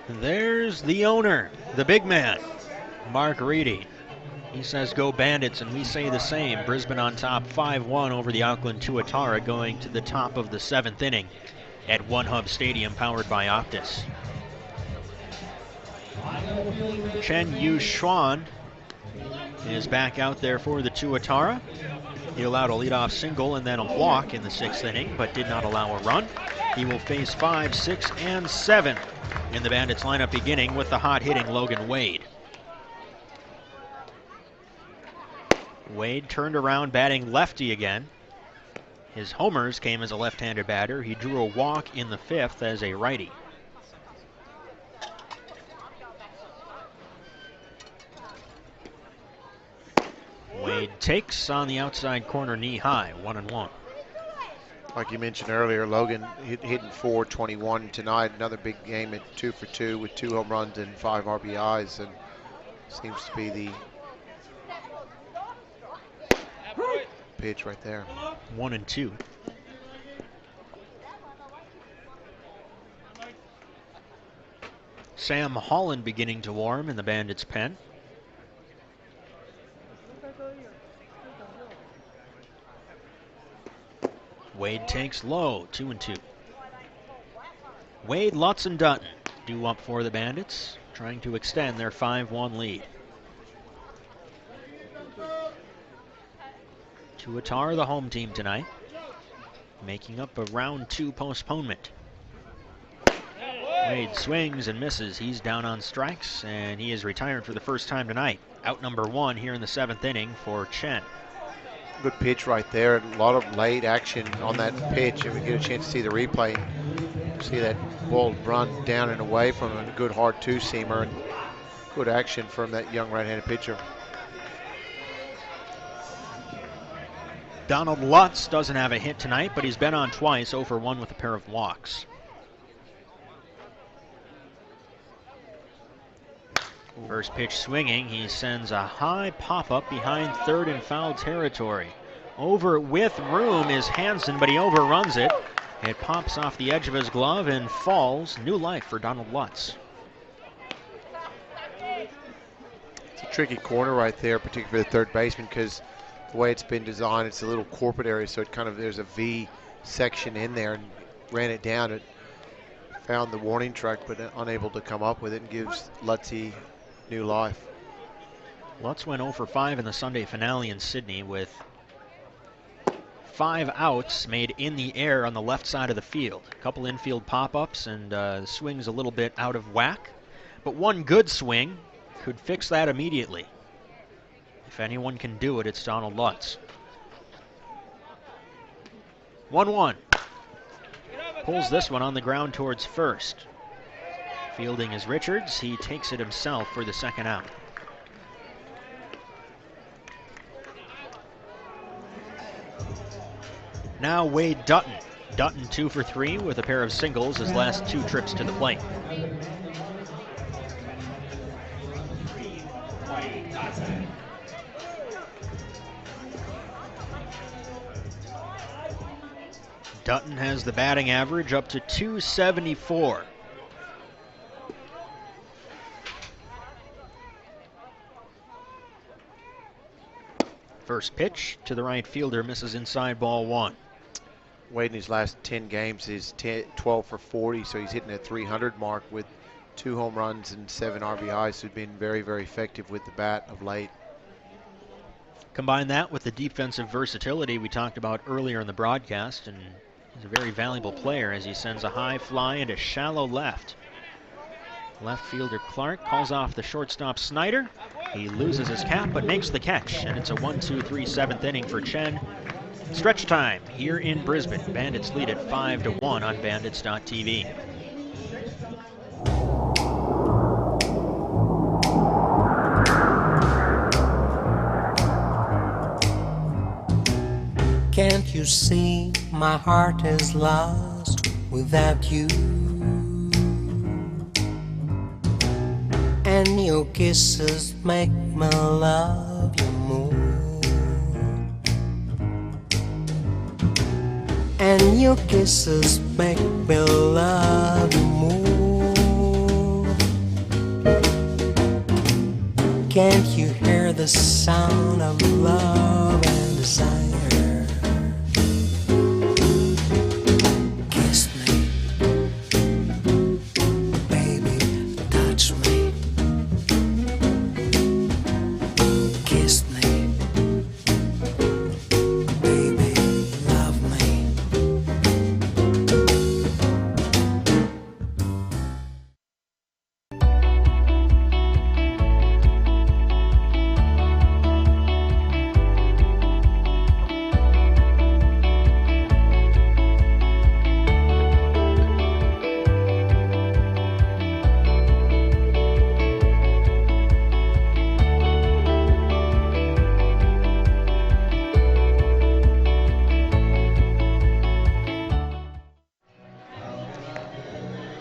There's the owner, the big man, Mark Reedy. He says go Bandits, and we say the same. Brisbane on top 5-1 over the Auckland Tauatara, going to the top of the 7th inning at One Hub Stadium, powered by Optus. Chen Yu Xuan is back out there for the Tuatara. He allowed a leadoff single and then a walk in the 6th inning, but did not allow a run. He will face 5, 6, and 7 in the Bandits lineup, beginning with the hot-hitting Logan Wade. Wade turned around batting lefty again. His homers came as a left-handed batter. He drew a walk in the 5th as a righty. Wade takes on the outside corner, knee high, 1-1. Like you mentioned earlier, Logan hitting .421 tonight. Another big game at 2 for 2 with 2 home runs and 5 RBIs, and seems to be the pitch right there. 1-2. Sam Holland beginning to warm in the Bandits' pen. Wade takes low, 2-2. Wade, Lutz, and Dutton due up for the Bandits, trying to extend their 5-1 lead. Tuatara, the home team tonight, making up a round 2 postponement. Wade swings and misses. He's down on strikes, and he is retired for the first time tonight. Out number 1 here in the 7th inning for Chen. Good pitch right there. A lot of late action on that pitch. If we get a chance to see the replay, see that ball run down and away from a good hard 2-seamer, and good action from that young right-handed pitcher. Donald Lutz doesn't have a hit tonight, but he's been on twice, 0 for 1 with a pair of walks. First pitch swinging, he sends a high pop-up behind third in foul territory. Over with room is Hansen, but he overruns it. It pops off the edge of his glove and falls. New life for Donald Lutz. It's a tricky corner right there, particularly for the third baseman, because the way it's been designed, it's a little corporate area, so it kind of, there's a V section in there, and ran it down. It found the warning track, but unable to come up with it, and gives Lutzy new life. Lutz went 0 for 5 in the Sunday finale in Sydney with 5 outs made in the air on the left side of the field. A couple infield pop-ups and swings a little bit out of whack. But one good swing could fix that immediately. If anyone can do it, it's Donald Lutz. 1-1. Pulls this one on the ground towards first. Fielding is Richards. He takes it himself for the second out. Now Wade Dutton. Dutton 2 for 3 with a pair of singles his last 2 trips to the plate. Dutton has the batting average up to .274. First pitch to the right fielder, misses inside, ball 1. Wade in his last 10 games is 12 for 40, so he's hitting a 300 mark with 2 home runs and 7 RBIs. So he's been very, very effective with the bat of late. Combine that with the defensive versatility we talked about earlier in the broadcast, and he's a very valuable player as he sends a high fly into shallow left. Left fielder Clark calls off the shortstop Snyder. He loses his cap but makes the catch, and it's a 1-2-3 7th inning for Chen. Stretch time here in Brisbane. Bandits lead at 5-1 on bandits.tv. Can't you see my heart is lost without you? And your kisses make me love you more. And your kisses make me love you more. Can't you hear the sound of love and desire? Kiss me, baby, touch me. Kiss me, baby, love me.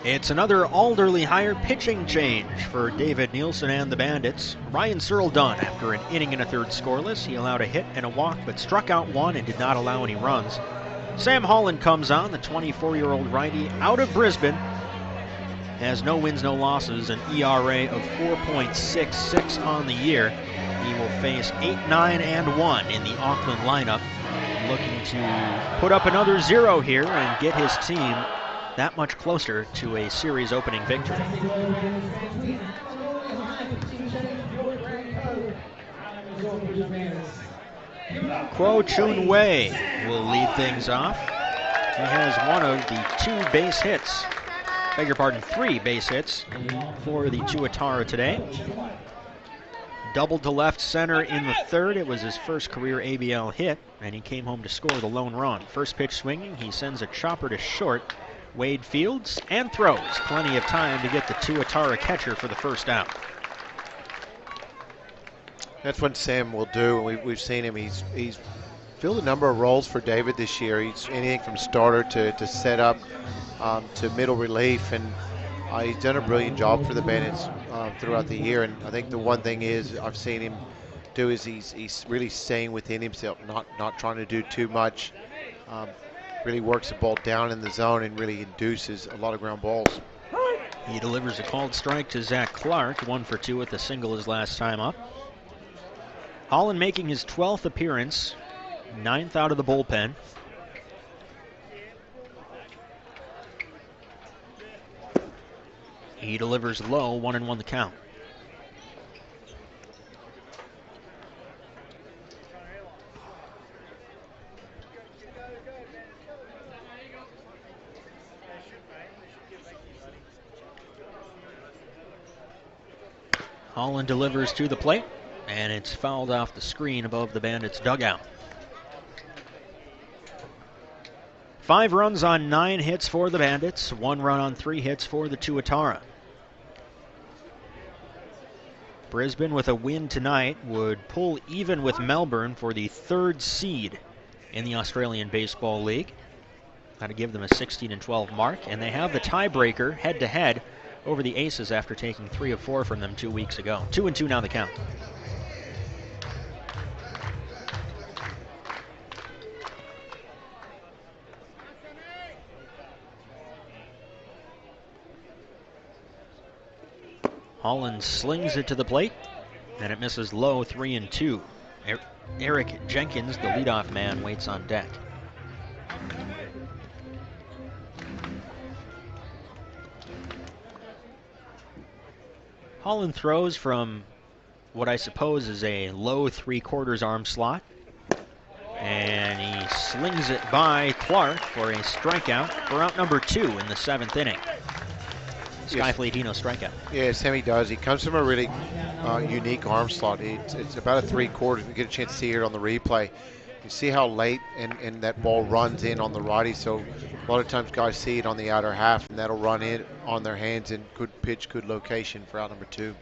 It's another Alderley Hire pitching change for David Nielsen and the Bandits. Ryan Searle done after an inning and a third scoreless. He allowed a hit and a walk, but struck out one and did not allow any runs. Sam Holland comes on, the 24-year-old righty out of Brisbane. Has no wins, no losses, an ERA of 4.66 on the year. He will face 8-9-1 in the Auckland lineup, looking to put up another 0 here and get his team that much closer to a series opening victory. Kuo Chun Wei will lead things off. He has one of the 3 base hits for the Tauatara today. Doubled to left center in the third. It was his first career ABL hit, and he came home to score the lone run. First pitch swinging, he sends a chopper to short. Wade fields and throws. Plenty of time to get the Tauatara catcher for the first out. That's what Sam will do. We've seen him. He's filled a number of roles for David this year. He's anything from starter to set up to middle relief, and he's done a brilliant job for the Bandits throughout the year. And I think the one thing is I've seen him do is he's really staying within himself, not trying to do too much. Really works the ball down in the zone and really induces a lot of ground balls. He delivers a called strike to Zach Clark, 1 for 2 with a single his last time up. Holland making his 12th appearance, 9th out of the bullpen. He delivers low, 1-1 the count. Holland delivers to the plate, and it's fouled off the screen above the Bandits' dugout. 5 runs on 9 hits for the Bandits, 1 run on 3 hits for the Tauatara. Brisbane, with a win tonight, would pull even with Melbourne for the 3rd seed in the Australian Baseball League. Got to give them a 16-12 mark, and they have the tiebreaker head-to-head over the Aces after taking 3 of 4 from them 2 weeks ago. 2-2 now the count. Holland slings it to the plate, and it misses low, 3-2. Eric Jenkins, the leadoff man, waits on deck. Holland throws from what I suppose is a low 3/4 arm slot. And he slings it by Clark for a strikeout for out number 2 in the 7th inning. Sky Flatino strikeout. Yeah, Sammy does. He comes from a really unique arm slot. It's about a 3/4. We get a chance to see it on the replay. You see how late and that ball runs in on the righty, so a lot of times guys see it on the outer half, and that'll run in on their hands, and good pitch, good location for out number 2.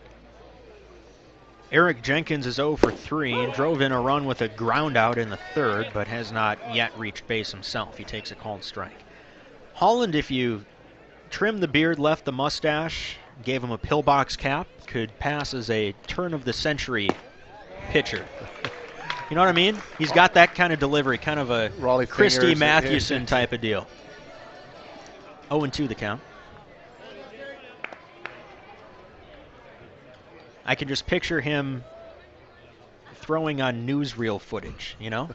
Eric Jenkins is 0 for 3, drove in a run with a ground out in the 3rd, but has not yet reached base himself. He takes a called strike. Holland, if you trim the beard, left the mustache, gave him a pillbox cap, could pass as a turn-of-the-century pitcher. You know what I mean? He's got that kind of delivery, kind of a Raleigh Christy fingers, Mathewson type of deal. 0-2 the count. I can just picture him throwing on newsreel footage, you know,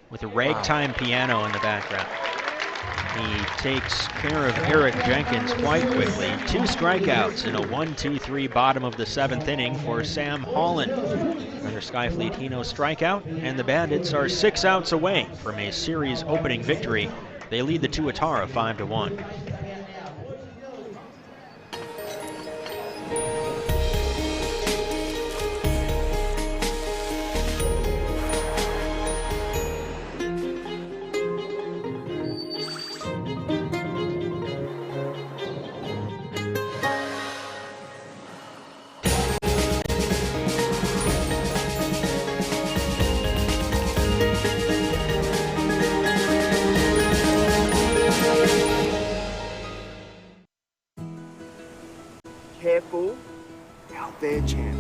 with a ragtime piano in the background. He takes care of Eric Jenkins quite quickly. 2 strikeouts in a 1-2-3 bottom of the 7th inning for Sam Holland. Another Skyfleet Hino strikeout, and the Bandits are 6 outs away from a series opening victory. They lead the Tauatara 5-1. Careful, out there, champ.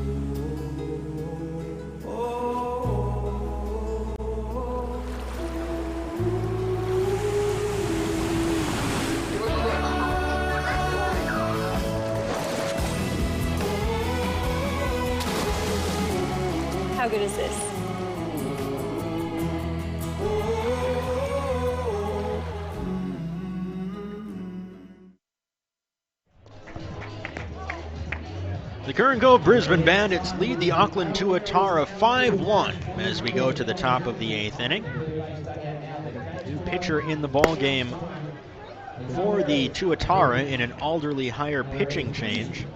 How good is this? The current go Brisbane Bandits lead the Auckland Tauatara 5-1 as we go to the top of the 8th inning. New pitcher in the ball game for the Tauatara in an Alderley higher pitching change.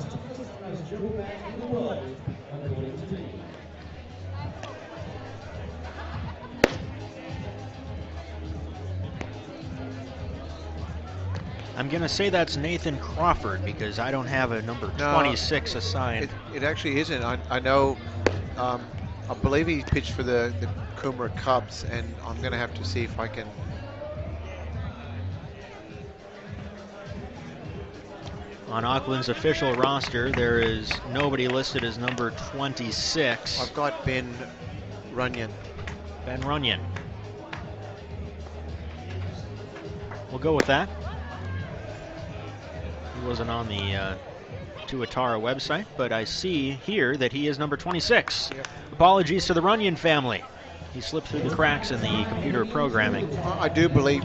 I'm going to say that's Nathan Crawford because I don't have a number 26 assigned. It actually isn't. I know, I believe he pitched for the Coomera Cubs, and I'm going to have to see if I can. On Auckland's official roster, there is nobody listed as number 26. I've got Ben Runyon. Ben Runyon. We'll go with that. He wasn't on the Tauatara website, but I see here that he is number 26. Yep. Apologies to the Runyon family. He slipped through the cracks in the computer programming. I do believe,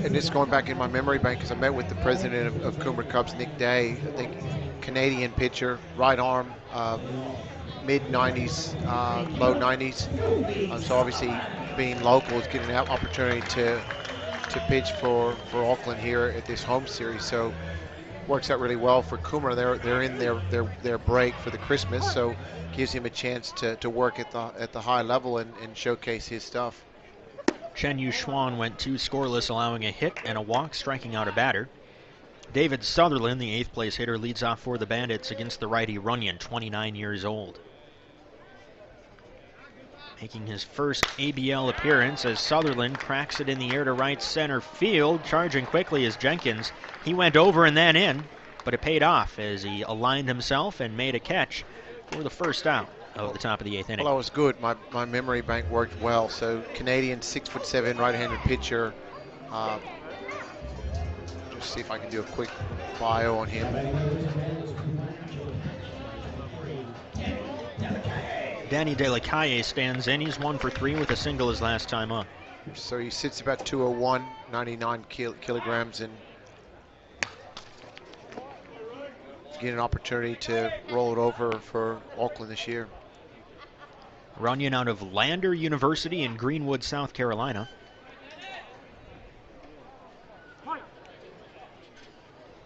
and this is going back in my memory bank, because I met with the president of Coomera Cubs, Nick Day. I think Canadian pitcher, right arm, mid-90s, low 90s. So obviously being local is getting an opportunity to pitch for Auckland here at this home series. So works out really well for Coomera. They're in their break for the Christmas, so gives him a chance to work at the high level and showcase his stuff. Chen Yu Xuan went 2 scoreless, allowing a hit and a walk, striking out a batter. David Sutherland, the 8th place hitter, leads off for the Bandits against the righty Runyon, 29 years old. Making his first ABL appearance as Sutherland cracks it in the air to right center field. Charging quickly is Jenkins. He went over and then in, but it paid off as he aligned himself and made a catch for the first out of the top of the 8th inning. Well, that was good. My memory bank worked well. So Canadian, 6'7", right-handed pitcher. Just see if I can do a quick bio on him. Danny De La Calle stands in. He's 1 for 3 with a single his last time up. So he sits about 201, 99 kilograms, and get an opportunity to roll it over for Auckland this year. Runyon out of Lander University in Greenwood, South Carolina.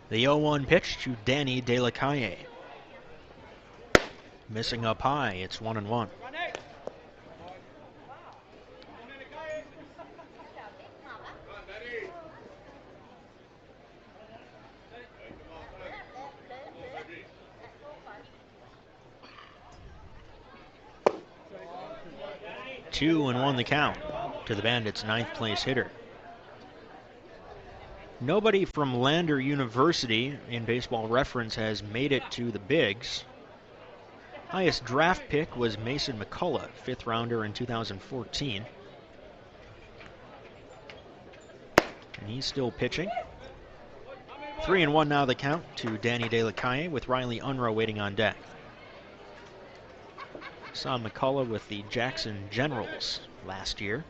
The 0-1 pitch to Danny De La Calle. Missing up high, it's 1-1. Two and 1 the count to the Bandits' 9th place hitter. Nobody from Lander University in Baseball Reference has made it to the bigs. Highest draft pick was Mason McCullough, 5th rounder in 2014. And he's still pitching. 3 and 1 now the count to Danny De La Calle with Riley Unruh waiting on deck. Saw McCullough with the Jackson Generals last year.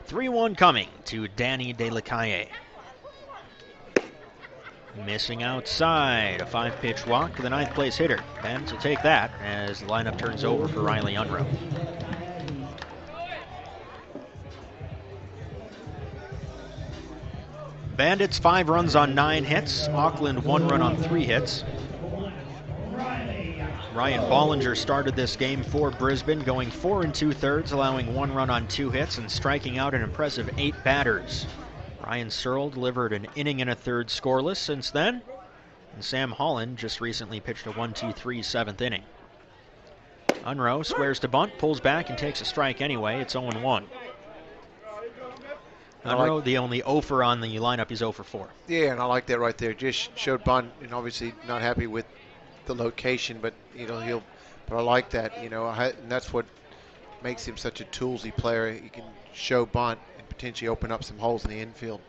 "3-1 coming to Danny DeLaCalle. Missing outside, a 5-pitch walk to the 9th place hitter. Bandits will take that as the lineup turns over for Riley Unruh. Bandits 5 runs on 9 hits. Auckland 1 run on 3 hits. Ryan Bollinger started this game for Brisbane, going 4 2/3, allowing 1 run on 2 hits and striking out an impressive 8 batters. Ryan Searle delivered an inning and a third scoreless since then, and Sam Holland just recently pitched a 1-2-3 7th inning. Unruh squares to bunt, pulls back, and takes a strike anyway. It's 0-1. Unruh, the only offer on the lineup, he's 0 for 4. Yeah, and I like that right there. Just showed bunt, and obviously not happy with the location, but but I like that. And that's what makes him such a toolsy player. He can show bunt and potentially open up some holes in the infield.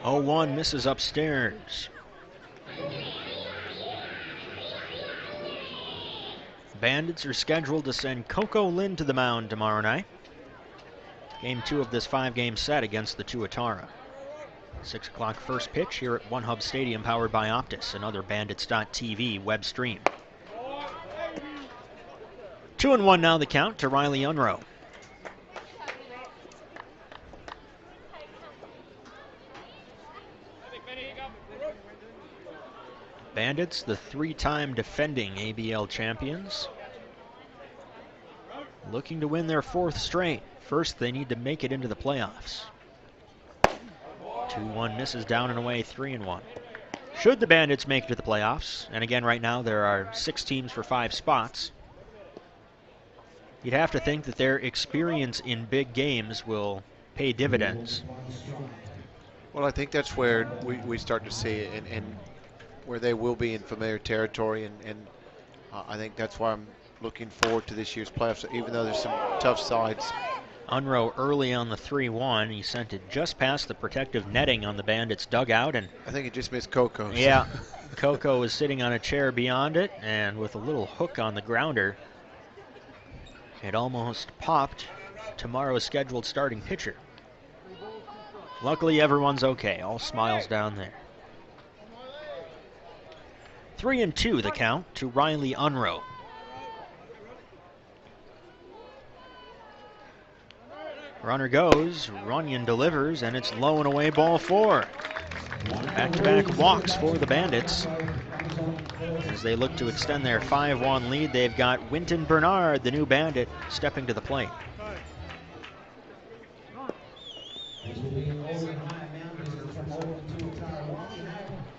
0-1 misses upstairs. Bandits are scheduled to send Coco Lynn to the mound tomorrow night. Game 2 of this 5-game set against the Tauatara. 6 o'clock first pitch here at One Hub Stadium, powered by Optus, another Bandits.TV web stream. 2-1 now the count to Riley Unruh. Bandits, the 3-time defending ABL champions, looking to win their 4th straight. First, they need to make it into the playoffs. 2-1 misses down and away, 3-1. Should the Bandits make it to the playoffs, and again right now there are 6 teams for 5 spots, you'd have to think that their experience in big games will pay dividends. Well, I think that's where we start to see it, and where they will be in familiar territory, and I think that's why I'm looking forward to this year's playoffs, even though there's some tough sides. Unruh early on the 3-1. He sent it just past the protective netting on the Bandits' dugout, and I think it just missed Coco. Yeah, Coco was sitting on a chair beyond it, and with a little hook on the grounder, it almost popped tomorrow's scheduled starting pitcher. Luckily, everyone's okay. All smiles down there. 3-2 the count to Riley Unruh. Runner goes, Runyon delivers, and it's low and away, ball 4. Back-to-back walks for the Bandits. As they look to extend their 5-1 lead, they've got Winton Bernard, the new Bandit, stepping to the plate.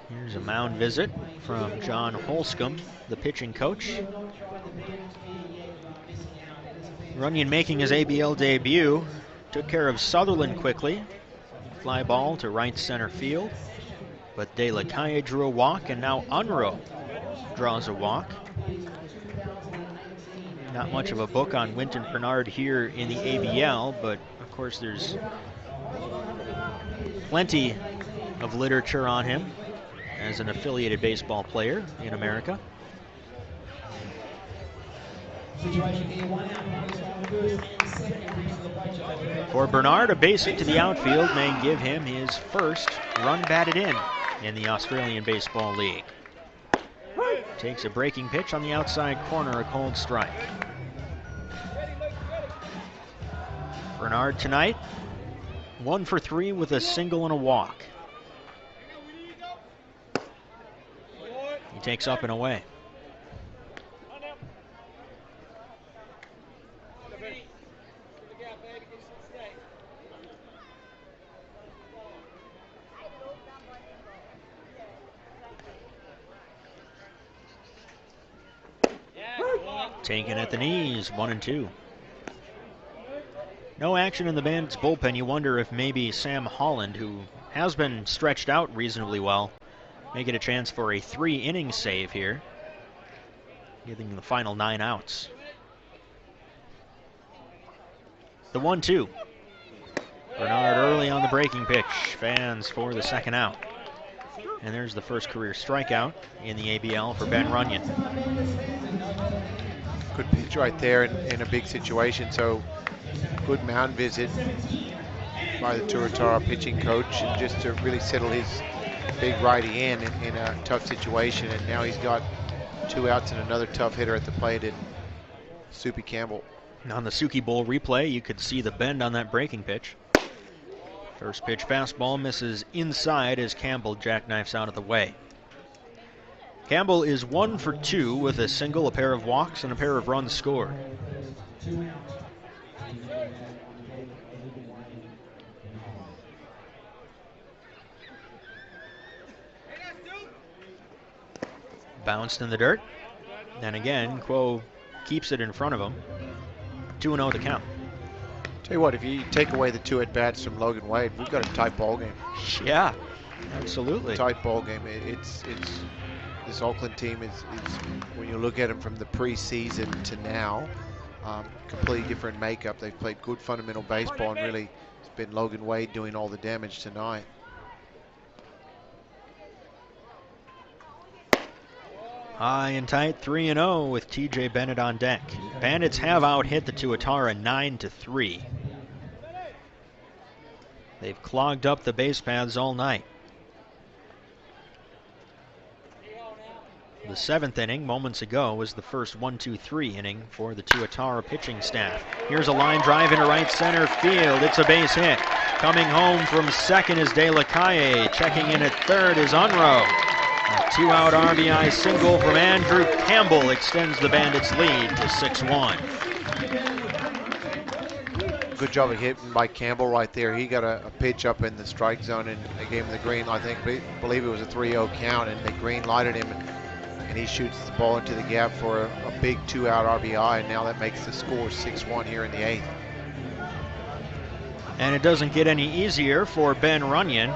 Here's a mound visit from John Holscomb, the pitching coach. Runyon making his ABL debut. Took care of Sutherland quickly. Fly ball to right center field. But DeLaCalle drew a walk, and now Unruh draws a walk. Not much of a book on Winton Bernard here in the ABL, but of course there's plenty of literature on him as an affiliated baseball player in America. For Bernard, a base hit to the outfield may give him his first run batted in the Australian Baseball League. Takes a breaking pitch on the outside corner, a cold strike. Bernard tonight, 1 for 3 with a single and a walk. He takes up and away. Taken at the knees, 1-2. No action in the Bandits' bullpen. You wonder if maybe Sam Holland, who has been stretched out reasonably well, may get a chance for a 3-inning save here, giving him the final 9 outs. The 1-2. Bernard early on the breaking pitch. Fans for the second out. And there's the first career strikeout in the ABL for Ben Runyon. Good pitch right there in a big situation. So good mound visit by the Tauatara pitching coach, and just to really settle his big righty in a tough situation. And now he's got 2 outs and another tough hitter at the plate in Soupy Campbell. And on the Suki Bowl replay, you could see the bend on that breaking pitch. First pitch fastball misses inside as Campbell jackknifes out of the way. Campbell is 1 for 2 with a single, a pair of walks, and a pair of runs scored. Bounced in the dirt. And again, Quo keeps it in front of him. 2-0 the count. Tell you what, if you take away the 2 at-bats from Logan Wade, we've got a tight ball game. Yeah, absolutely. Tight ball game. It's this Auckland team is when you look at them from the preseason to now, completely different makeup. They've played good fundamental baseball, and really it's been Logan Wade doing all the damage tonight. High and tight, 3-0 with TJ Bennett on deck. Bandits have out-hit the Tauatara 9-3. They've clogged up the base paths all night. The 7th inning, moments ago, was the first 1-2-3 inning for the Tauatara pitching staff. Here's a line drive into right center field. It's a base hit. Coming home from second is De La Calle. Checking in at third is Unruh. A 2-out RBI single from Andrew Campbell extends the Bandits' lead to 6-1. Good job of hitting by Campbell right there. He got a pitch up in the strike zone, and they gave him the green. I believe it was a 3-0 count, and they green lighted him, and he shoots the ball into the gap for a big 2-out RBI, and now that makes the score 6-1 here in the 8th. And it doesn't get any easier for Ben Runyon.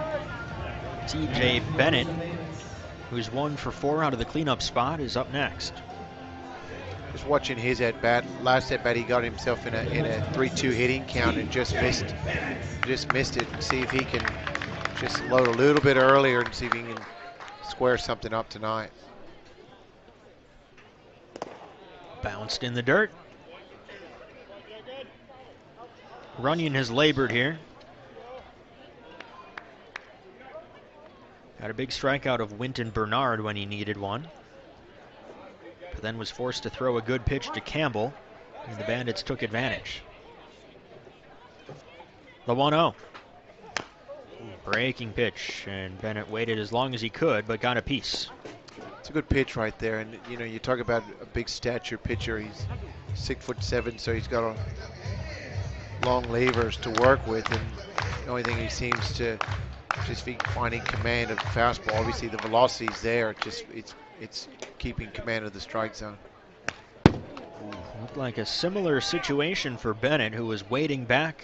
TJ Bennett, who's 1 for 4 out of the cleanup spot, is up next. Just watching his at-bat. Last at-bat he got himself in a 3-2 hitting count and just missed it. See if he can just load a little bit earlier and see if he can square something up tonight. Bounced in the dirt. Runyon has labored here. Had a big strikeout of Winton Bernard when he needed one. But then was forced to throw a good pitch to Campbell, and the Bandits took advantage. The 1-0. Breaking pitch, and Bennett waited as long as he could, but got a piece. It's a good pitch right there, and you know, you talk about a big stature pitcher. He's 6'7", so he's got a long levers to work with, and the only thing he seems to just be finding command of the fastball. Obviously the velocity's there, it's keeping command of the strike zone. Looked like a similar situation for Bennett, who was waiting back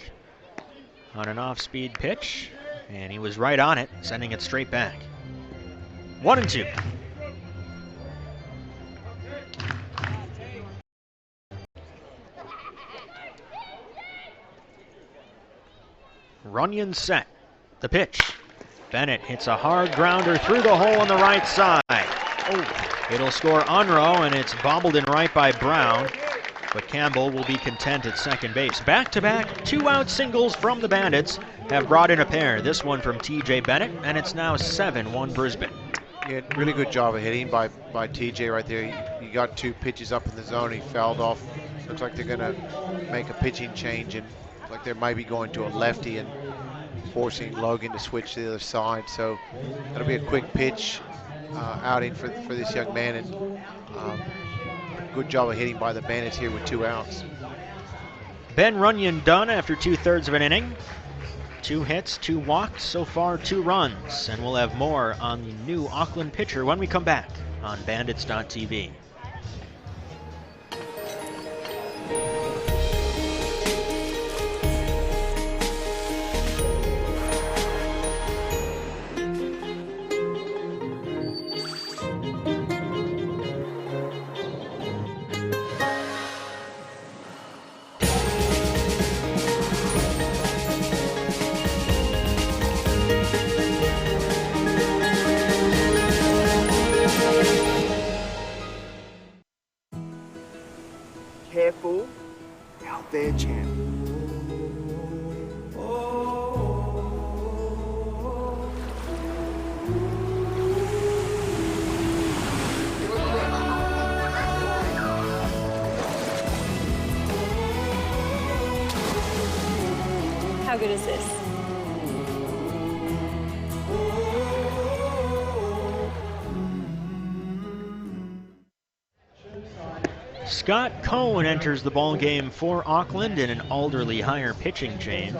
on an off-speed pitch, and he was right on it, sending it straight back. 1-2. Runyon set. The pitch. Bennett hits a hard grounder through the hole on the right side. Oh, it'll score Unruh, and it's bobbled in right by Brown. But Campbell will be content at second base. Back-to-back 2-out singles from the Bandits have brought in a pair. This one from TJ Bennett, and it's now 7-1 Brisbane. Yeah, really good job of hitting by TJ right there. He got 2 pitches up in the zone. He fouled off. Looks like they're going to make a pitching change, and like they might be going to a lefty and forcing Logan to switch to the other side. So that'll be a quick pitch outing for this young man, and good job of hitting by the Bandits here with 2 outs. Ben Runyon done after 2/3 of an inning. 2 hits, 2 walks, so far 2 runs, and we'll have more on the new Auckland pitcher when we come back on Bandits.tv. Careful, out there, champ. How good is this? Scott Cohn enters the ball game for Auckland in an Alderley higher pitching change.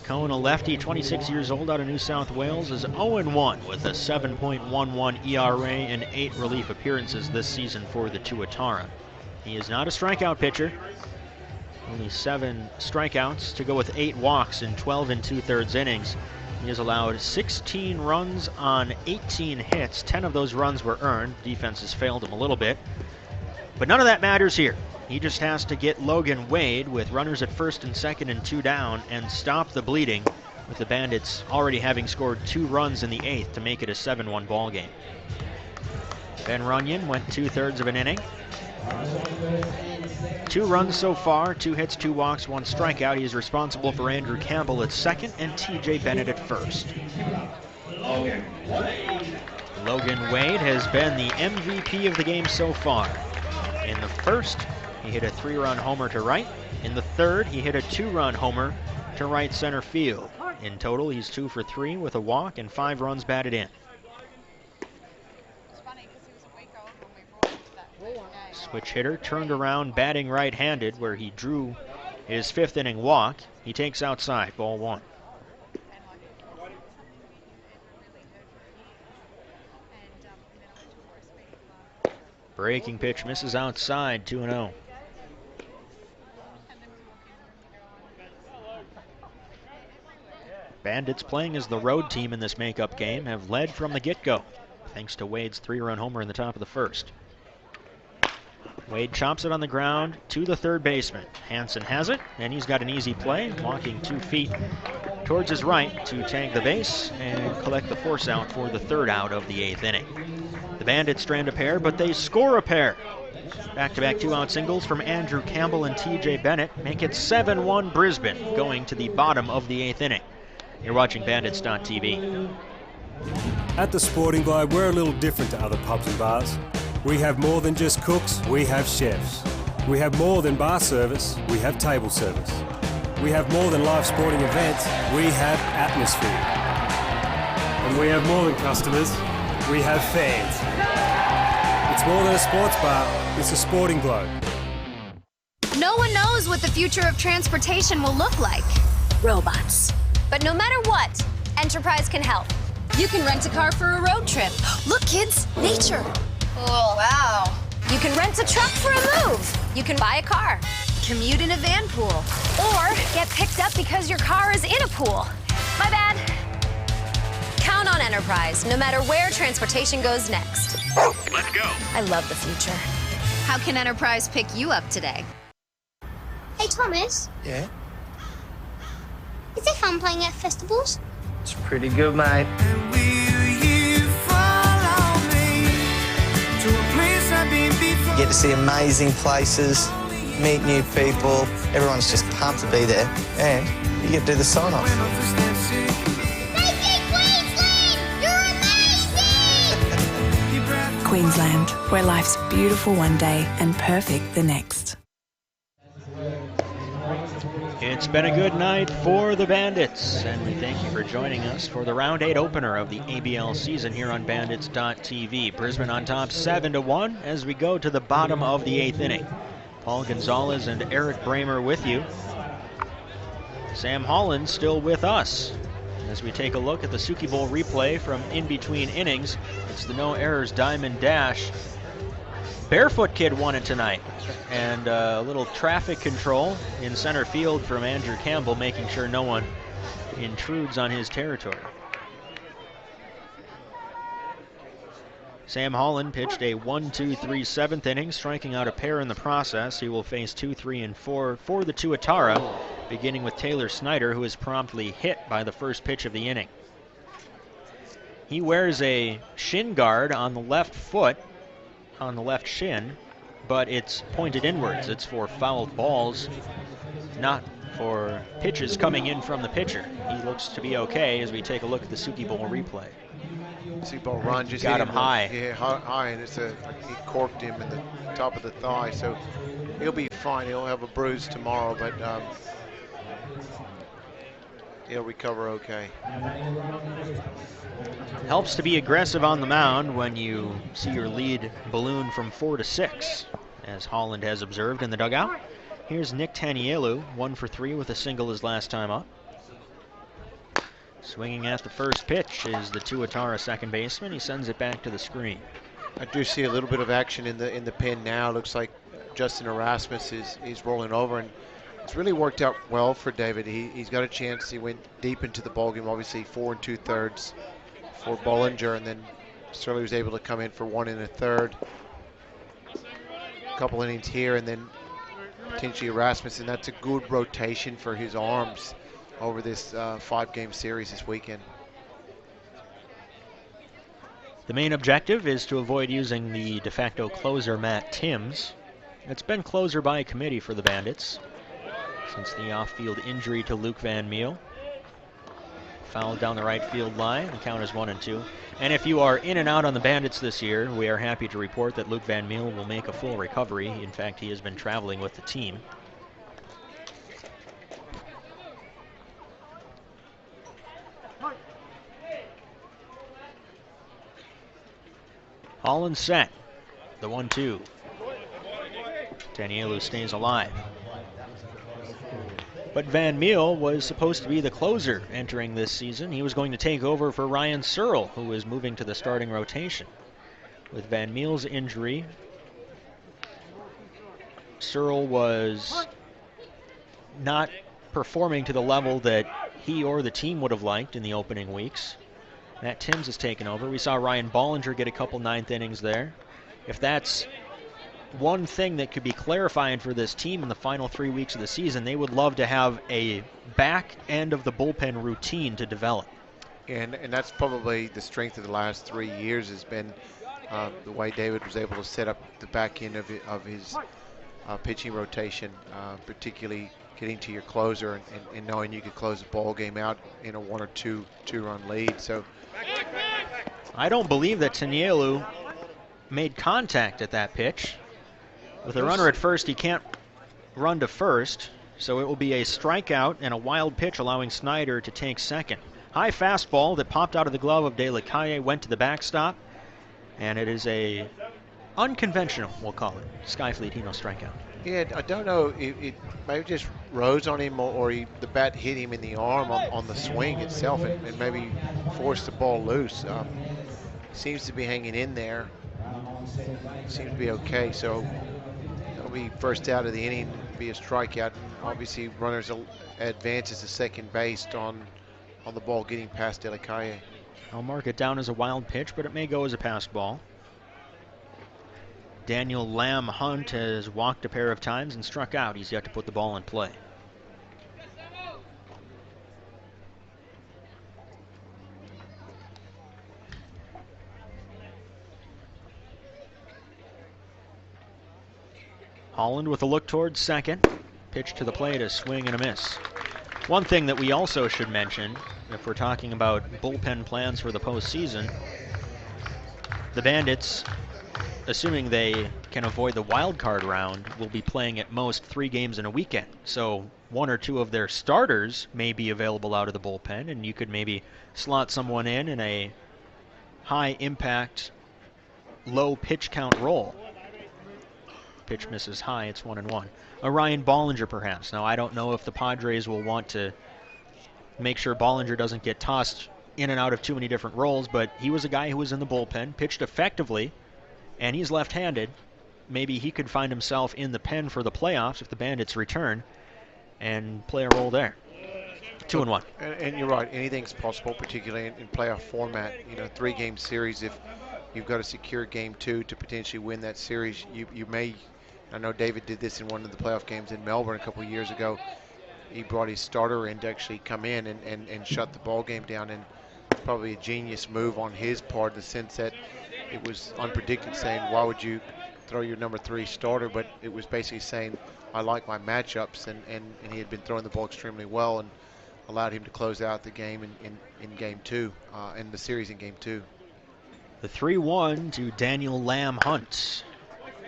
Cohn, a lefty, 26 years old, out of New South Wales, is 0-1 with a 7.11 ERA and 8 relief appearances this season for the Tauatara. He is not a strikeout pitcher. Only 7 strikeouts to go with 8 walks in 12 2/3 innings. He has allowed 16 runs on 18 hits. 10 of those runs were earned. Defense has failed him a little bit. But none of that matters here. He just has to get Logan Wade with runners at first and second and 2 down and stop the bleeding, with the Bandits already having scored 2 runs in the 8th to make it a 7-1 ball game. Ben Runyon went 2/3 of an inning. 2 runs so far, 2 hits, 2 walks, 1 strikeout. He is responsible for Andrew Campbell at second and TJ Bennett at first. Logan Wade has been the MVP of the game so far. In the first, he hit a 3-run homer to right. In the third, he hit a 2-run homer to right center field. In total, he's 2 for 3 with a walk and 5 runs batted in. Switch hitter turned around batting right-handed, where he drew his 5th inning walk. He takes outside, ball 1. Breaking pitch misses outside, 2-0. Bandits, playing as the road team in this makeup game, have led from the get-go, thanks to Wade's 3-run homer in the top of the first. Wade chops it on the ground to the third baseman. Hansen has it, and he's got an easy play, walking 2 feet towards his right to tag the base and collect the force out for the 3rd out of the 8th inning. The Bandits strand a pair, but they score a pair. Back-to-back 2-out singles from Andrew Campbell and TJ Bennett make it 7-1 Brisbane, going to the bottom of the 8th inning. You're watching Bandits.tv. At the Sporting Globe, we're a little different to other pubs and bars. We have more than just cooks, we have chefs. We have more than bar service, we have table service. We have more than live sporting events, we have atmosphere. And we have more than customers, we have fans. It's more than a sports bar, it's a Sporting Globe. No one knows what the future of transportation will look like. Robots. But no matter what, Enterprise can help. You can rent a car for a road trip. Look, kids, nature. Oh, wow. You can rent a truck for a move. You can buy a car, commute in a van pool, or get picked up because your car is in a pool. My bad. Count on Enterprise, no matter where transportation goes next. Let's go. I love the future. How can Enterprise pick you up today? Hey, Thomas. Yeah? Is it fun playing at festivals? It's pretty good, mate. You get to see amazing places, meet new people. Everyone's just pumped to be there, and you get to do the sign-off. Queensland, where life's beautiful one day and perfect the next. It's been a good night for the Bandits, and we thank you for joining us for the Round 8 opener of the ABL season here on Bandits.tv. Brisbane on top 7-1 as we go to the bottom of the 8th inning. Paul Gonzalez and Eric Bramer with you. Sam Holland still with us as we take a look at the Suki Bowl replay from in between innings. It's the no errors diamond dash. Barefoot Kid won it tonight, and a little traffic control in center field from Andrew Campbell, making sure no one intrudes on his territory. Sam Holland pitched a 1-2-3 7th inning, striking out a pair in the process. He will face 2, 3, and 4 for the Tauatara, beginning with Taylor Snyder, who is promptly hit by the first pitch of the inning. He wears a shin guard on the left foot, on the left shin, but it's pointed inwards. It's for fouled balls, not for pitches coming in from the pitcher. He looks to be okay as we take a look at the Suki Bowl replay. Suki Bowl run just got hit him high. Yeah, high, and he corked him in the top of the thigh, so he'll be fine. He'll have a bruise tomorrow, but he'll recover okay. Helps to be aggressive on the mound when you see your lead balloon from 4 to 6, as Holland has observed in the dugout. Here's Nick Tanielu, 1 for 3 with a single his last time up. Swinging at the first pitch is the Tauatara second baseman. He sends it back to the screen. I do see a little bit of action in the pen now. Looks like Justin Erasmus is rolling over, and it's really worked out well for David. He's got a chance. He went deep into the ballgame, obviously 4 2/3 for Bollinger, and then Surly was able to come in for 1 1/3. A couple innings here, and then potentially Erasmus, and that's a good rotation for his arms over this 5-game series this weekend. The main objective is to avoid using the de facto closer Matt Timms. It's been closer by committee for the Bandits since the off-field injury to Luke Van Meel. Fouled down the right field line. The count is 1-2. And if you are in and out on the Bandits this year, we are happy to report that Luke Van Meel will make a full recovery. In fact, he has been traveling with the team. Holland set. The 1-2. Tanielu stays alive. But Van Meel was supposed to be the closer entering this season. He was going to take over for Ryan Searle, who is moving to the starting rotation. With Van Meel's injury, Searle was not performing to the level that he or the team would have liked in the opening weeks. Matt Timms has taken over. We saw Ryan Bollinger get a couple 9th innings there. If that's one thing that could be clarifying for this team in the final 3 weeks of the season, they would love to have a back end of the bullpen routine to develop. And that's probably the strength of the last 3 years has been the way David was able to set up the back end of his pitching rotation, particularly getting to your closer and knowing you could close the ball game out in a 1 or 2 run lead. So I don't believe that Tanielu made contact at that pitch. With a runner at first, he can't run to first, so it will be a strikeout and a wild pitch allowing Snyder to take second. High fastball that popped out of the glove of De La Calle, went to the backstop, and it is a unconventional, we'll call it, Skyfleet Hino strikeout. Yeah, I don't know, it maybe just rose on him or the bat hit him in the arm on the swing itself and maybe forced the ball loose. Seems to be hanging in there. Seems to be okay, so that'll be first out of the inning, be a strikeout. Obviously, runners advances to second base on the ball getting past De La Calle. I'll mark it down as a wild pitch, but it may go as a passed ball. Daniel Lamb Hunt has walked a pair of times and struck out. He's yet to put the ball in play. Holland with a look towards second. Pitch to the plate, a swing and a miss. One thing that we also should mention, if we're talking about bullpen plans for the postseason, the Bandits, assuming they can avoid the wild card round, will be playing at most 3 games in a weekend. So 1 or 2 of their starters may be available out of the bullpen, and you could maybe slot someone in a high impact, low pitch count role. Pitch misses high, it's 1-1. A Ryan Bollinger, perhaps. Now, I don't know if the Padres will want to make sure Bollinger doesn't get tossed in and out of too many different roles, but he was a guy who was in the bullpen, pitched effectively, and he's left-handed. Maybe he could find himself in the pen for the playoffs if the Bandits return and play a role there. 2-1. And you're right, anything's possible, particularly in playoff format. 3-game series, if you've got to secure game 2 to potentially win that series, you may. I know David did this in one of the playoff games in Melbourne a couple of years ago. He brought his starter in to actually come in and shut the ball game down, and probably a genius move on his part in the sense that it was unpredicted, saying why would you throw your number 3 starter, but it was basically saying, I like my matchups, and he had been throwing the ball extremely well and allowed him to close out the game in game 2, and the series in game 2. The 3-1 to Daniel Lamb Hunt.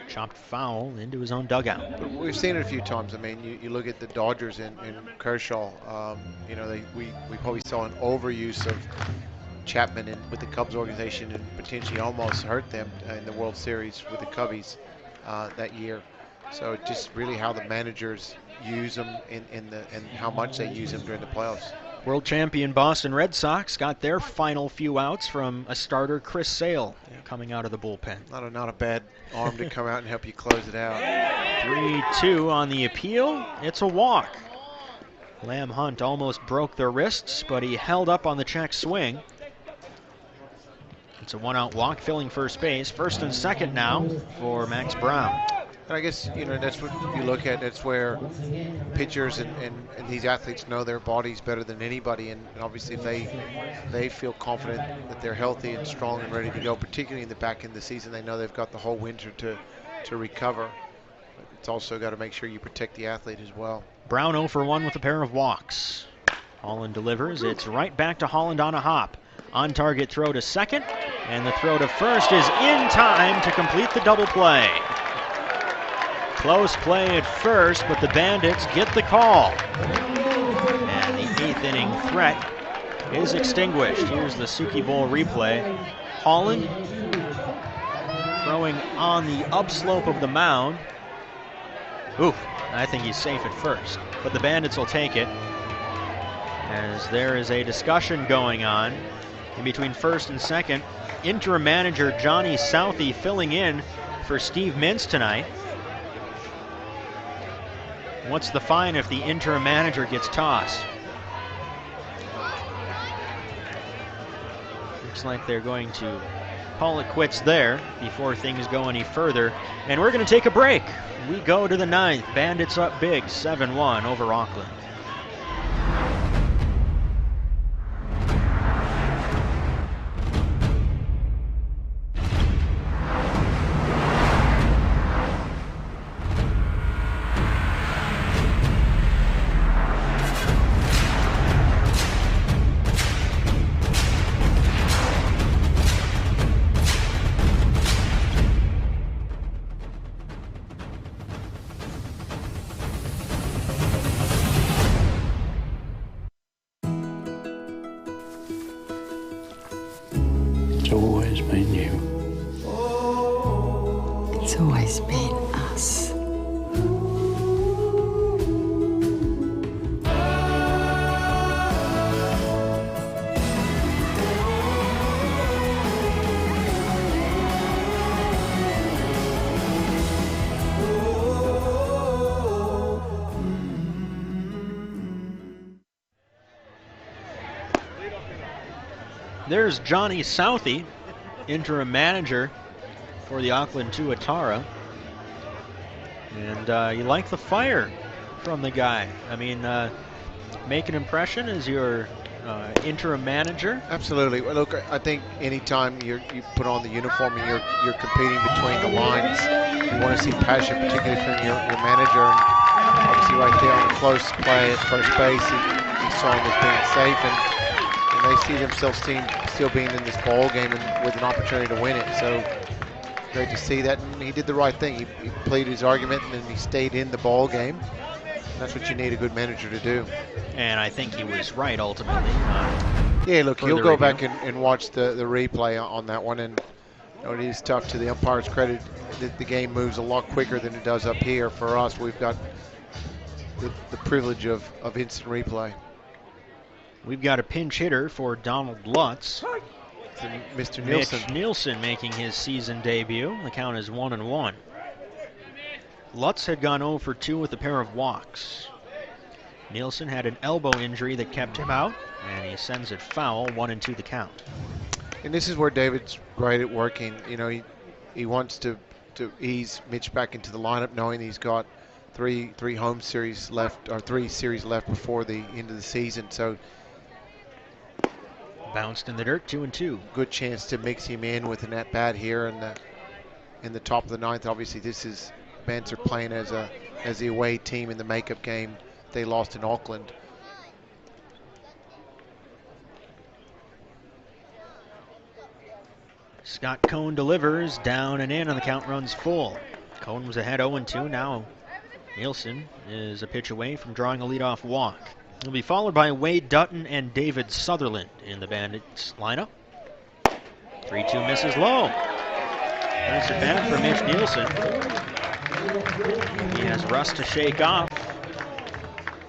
Chopped foul into his own dugout. But we've seen it a few times. I mean, you look at the Dodgers and Kershaw. You know, we probably saw an overuse of Chapman with the Cubs organization and potentially almost hurt them in the World Series with the Cubbies that year. So just really how the managers use them and how much they use them during the playoffs. World champion Boston Red Sox got their final few outs from a starter, Chris Sale, coming out of the bullpen. Not a bad arm to come out and help you close it out. 3-2 on the appeal. It's a walk. Lamb Hunt almost broke their wrists, but he held up on the check swing. It's a 1-out walk, filling first base. First and second now for Max Brown. And I guess, you know, that's what you look at. That's where pitchers and these athletes know their bodies better than anybody. And obviously, if they feel confident that they're healthy and strong and ready to go, particularly in the back end of the season, they know they've got the whole winter to recover. But it's also got to make sure you protect the athlete as well. Brown 0 for 1 with a pair of walks. Holland delivers. It's right back to Holland on a hop. On target throw to second, and the throw to first is in time to complete the double play. Close play at first, but the Bandits get the call. And the 8th inning threat is extinguished. Here's the Suki Bowl replay. Holland throwing on the upslope of the mound. Ooh, I think he's safe at first, but the Bandits will take it, as there is a discussion going on in between first and second. Interim manager Johnny Southey filling in for Steve Mintz tonight. What's the fine if the interim manager gets tossed? Looks like they're going to call it quits there before things go any further. And we're going to take a break. We go to the 9th. Bandits up big, 7-1 over Auckland. It's always been you. It's always been us. There's Johnny Southey, interim manager for the Auckland Tauatara. And you like the fire from the guy. I mean, make an impression as your interim manager. Absolutely. Well, look, I think anytime you put on the uniform and you're competing between the lines, you want to see passion, particularly from your manager. And obviously right there on the close play at first base, he saw him as being safe, and they see themselves still being in this ball game and with an opportunity to win it. So great to see that, and he did the right thing. He played his argument and then he stayed in the ball game. That's what you need a good manager to do. And I think he was right ultimately. Yeah, look, you'll go back and watch the replay on that one, and you know, it is tough. To the umpire's credit, the game moves a lot quicker than it does up here. For us, we've got the privilege of instant replay. We've got a pinch hitter for Donald Lutz. Mr. Nielsen. Mitch Nielsen making his season debut. The count is 1-1. Lutz had gone 0 for 2 with a pair of walks. Nielsen had an elbow injury that kept him out, and he sends it foul, 1-2 the count. And this is where David's great at working. You know, he wants to ease Mitch back into the lineup, knowing he's got three home series left, or 3 series left before the end of the season. So bounced in the dirt, 2-2. Good chance to mix him in with an at bat here, and in the top of the ninth. Obviously, this is Bandits are playing as the away team in the makeup game. They lost in Auckland. Scott Cohn delivers, down and in, and the count runs full. Cohn was ahead 0-2. Now Nielsen is a pitch away from drawing a leadoff walk. He'll be followed by Wade Dutton and David Sutherland in the Bandits lineup. 3-2 misses low. Nice at bat for Mitch Nielsen. He has Russ to shake off.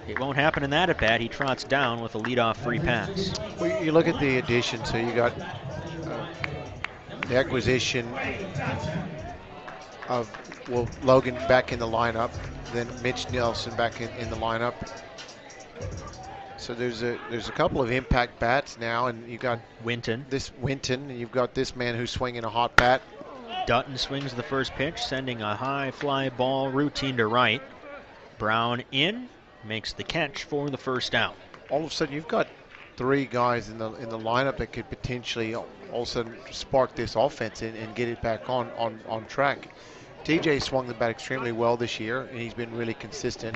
It won't happen in that at bat. He trots down with a leadoff free pass. Well, you look at the addition, so you got the acquisition of Logan back in the lineup, then Mitch Nielsen back in the lineup. So there's a couple of impact bats now, and you got Winton, and you've got this man who's swinging a hot bat. Dutton swings the first pitch, sending a high fly ball routine to right. Brown in, makes the catch for the first out. All of a sudden, you've got three guys in the lineup that could potentially all of a sudden spark this offense and get it back on track. TJ swung the bat extremely well this year, and he's been really consistent.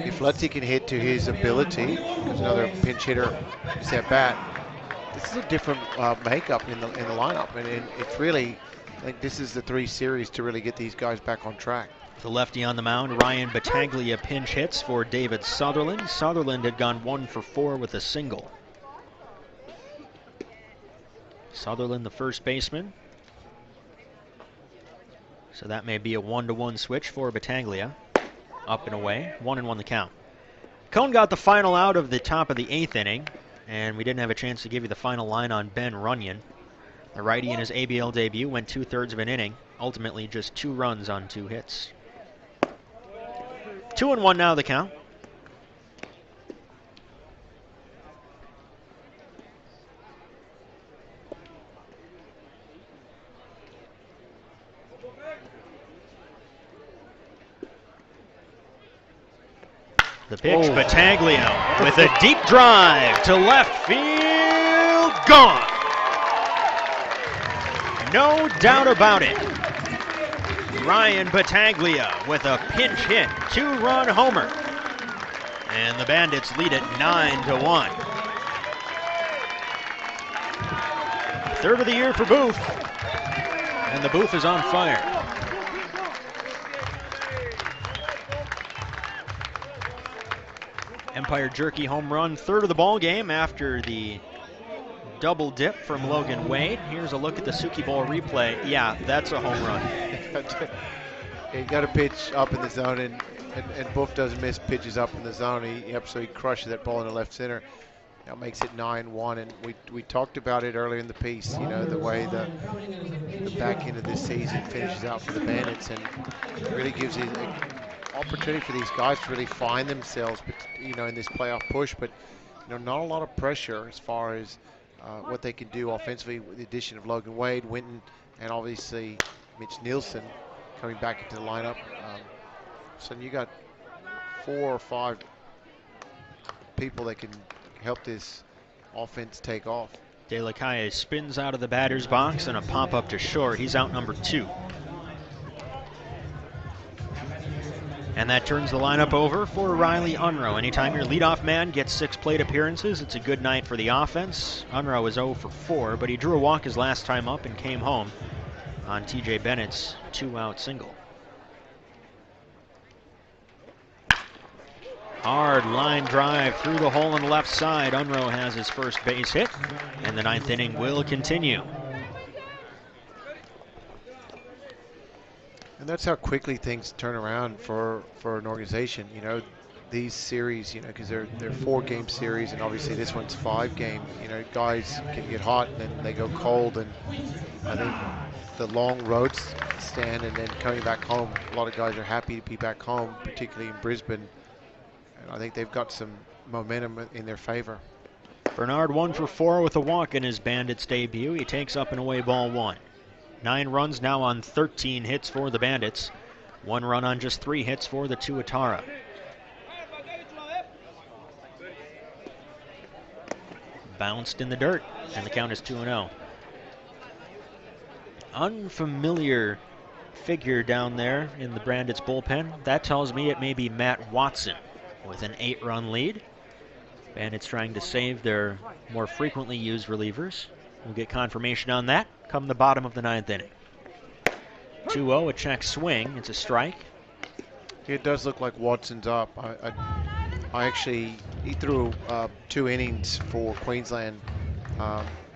If Lutzy can hit to his ability, there's another pinch hitter is at bat. This is a different makeup in the lineup, and it's really, I think this is the 3 series to really get these guys back on track. The lefty on the mound, Ryan Battaglia pinch hits for David Sutherland. Sutherland had gone 1 for 4 with a single. Sutherland, the first baseman. So that may be a 1-to-1 switch for Battaglia. Up and away, 1-1 the count. Cohn got the final out of the top of the 8th inning, and we didn't have a chance to give you the final line on Ben Runyon. The righty in his ABL debut went 2/3 of an inning, ultimately just 2 runs on 2 hits. 2-1 now the count. The pitch, Battaglia with a deep drive to left field, gone. No doubt about it. Ryan Battaglia with a pinch hit, 2-run homer. And the Bandits lead it 9-1. Third of the year for Booth. And the Booth is on fire. Empire Jerky home run, third of the ball game after the double dip from Logan Wade. Here's a look at the Suki Bowl replay. Yeah, that's a home run. He got a pitch up in the zone, and Booth doesn't miss pitches up in the zone. He absolutely crushes that ball in the left center. Now makes it 9-1, and we talked about it earlier in the piece. You know, the way the back end of this season finishes out for the Bandits, and it really gives you an opportunity for these guys to really find themselves, but you know, in this playoff push. But you know, not a lot of pressure as far as what they can do offensively with the addition of Logan Wade, Winton, and obviously Mitch Nielsen coming back into the lineup. So you got 4 or 5 people that can help this offense take off. De La Calle spins out of the batter's box and a pop-up to short. He's out number 2. And that turns the lineup over for Riley Unruh. Anytime your leadoff man gets 6 plate appearances, it's a good night for the offense. Unruh is 0 for 4, but he drew a walk his last time up and came home on TJ Bennett's 2-out single. Hard line drive through the hole on the left side. Unruh has his first base hit, and the 9th inning will continue. And that's how quickly things turn around for an organization. You know, these series, you know, because they're 4-game series, and obviously this one's 5-game. You know, guys can get hot and then they go cold, and I think the long road stand and then coming back home, a lot of guys are happy to be back home, particularly in Brisbane. And I think they've got some momentum in their favor. Bernard 1 for 4 with a walk in his Bandits debut. He takes up and away ball 1. 9 runs now on 13 hits for the Bandits. 1 run on just 3 hits for the Tauatara. Bounced in the dirt, and the count is 2-0. unfamiliar figure down there in the Bandits bullpen. That tells me it may be Matt Watson with an 8-run lead. Bandits trying to save their more frequently used relievers. We'll get confirmation on that come the bottom of the 9th inning. 2-0, a check swing. It's a strike. It does look like Watson's up. He threw 2 innings for Queensland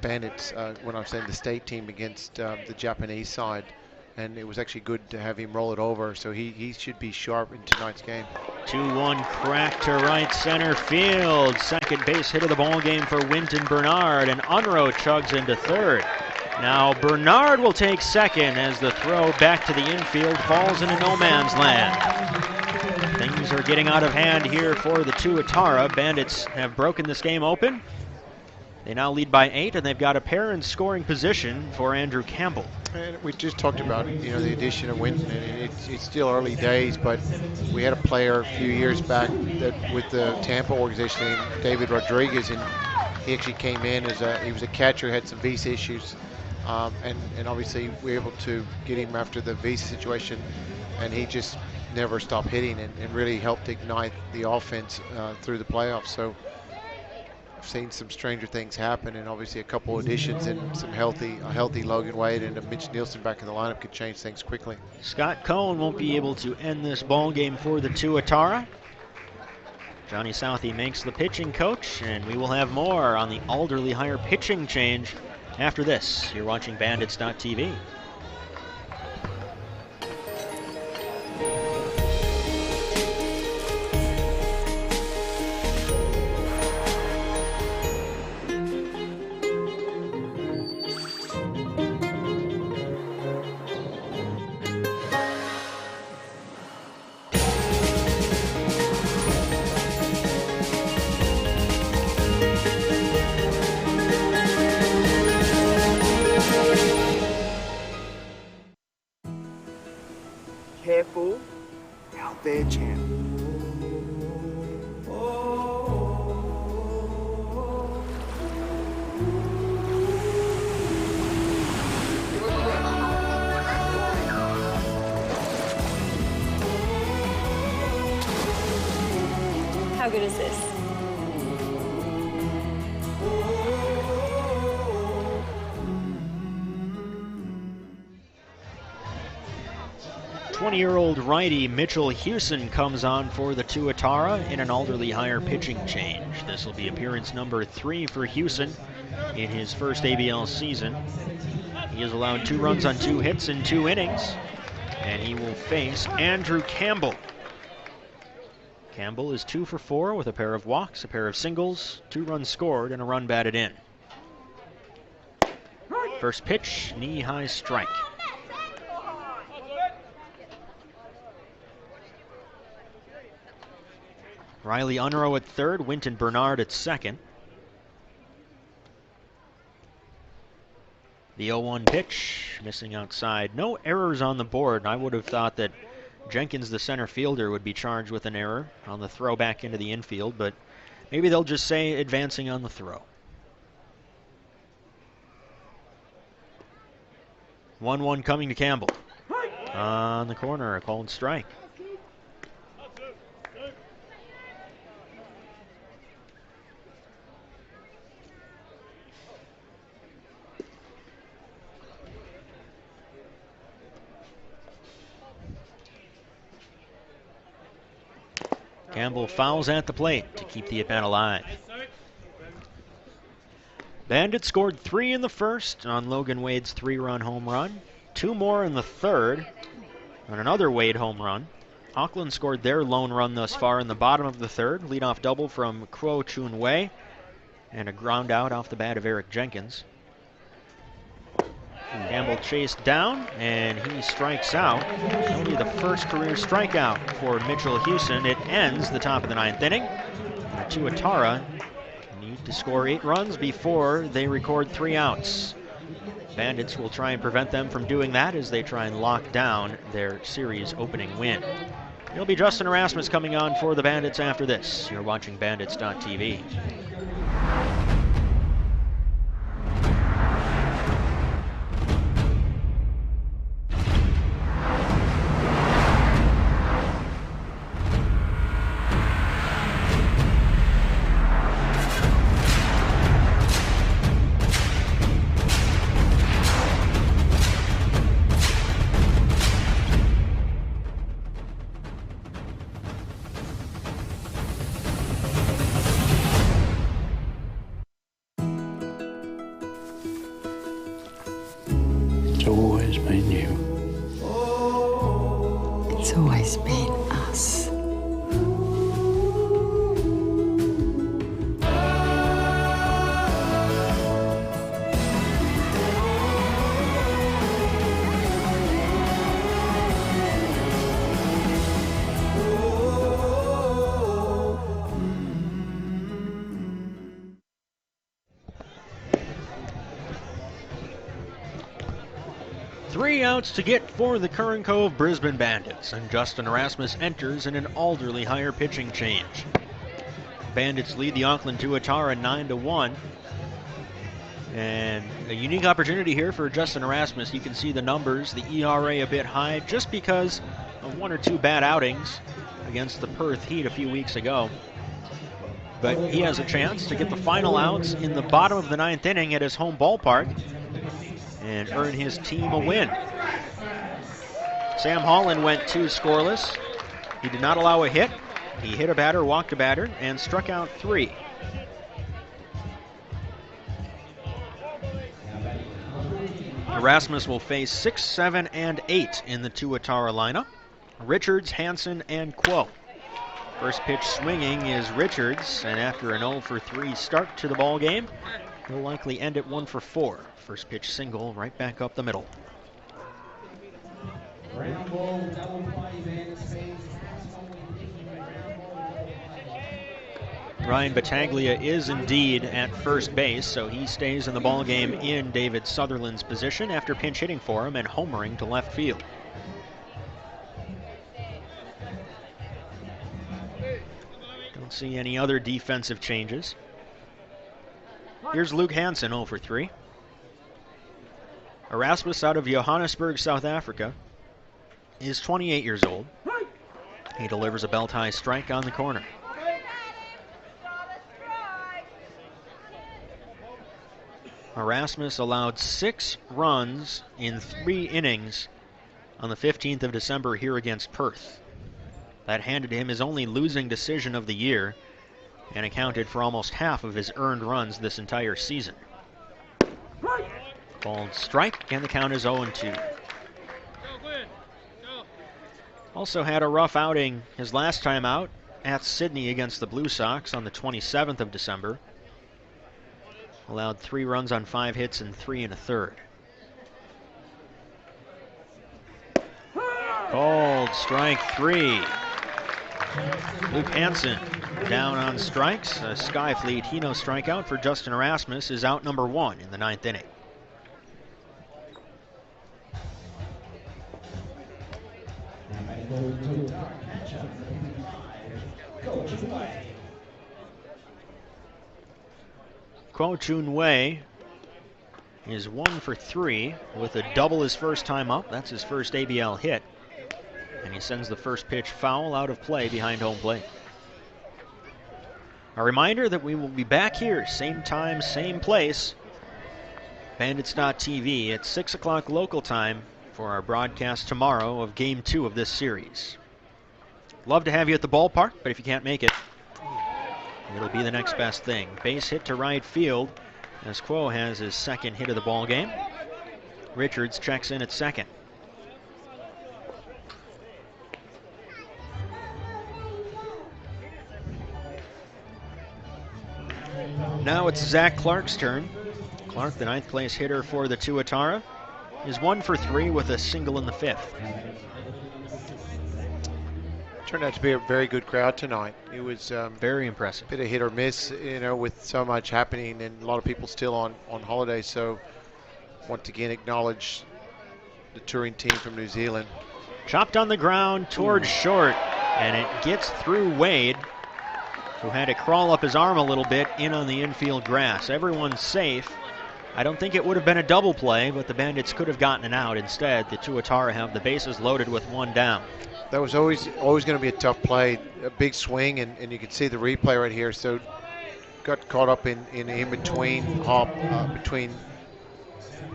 Bandits when I was saying the state team against the Japanese side, and it was actually good to have him roll it over, so he should be sharp in tonight's game. 2-1 crack to right center field. Second base hit of the ball game for Winton Bernard, and Unruh chugs into third. Now Bernard will take second as the throw back to the infield falls into no man's land. Things are getting out of hand here for the Tauatara. Bandits have broken this game open. They now lead by 8, and they've got a pair in scoring position for Andrew Campbell. And we just talked about, the addition of Winton, and it's still early days, but we had a player a few years back that with the Tampa organization named David Rodriguez, and he actually came in he was a catcher, had some visa issues, and obviously we were able to get him after the visa situation, and he just never stopped hitting and really helped ignite the offense through the playoffs. So seen some stranger things happen, and obviously a couple additions and a healthy Logan Wade and a Mitch Nielsen back in the lineup could change things quickly. Scott Cohn won't be able to end this ball game for the Tauatara. Johnny Southey makes the pitching coach, and we will have more on the Alderley Hire pitching change after this. You're watching Bandits.tv. Careful, out there, champ. How good is this? 20-year-old righty Mitchell Hewson comes on for the Tauatara in an Alderley Hire pitching change. This will be appearance number 3 for Hewson in his first ABL season. He has allowed 2 runs on 2 hits in 2 innings, and he will face Andrew Campbell. Campbell is 2 for 4 with a pair of walks, a pair of singles, 2 runs scored, and a run batted in. First pitch, knee-high strike. Riley Unruh at third, Winton Bernard at second. The 0-1 pitch, missing outside. No errors on the board. I would have thought that Jenkins, the center fielder, would be charged with an error on the throw back into the infield, but maybe they'll just say advancing on the throw. 1-1 coming to Campbell. On the corner, a called strike. Campbell fouls at the plate to keep the at-bat alive. Bandits scored 3 in the first on Logan Wade's 3-run home run. 2 more in the third on another Wade home run. Auckland scored their lone run thus far in the bottom of the third. Leadoff double from Kuo Chun Wei and a ground out off the bat of Eric Jenkins. Campbell chased down, and he strikes out. Only the first career strikeout for Mitchell Hewson. It ends the top of the 9th inning. The Tauatara need to score 8 runs before they record 3 outs. Bandits will try and prevent them from doing that as they try and lock down their series opening win. It'll be Justin Erasmus coming on for the Bandits after this. You're watching Bandits.tv. It's always been us. Three outs to get for the Curran Cove Brisbane Bandits, and Justin Erasmus enters in an Alderley higher pitching change. Bandits lead the Auckland Tauatara 9-1. And a unique opportunity here for Justin Erasmus. You can see the numbers, the ERA a bit high, just because of one or two bad outings against the Perth Heat a few weeks ago. But he has a chance to get the final outs in the bottom of the ninth inning at his home ballpark and earn his team a win. Sam Holland went 2 scoreless. He did not allow a hit. He hit a batter, walked a batter, and struck out 3. Erasmus will face 6, 7, and 8 in the Tauatara lineup. Richards, Hansen, and Quo. First pitch swinging is Richards, and after an 0-for-3 start to the ball game, he'll likely end at 1-for-4. First pitch single right back up the middle. Ryan Battaglia is indeed at first base, so he stays in the ball game in David Sutherland's position after pinch hitting for him and homering to left field. Don't see any other defensive changes. Here's Luke Hansen, 0-for-3. Erasmus, out of Johannesburg, South Africa, is 28 years old. He delivers a belt-high strike on the corner. Erasmus allowed 6 runs in 3 innings on the 15th of December here against Perth. That handed him his only losing decision of the year and accounted for almost half of his earned runs this entire season. Called strike, and the count is 0-2. Also had a rough outing his last time out at Sydney against the Blue Sox on the 27th of December. Allowed 3 runs on 5 hits and 3 1/3. Called strike 3. Luke Hansen down on strikes. A Skyfleet Hino strikeout for Justin Erasmus is out number 1 in the 9th inning. Ko Chun Wei is 1-for-3 with a double his first time up. That's his first ABL hit. And he sends the first pitch foul out of play behind home plate. A reminder that we will be back here, same time, same place, Bandits.tv at 6 o'clock local time for our broadcast tomorrow of Game 2 of this series. Love to have you at the ballpark, but if you can't make it, it'll be the next best thing. Base hit to right field as Quo has his second hit of the ball game. Richards checks in at second. Now it's Zach Clark's turn. Clark, the 9th place hitter for the Tauatara, is 1-for-3 with a single in the 5th. Turned out to be a very good crowd tonight. It was very impressive. A bit of hit or miss, you know, with so much happening and a lot of people still on holiday. So once again, acknowledge the touring team from New Zealand. Chopped on the ground towards short, and it gets through Wade, who had to crawl up his arm a little bit in on the infield grass. Everyone's safe. I don't think it would have been a double play, but the Bandits could have gotten an out. Instead, the Tauatara have the bases loaded with 1 down. That was always going to be a tough play, a big swing, and you can see the replay right here. So got caught up in between between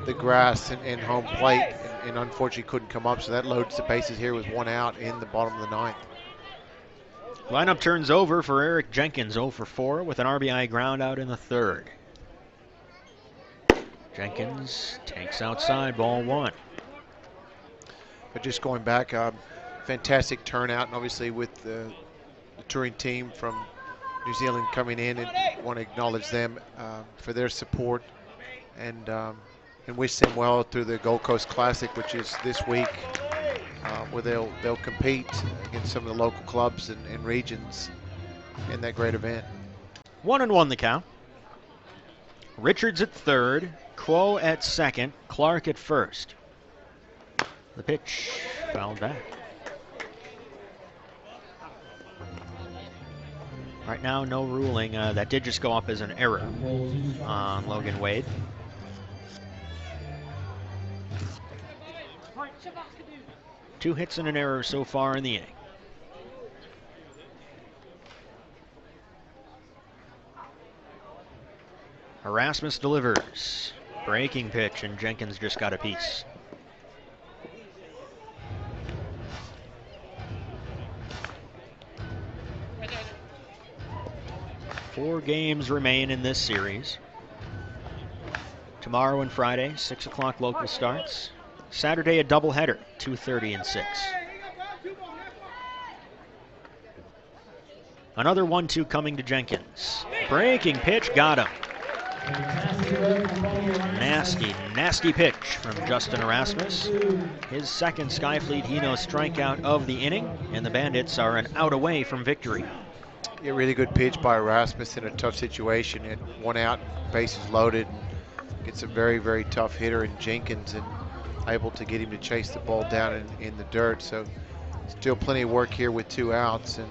the grass and home plate, and unfortunately couldn't come up. So that loads the bases here with 1 out in the bottom of the 9th. Lineup turns over for Eric Jenkins, 0-for-4 with an RBI ground out in the 3rd. Jenkins takes outside, ball 1. But just going back, fantastic turnout, and obviously with the touring team from New Zealand coming in, and want to acknowledge them for their support and wish them well through the Gold Coast Classic, which is this week, where they'll compete against some of the local clubs and regions in that great event. 1-1 the count. Richards at third, Quo at second, Clark at first. The pitch fouled back. Right now, no ruling. That did just go up as an error on Logan Wade. Two hits and an error so far in the inning. Erasmus delivers. Breaking pitch, and Jenkins just got a piece. Four games remain in this series. Tomorrow and Friday, 6 o'clock local starts. Saturday, a doubleheader, 2:30 and 6. Another 1-2 coming to Jenkins. Breaking pitch, got him. Nasty, nasty pitch from Justin Erasmus. His second Skyfleet Hino strikeout of the inning, and the Bandits are an out away from victory. A really good pitch by Erasmus in a tough situation. It 1 out, bases loaded. Gets a very, very tough hitter in Jenkins, and able to get him to chase the ball down in the dirt. So still plenty of work here with 2 outs, and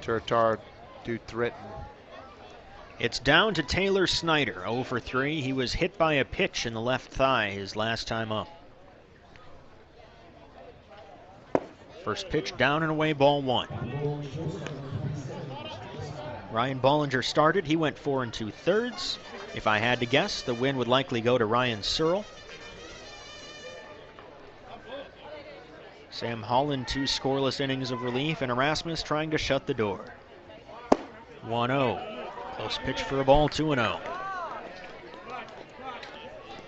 Tauatara do threaten. It's down to Taylor Snyder, 0 for 3. He was hit by a pitch in the left thigh his last time up. First pitch down and away, ball 1. Ryan Bollinger started. He went 4 2/3. If I had to guess, the win would likely go to Ryan Searle. Sam Holland, 2 scoreless innings of relief, and Erasmus trying to shut the door. 1-0. Close pitch for a ball, 2-0.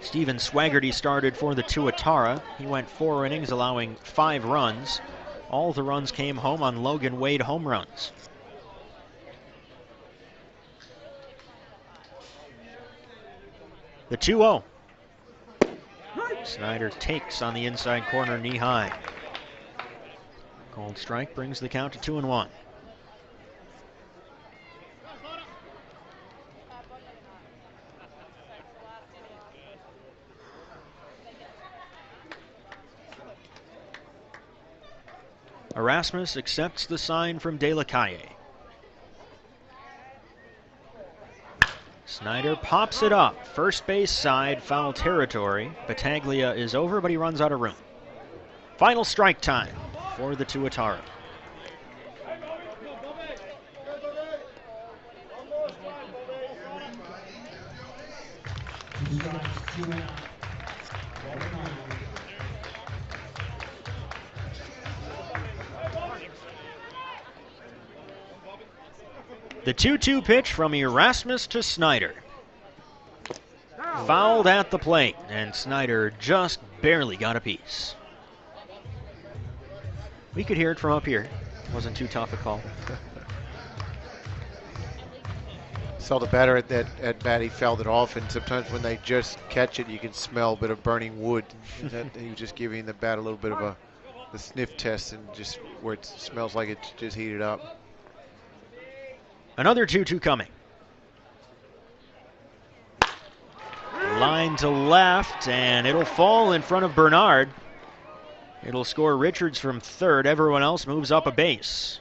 Stephen Swaggerty started for the Tauatara. He went 4 innings, allowing 5 runs. All the runs came home on Logan Wade home runs. The 2-0. Snyder takes on the inside corner, knee high. Cold strike brings the count to 2-1. Erasmus accepts the sign from De La Calle. Snyder pops it up. First base side, foul territory. Battaglia is over, but he runs out of room. Final strike time for the Tauatara. The 2-2 pitch from Erasmus to Snyder. Fouled at the plate, and Snyder just barely got a piece. We could hear it from up here. Wasn't too tough a call. Saw the batter at bat, he fouled it off, and sometimes when they just catch it, you can smell a bit of burning wood. He was just giving the bat a little bit of a sniff test, and just where it smells like it's just heated up. Another 2-2 coming. Line to left, and it'll fall in front of Bernard. It'll score Richards from third. Everyone else moves up a base.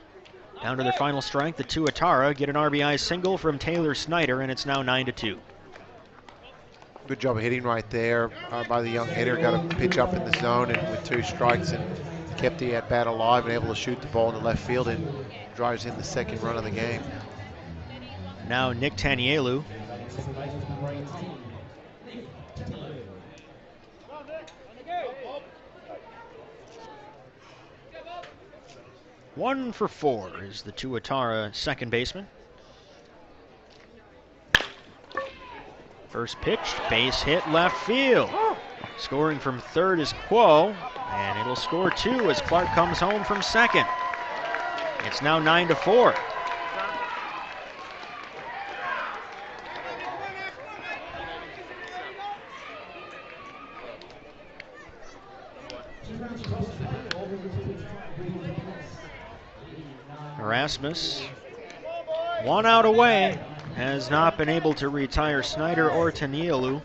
Down to their final strike, the Tauatara get an RBI single from Taylor Snyder, and it's now 9-2. Good job of hitting right there by the young hitter. Got a pitch up in the zone and with 2 strikes, and kept the at bat alive and able to shoot the ball in the left field, and drives in the second run of the game. Now Nick Tanielu. One for 4 is the Tauatara second baseman. First pitch, base hit left field. Scoring from third is Quo. And it'll score 2 as Clark comes home from second. It's now 9-4. Erasmus, 1 out away, has not been able to retire Snyder or Tanielu.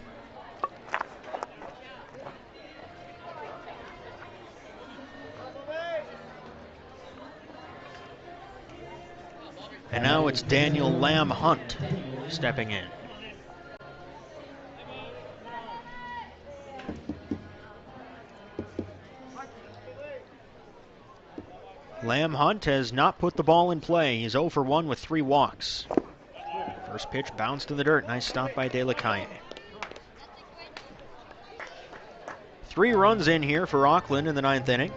And now it's Daniel Lamb Hunt stepping in. Lamb Hunt has not put the ball in play. He's 0 for 1 with 3 walks. First pitch bounced in the dirt. Nice stop by De La Calle. 3 runs in here for Auckland in the 9th inning.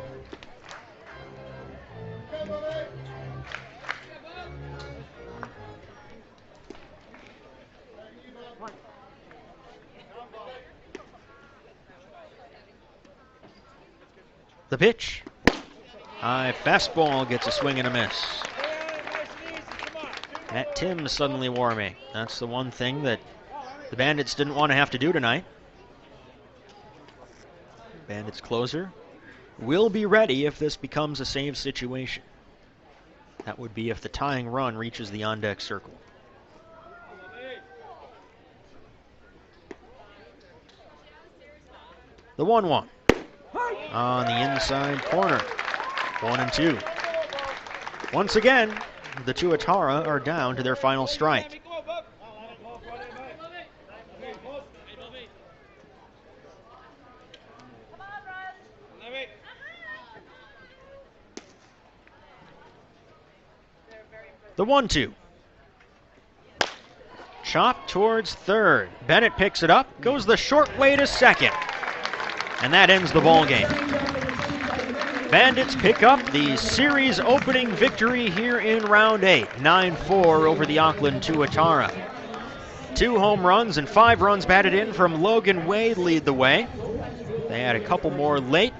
The pitch. High fastball gets a swing and a miss. Matt Timms suddenly warming. That's the one thing that the Bandits didn't want to have to do tonight. Bandits closer will be ready if this becomes a save situation. That would be if the tying run reaches the on-deck circle. The 1-1 on the inside corner. 1-2. Once again, the Tauatara are down to their final strike. The 1-2. Chop towards third. Bennett picks it up, goes the short way to second. And that ends the ball game. Bandits pick up the series opening victory here in round 8, 9-4 over the Auckland Tauatara. 2 home runs and 5 runs batted in from Logan Wade lead the way. They had a couple more late,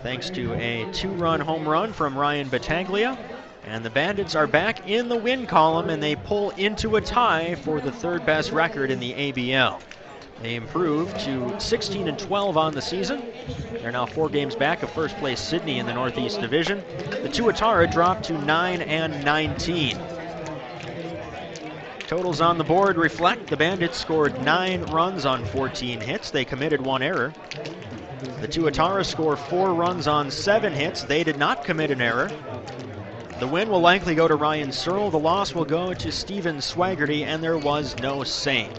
thanks to a 2-run home run from Ryan Battaglia. And the Bandits are back in the win column, and they pull into a tie for the 3rd best record in the ABL. They improved to 16-12 on the season. They're now 4 games back of first place Sydney in the Northeast Division. The Tauatara dropped to 9-19. Totals on the board reflect the Bandits scored 9 runs on 14 hits. They committed 1 error. The Tauatara scored 4 runs on 7 hits. They did not commit an error. The win will likely go to Ryan Searle. The loss will go to Steven Swaggerty, and there was no save.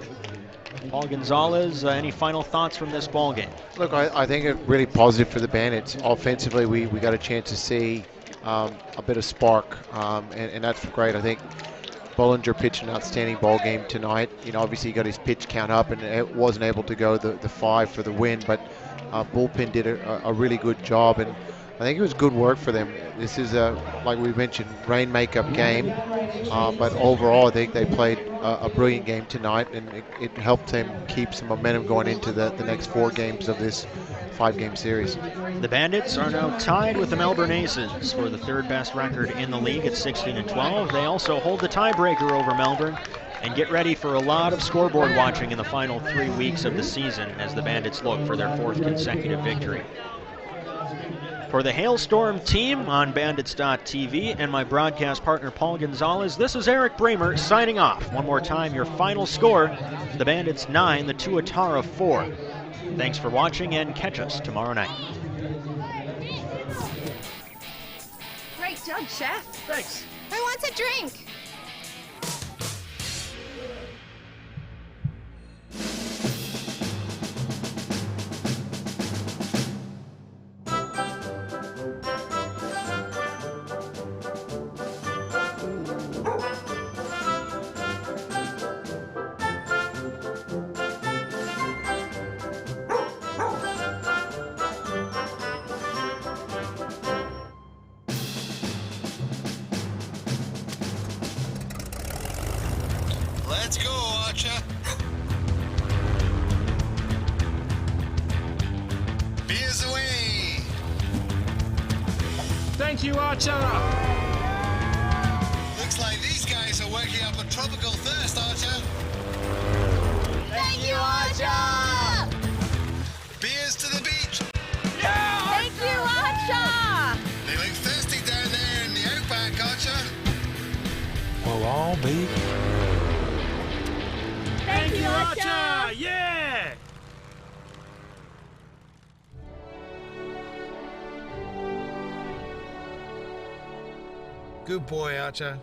Paul Gonzalez, any final thoughts from this ball game? Look, I think it's really positive for the Bandits. Offensively, we got a chance to see a bit of spark, and that's great. I think Bollinger pitched an outstanding ball game tonight. You know, obviously he got his pitch count up and it wasn't able to go the 5 for the win, but bullpen did a really good job, and I think it was good work for them. This is like we mentioned, rain makeup game, but overall I think they played a brilliant game tonight, and it helped them keep some momentum going into the next 4 games of this 5-game series. The Bandits are now tied with the Melbourne Aces for the 3rd best record in the league at 16-12. They also hold the tiebreaker over Melbourne and get ready for a lot of scoreboard watching in the final 3 weeks of the season as the Bandits look for their 4th consecutive victory. For the Hailstorm team on Bandits.tv and my broadcast partner Paul Gonzalez, this is Eric Bramer signing off. One more time, your final score, the Bandits 9, the Tauatara 4. Thanks for watching, and catch us tomorrow night. Great job, Chef. Thanks. Who wants a drink? Let's go, Archer. Beers away. Thank you, Archer. Looks like these guys are working up a tropical thirst, Archer. Thank you, Archer! Beers to the beach. Thank you, Archer! They look thirsty down there in the outback, Archer. We'll all be. Thank you, Archer! Yeah! Good boy, Archer.